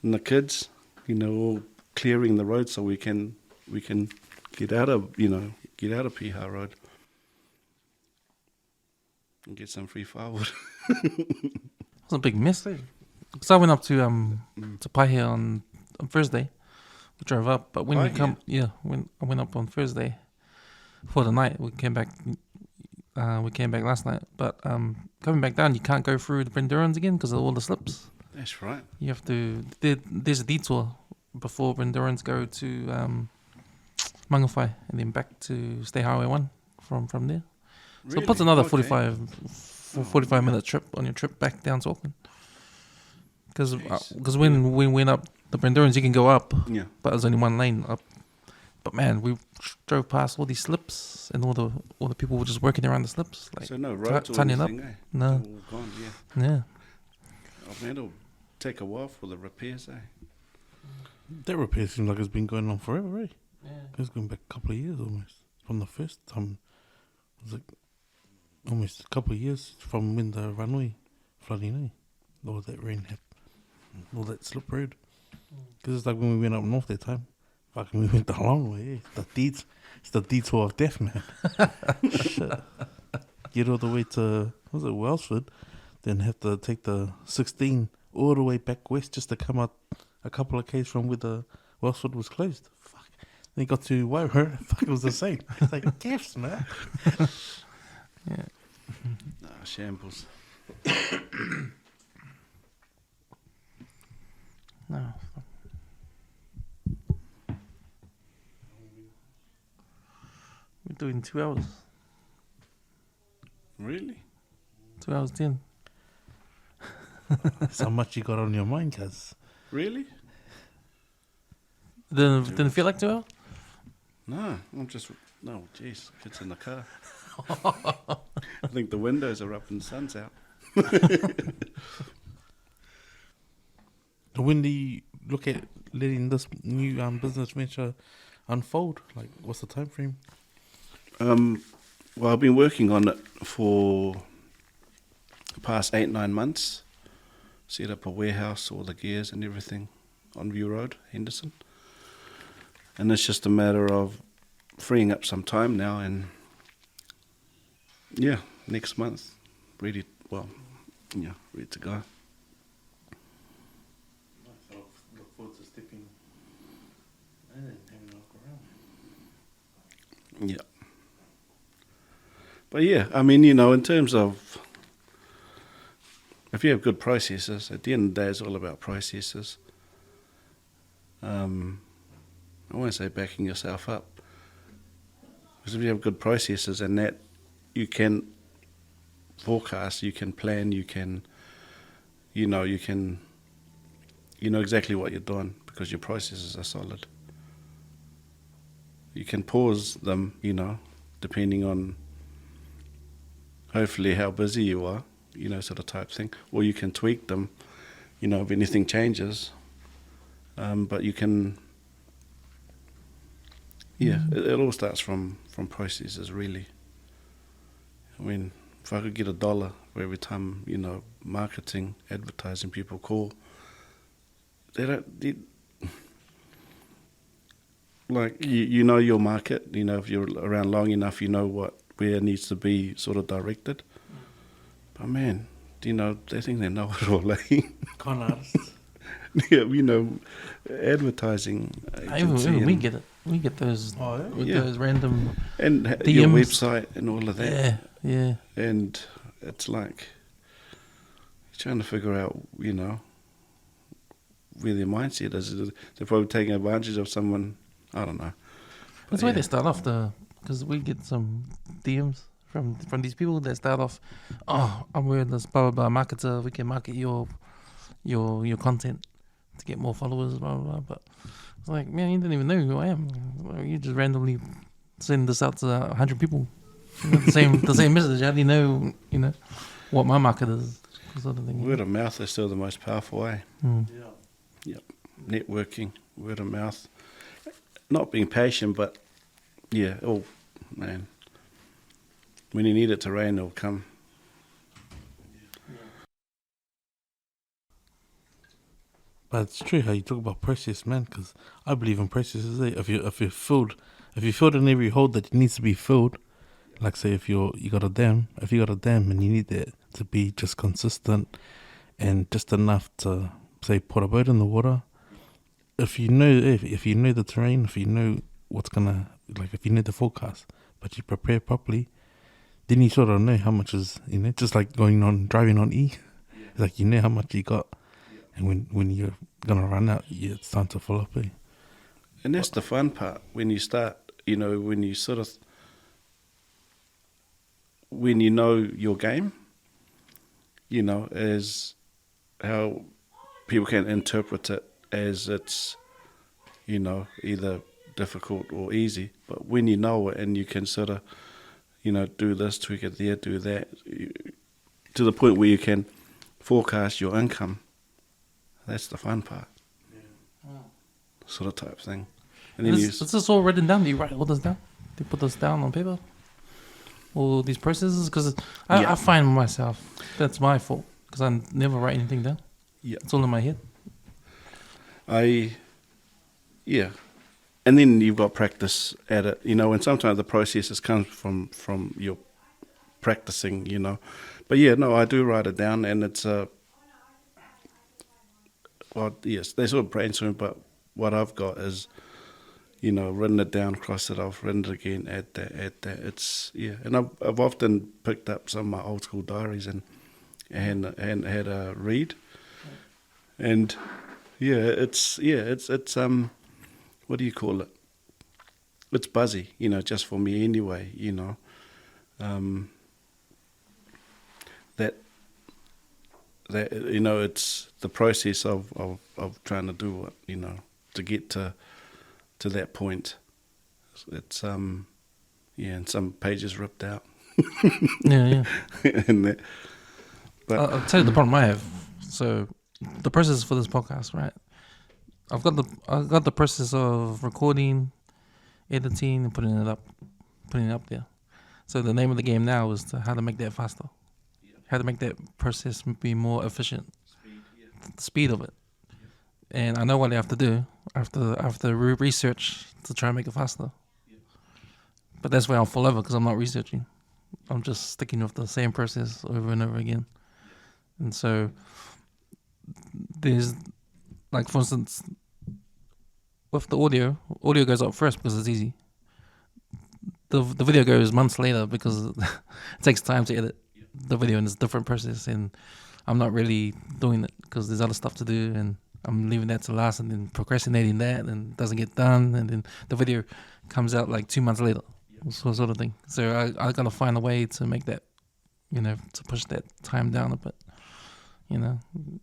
the kids, all clearing the road so we can get out of Piha Road and get some free firewood. It was a big mess. Because I went up to Piha on Thursday. We drove up, but when when I went up on Thursday for the night, we came back. We came back last night, but coming back down, you can't go through the Brendurans again because of all the slips. That's right. You have to. There's a detour before Brendurans go to Mangawhai and then back to State Highway 1 from there. Really? So it puts another Okay. 45 minute trip on your trip back down to Auckland. Because when we went up the Brendurans, you can go up, but there's only one lane up. But man, we drove past all these slips, and all the people were just working around the slips, like So no roads or tightening up. anything, eh? No. They're all gone, Yeah. Oh man, it'll take a while for the repairs, eh? That repair seems like it's been going on forever, eh? Yeah. It's going back a couple of years almost. From the first time, it was like almost a couple of years from when the runway flooding, eh? All that rain happened, all that slip road. Because it's like when we went up north that time, fucking we went the long way, eh? It's the detour of death, man. Shit. Get all the way to, Wellsford, then have to take the 16 all the way back west just to come out a couple of k's from where the Wellsford was closed. Fuck. Then you got to Waihora, fuck, it was the same. It's like, gaffs, man. Yeah. Shambles. No. We're doing 2 hours. Really? 2 hours 10. That's how much you got on your mind, cuz. Really? Didn't feel like 2 hours? No, jeez, kids in the car. I think the windows are up and the sun's out. When do you look at letting this new business venture unfold? Like, what's the time frame? Well, I've been working on it for the past 8-9 months. Set up a warehouse, all the gears and everything on View Road, Henderson. And it's just a matter of freeing up some time now, and yeah, next month, ready to go. I look forward to stepping in and having a look around. Yeah. But yeah, I mean, in terms of, if you have good processes, at the end of the day, it's all about processes. I won't say backing yourself up, because if you have good processes and that you can forecast, you can plan, you know exactly what you're doing because your processes are solid. You can pause them, depending on hopefully how busy you are, sort of type thing, or you can tweak them, if anything changes. But you can, it all starts from processes, really. I mean, if I could get $1 for every time, marketing, advertising people call, like, you know your market, if you're around long enough, where it needs to be sort of directed. But man, they think they know it all, eh? Con artists. Yeah, advertising agency. Even we get it. We get those those random and DMs. Your website and all of that. Yeah. And it's like trying to figure out, where their mindset is. They're probably taking advantage of someone. I don't know. That's why they start off because we get some DMs from these people that start off. Oh, I'm with this blah blah blah marketer. We can market your content to get more followers. Blah blah blah. But it's like, man, you don't even know who I am. You just randomly send this out to 100 people. The same message. How do you know what my market is? Sort of thing. Word of mouth is still the most powerful way. Yep. Networking, word of mouth. Not being patient, but oh man, when you need it to rain, it'll come. But it's true how you talk about process, man, because I believe in processes. If you filled in every hole that needs to be filled, like say if you got a dam and you need it to be just consistent and just enough to say put a boat in the water. If you know the terrain, if you know what's gonna, like, if you know the forecast, but you prepare properly, then you sort of know how much is, just like driving on E. Like, how much you got, and when you're gonna run out, it's time to fill up. And that's the fun part when you start. When you sort of, when you know your game, as how people can interpret it as it's, either difficult or easy. But when you know it and you can sort of, do this, tweak it there, do that, to the point where you can forecast your income, that's the fun part. Sort of type thing. And then Is this all written down? Do you write all this down? Do you put this down on paper? All these processes? Because I find myself, that's my fault, because I never write anything down. Yeah. It's all in my head. And then you've got practice at it, and sometimes the processes come from your practicing, But I do write it down, and it's they sort of brainstorm, but what I've got is, written it down, crossed it off, written it again, add that. It's, and I've often picked up some of my old school diaries and had a read, and it's what do you call it? It's buzzy, just for me anyway, that it's the process of trying to do what, to get to that point. It's and some pages ripped out. Yeah. And that, but I'll tell you the problem I have. So the process for this podcast, right? I've got the process of recording, editing, and putting it up there. So the name of the game now is how to make that faster, how to make that process be more efficient. The speed of it. and I know what I have to do. I have to research to try and make it faster. But that's where I'll fall over because I'm not researching. I'm just sticking with the same process over and over again. And so there's, like, for instance, with the audio goes up first because it's easy. The video goes months later because it takes time to edit the video and it's a different process, and I'm not really doing it because there's other stuff to do, and I'm leaving that to last and then procrastinating that and it doesn't get done, and then the video comes out like 2 months later, sort of thing. So I gotta find a way to make that, to push that time down a bit,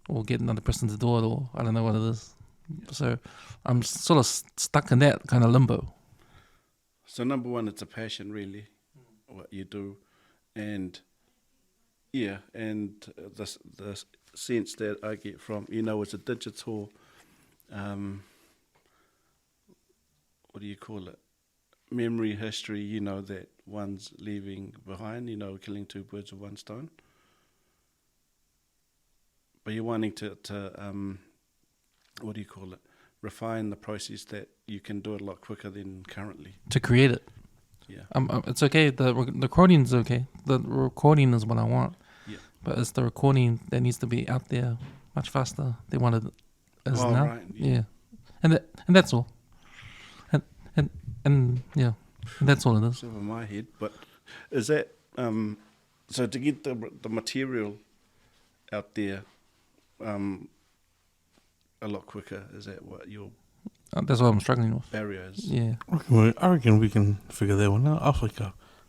or get another person to do it, or I don't know what it is. So I'm sort of stuck in that kind of limbo. So number one, it's a passion, really, what you do, and the sense that I get from, it's a digital, what do you call it? Memory, history, that one's leaving behind, killing two birds with one stone. But you're wanting to what do you call it? Refine the process that you can do it a lot quicker than currently. To create it. Yeah. It's okay. The recording's okay. The recording is what I want. Yeah. But it's the recording that needs to be out there much faster than what it is now. Right. Yeah. And that's all. And yeah, and that's all it is. It's over my head. But is that so to get the material out there a lot quicker? Is that what your That's what I'm struggling with. barrier is? Yeah. I reckon we can figure that one out. I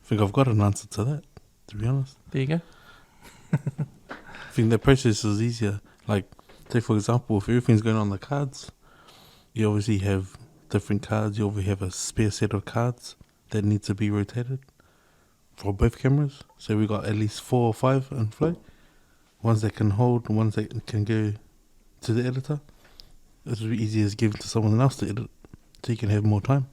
think I've got an answer to that, to be honest. There you go. I think the process is easier. Like, say for example, if everything's going on the cards, you obviously have different cards. You obviously have a spare set of cards that need to be rotated for both cameras. So we got at least 4 or 5 in Flue. Ones that can hold, ones that can go to the editor. It would be easier to give it to someone else to edit, so you can have more time.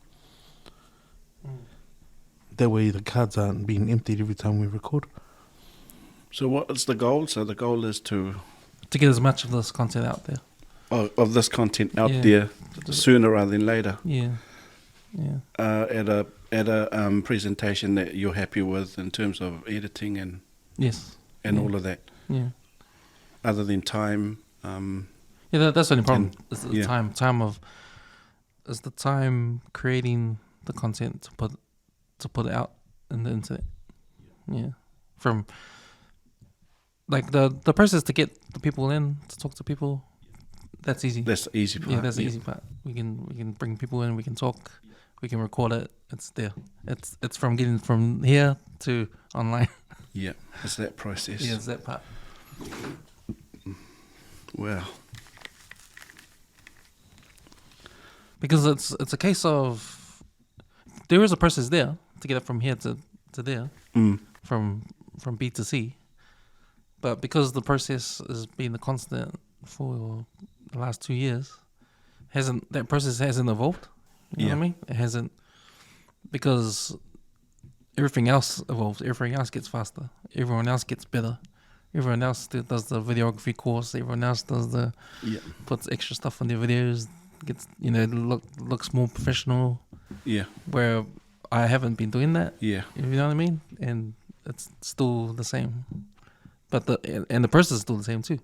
That way the cards aren't being emptied every time we record. So what is the goal? So the goal is to get as much of this content out there. of this content out Yeah. there sooner rather than later. Yeah. Yeah. At a presentation that you're happy with in terms of editing and Yes. and Yeah. all of that. Yeah. Other than time, Yeah, that's the only problem. And- It's the yeah. it's the time creating the content to put it out in the internet. Yeah. From like the process to get the people in to talk to people, that's easy. that's the easy part. Yeah, that's the easy part. We can bring people in, we can talk, we can record it. It's there. It's from getting from here to online. Yeah, it's that process. Yeah, it's that part. Wow. Because it's a case of there is a process there to get it from here to there, from B to C. But because the process has been a constant for the last 2 years, that process hasn't evolved. You know what I mean? It hasn't, because everything else evolves. Everything else gets faster. Everyone else gets better. Everyone else does the videography course. Everyone else does puts extra stuff on their videos. Gets looks more professional. Yeah. Where I haven't been doing that. Yeah. You know what I mean? And it's still the same. But the process is still the same too.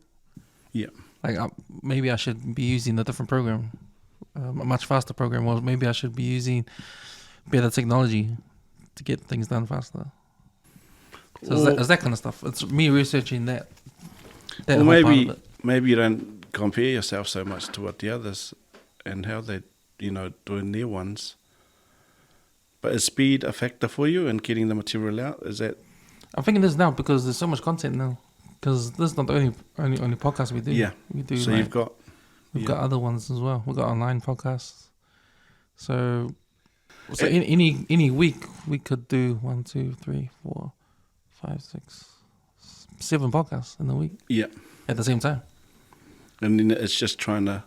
Yeah. Like maybe I should be using a different program, a much faster program, or maybe I should be using better technology to get things done faster. So it's that kind of stuff. It's me researching that Well, whole part of it. maybe you don't compare yourself so much to what the others and how they, doing their ones. But is speed a factor for you in getting the material out? Is that? I think it is now because there's so much content now. Because this is not the only podcast we do. Yeah. We do. So we've got other ones as well. We've got online podcasts. So any week we could do 1, 2, 3, 4, 5, 6, 7 podcasts in a week. Yeah. At the same time. And then it's just trying to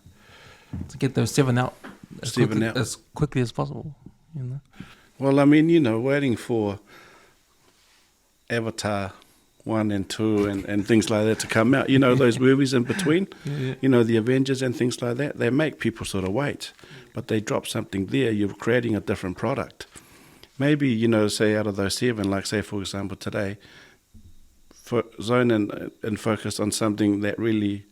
get those 7 out out as quickly as possible. Well, I mean, waiting for Avatar 1 and 2 and things like that to come out. You know, those movies in between, you know, the Avengers and things like that, they make people sort of wait. But they drop something there, you're creating a different product. Maybe, you know, say out of those 7, like say, for example, today, zone and focus on something that really,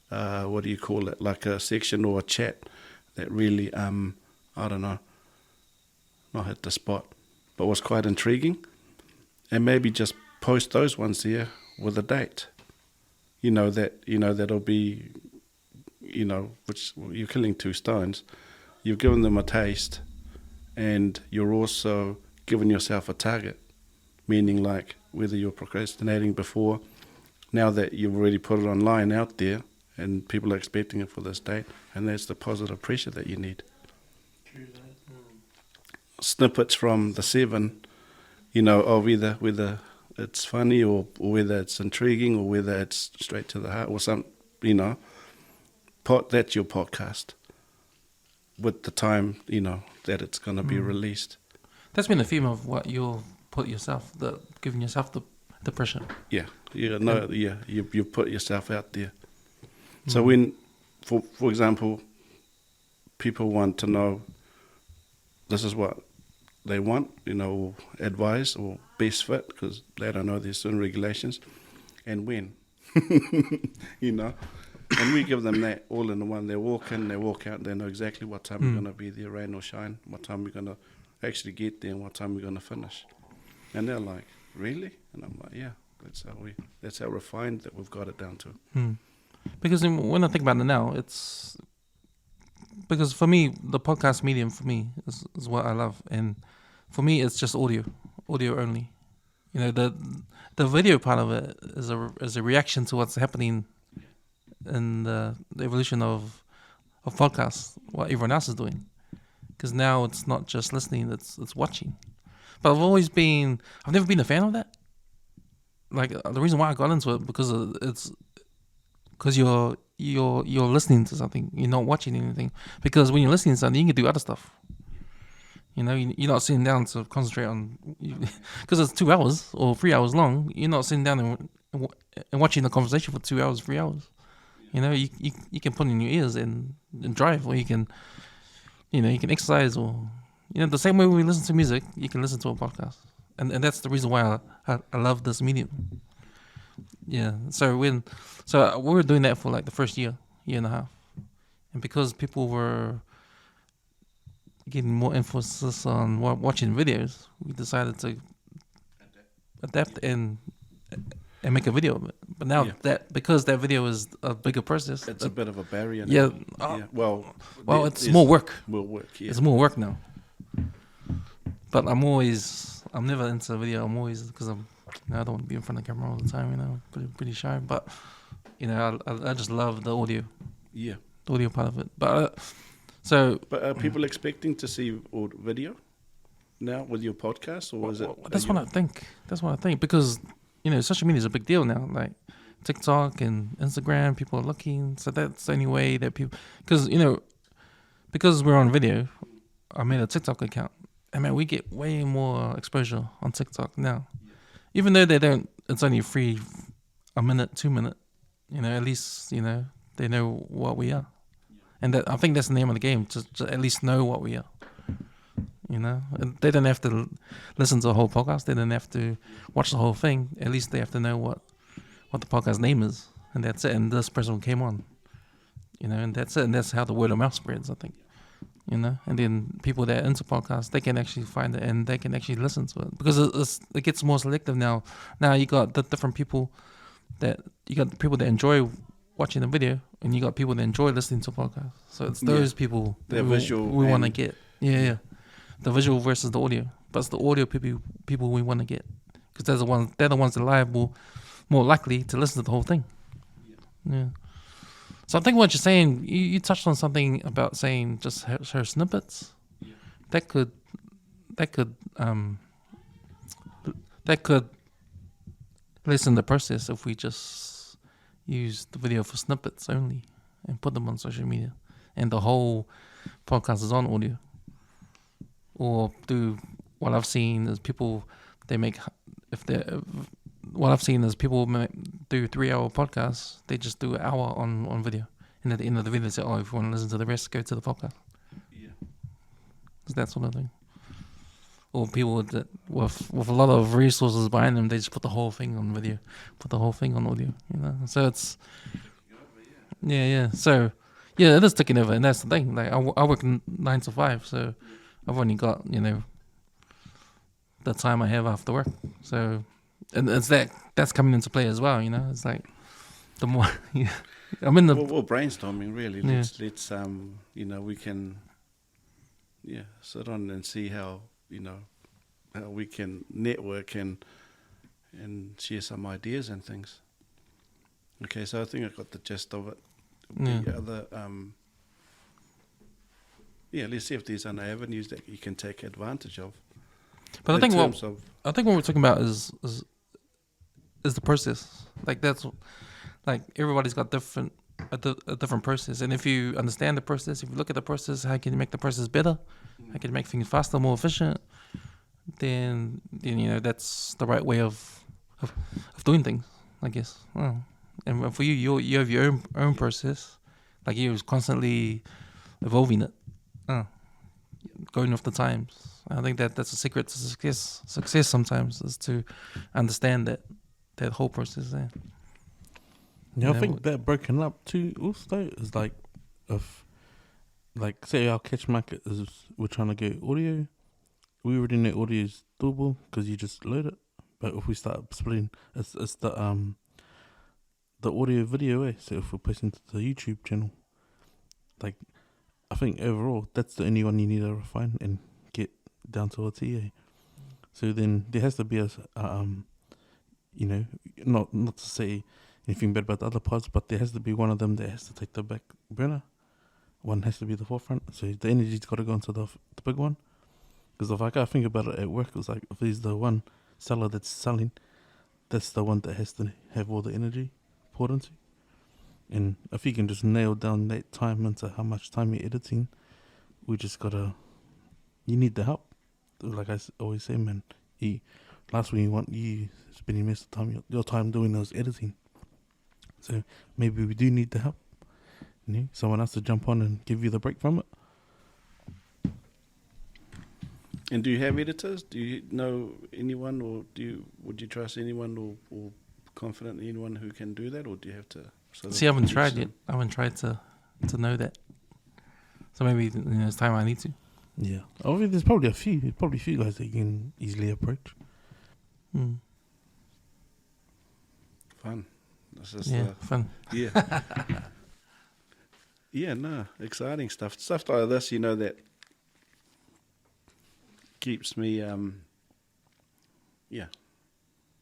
what do you call it, like a section or a chat that really, I don't know, not hit the spot, but was quite intriguing. And maybe just post those ones there with a date. That'll be, which you're killing 2 stones. You've given them a taste, and you're also giving yourself a target, meaning like whether you're procrastinating before, now that you've already put it online out there, and people are expecting it for this date, and that's the positive pressure that you need. Snippets from the 7, of whether it's funny or whether it's intriguing or whether it's straight to the heart or some, that's your podcast with the time, that it's going to be released. That's been the theme of what you'll put yourself, giving yourself the pressure. Yeah, you put yourself out there. So when, for example, people want to know this is what they want, or advice or best fit, because they don't know there's certain regulations, and when, and we give them that all in one. They walk in, they walk out, they know exactly what time we're going to be there, rain or shine, what time we're going to actually get there, and what time we're going to finish. And they're like, really? And I'm like, yeah, that's how refined that we've got it down to. Because when I think about it now, it's because for me, the podcast medium for me is what I love, and for me, it's just audio only. The video part of it is a reaction to what's happening in the evolution of podcasts, what everyone else is doing. Because now it's not just listening; it's watching. But I've never been a fan of that. Like the reason why I got into it because you're listening to something, you're not watching anything. Because when you're listening to something, you can do other stuff. You're not sitting down to concentrate on, because it's 2 hours or 3 hours long. You're not sitting down and watching the conversation for 2 hours, 3 hours. You can put in your ears and drive, or you can exercise, or the same way we listen to music, you can listen to a podcast, and that's the reason why I love this medium. Yeah, so we were doing that for like the first year and a half, and because people were getting more emphasis on watching videos, we decided to adapt and make a video of it. But now because that video is a bigger process, it's a bit of a barrier now. Yeah. Well, it's more work. More work. Yeah. It's more work now. But I'm never into video. I'm always, because I don't want to be in front of the camera all the time. Pretty shy. But I just love the audio. Yeah. The audio part of it. But are people expecting to see video now with your podcast, or is it? That's what I think. Because social media is a big deal now. Like TikTok and Instagram, people are looking. So that's the only way that people, because we're on video, I made a TikTok account. And man, we get way more exposure on TikTok now. Even though they don't, it's only free a minute, 2 minute. At least they know what we are. And I think that's the name of the game, to at least know what we are. And they don't have to listen to the whole podcast. They don't have to watch the whole thing. At least they have to know what the podcast name is, and that's it. And this person came on, and that's it. And that's how the word of mouth spreads, I think. And then people that are into podcasts, they can actually find it and they can actually listen to it, because it gets more selective now. Now you got the different people that enjoy watching the video, and you got people that enjoy listening to podcasts. So it's those people that we want to get. Yeah. The visual versus the audio, but it's the audio people we want to get, because they're the ones that are liable, more likely to listen to the whole thing. Yeah. So I think what you're saying, you touched on something about saying just share snippets. That could lessen the process if we just use the video for snippets only and put them on social media, and the whole podcast is on audio. Or do what I've seen is people, they make, if what I've seen is people do 3-hour podcasts. They just do an hour on video, and at the end of the video, they say, "Oh, if you want to listen to the rest, go to the podcast." Yeah. It's that sort of thing. Or people with a lot of resources behind them, they just put the whole thing on video, put the whole thing on audio. So it's yeah. So yeah, it is taking over, and that's the thing. Like I work 9 to 5, so I've only got the time I have after work. So and it's that's coming into play as well. It's like the more I'm in the We're brainstorming really. Yeah. Let's we can sit on and see how how we can network and share some ideas and things. Okay, so I think I got the gist of it. Yeah. The other let's see if there's other avenues that you can take advantage of. But I think what what we're talking about is the process. Like that's like everybody's got a different process, and if you understand the process, if you look at the process, how can you make the process better? How can you make things faster, more efficient? Then that's the right way of doing things, I guess. And for you have your own process, like you're constantly evolving it, going off the times. I think that's a secret to success. Success sometimes is to understand that whole process there. Yeah, I think that broken up too also is like, if like say our catch market is we're trying to go audio, we already know audio is doable because you just load it. But if we start splitting, it's the audio video way. So if we're posting to the YouTube channel, like I think overall that's the only one you need to refine and get down to a TA. So then there has to be not to say anything bad about the other parts, but there has to be one of them that has to take the back burner. One has to be the forefront. So the energy's got to go into the big one. Because if I think about it at work, it's like if there's the one seller that's selling, that's the one that has to have all the energy poured into. And if you can just nail down that time into how much time you're editing, we just gotta. You need the help. Like I always say, man. Last one you want, you spending most of the time your time doing those editing. So maybe we do need the help. Someone else to jump on and give you the break from it. And do you have editors? Do you know anyone, or would you trust anyone, or confident in anyone who can do that, or do you have to? See, I haven't tried yet. I haven't tried to know that. So maybe it's time I need to. Yeah, I mean, there's probably a few guys that you can easily approach. Fun. This is fun. Yeah. Yeah, no, exciting stuff. Stuff like this, that keeps me,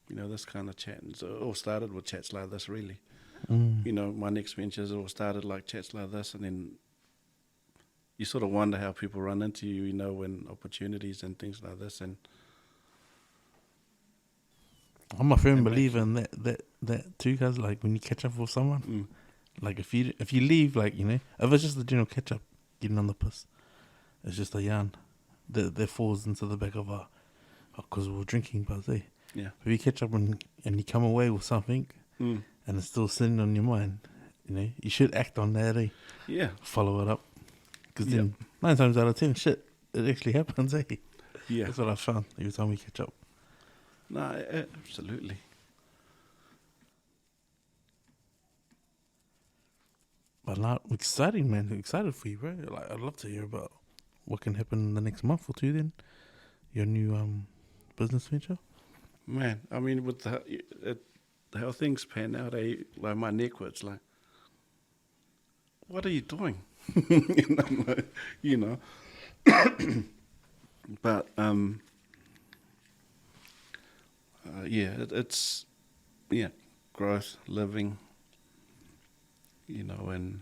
this kind of chat. So it all started with chats like this, really. My next ventures all started like chats like this, and then you sort of wonder how people run into you, when opportunities and things like this. And I'm a firm believer in that too, guys. Like when you catch up with someone, like if you leave, like if it's just a general catch up, getting on the piss, it's just a yarn that falls into the back of because we were drinking, but if you catch up and you come away with something, and it's still sitting on your mind, you should act on that, Yeah. Follow it up, because then 9 times out of 10, shit, it actually happens, Yeah. That's what I found every time we catch up. No, absolutely. But exciting, man. Excited for you, bro. Like, I'd love to hear about what can happen in the next month or two. Then your new business venture. Man, I mean, with how things pan out, like my neck hurts. Like, what are you doing? But it's growth, living, and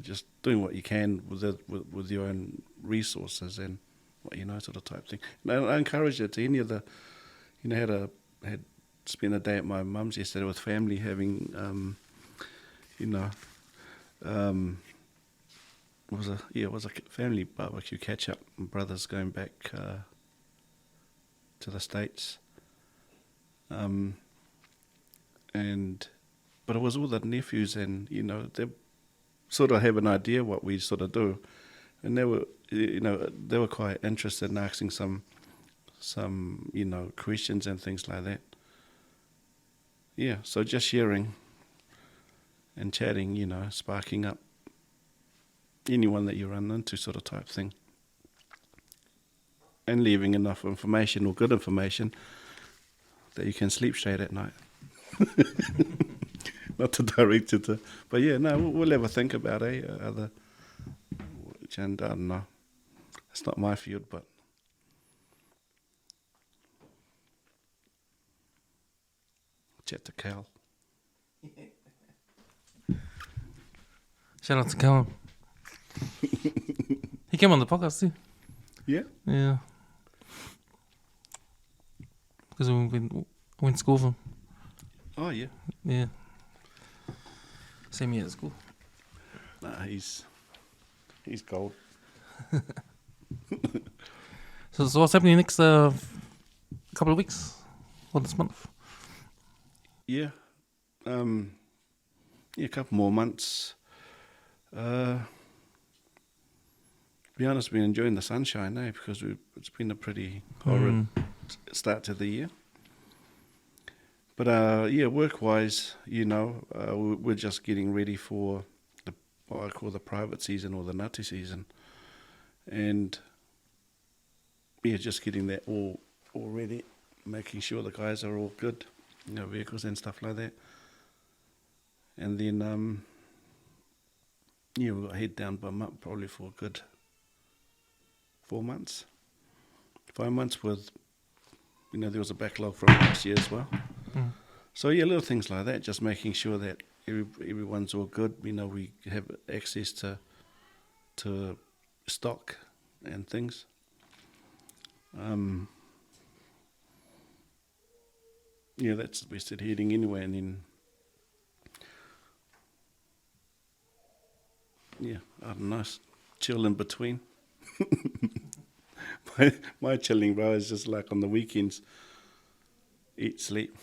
just doing what you can with your own resources and sort of type thing. And I encourage it to any of the, had spent a day at my mum's yesterday with family having, it was a family barbecue catch up. My brother's going back to the States, But it was all the nephews, and they sort of have an idea what we sort of do, and they were quite interested in asking some questions and things like that. Yeah, so just sharing and chatting, sparking up anyone that you run into, sort of type thing, and leaving enough information or good information that you can sleep straight at night. Not to direct it to, but yeah, no, we'll have a think about other, and I don't know, it's not my field, but chat to Cal. Shout out to Callum. He came on the podcast too. Yeah. Yeah. Because we went to school with him. Oh yeah. Yeah. Same year at school. Nah, he's gold. So what's happening next couple of weeks or this month? Yeah. A couple more months. To be honest, we've been enjoying the sunshine, because it's been a pretty horrid start to the year. But work-wise, we're just getting ready for what I call the private season or the nutty season, and just getting that all ready, making sure the guys are all good, vehicles and stuff like that, and then we've got head down bum up probably for a good 5 months with, there was a backlog from last year as well. So little things like that, just making sure that everyone's all good. We have access to stock and things. That's the best at heading anyway, and then I don't know, chill in between. my chilling, bro, is just like on the weekends. Eat, sleep.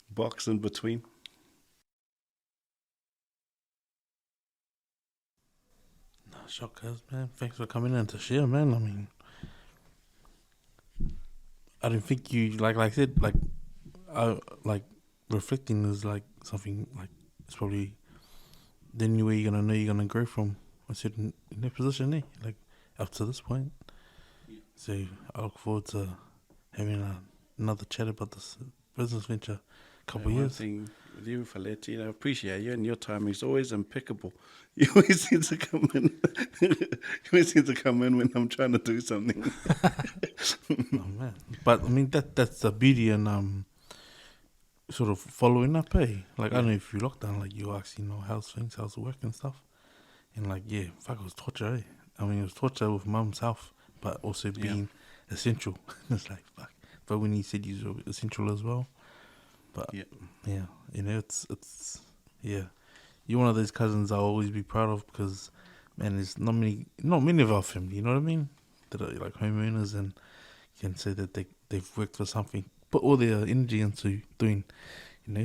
Box in between. No, shockers, man. Thanks for coming in to share, man. I mean, I don't think you, like I said, reflecting is like something like, it's probably the only way you're going to know you're going to grow from a certain position there, like up to this point. So I look forward to having another chat about this business venture a couple of years. One thing with you, Falette, appreciate you, and your timing is always impeccable. You always seem to come in. When I'm trying to do something. Oh man! But I mean that's the beauty and sort of following up, eh? Like I don't know if you lockdown, like you actually how's things, how's the work and stuff, and it was torture, eh? I mean it was torture with mum's health. But also being essential. It's like, fuck. But when he said he's essential as well. But, it's you're one of those cousins I'll always be proud of because, man, there's not many of our family, you know what I mean? That are like homeowners and can say that they've worked for something, put all their energy into doing,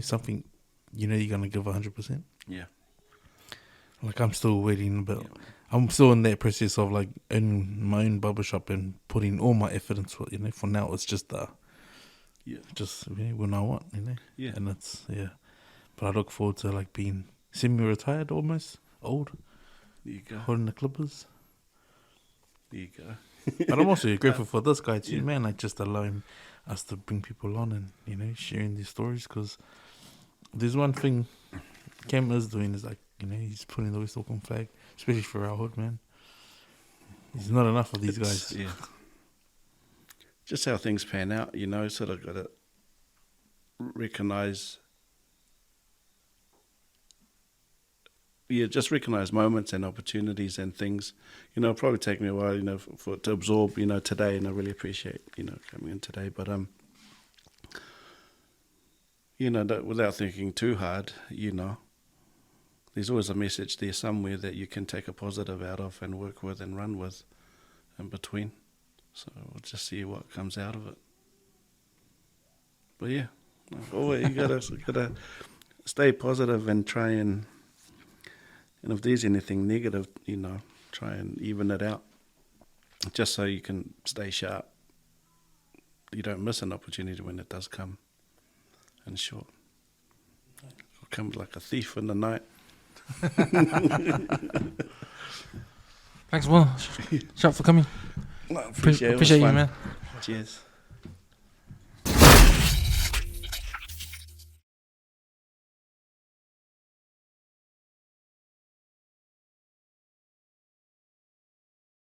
something, you're going to give 100%. Yeah. Like I'm still waiting, but I'm still in that process of like owning my own barbershop and putting all my effort into it. For now, it's just just when I want, Yeah. And it's but I look forward to like being semi-retired, almost old. There you go. Holding the clippers. There you go. But I'm also grateful for this guy too, man. Like just allowing us to bring people on and sharing these stories because there's one thing Cam is doing is like. He's putting the West Auckland flag, especially for our hood, man. There's not enough of these guys. Yeah. Just how things pan out, sort of got to recognise. Just recognise moments and opportunities and things. It'll probably take me a while, for to absorb, today, and I really appreciate, coming in today. But without thinking too hard, there's always a message there somewhere that you can take a positive out of and work with and run with in between. So we'll just see what comes out of it. But yeah, always you gotta stay positive and try and if there's anything negative, try and even it out, just so you can stay sharp. You don't miss an opportunity when it does come. And sure, it'll come like a thief in the night. Thanks, Will. Shout for coming. No, appreciate you, fun. man. Cheers.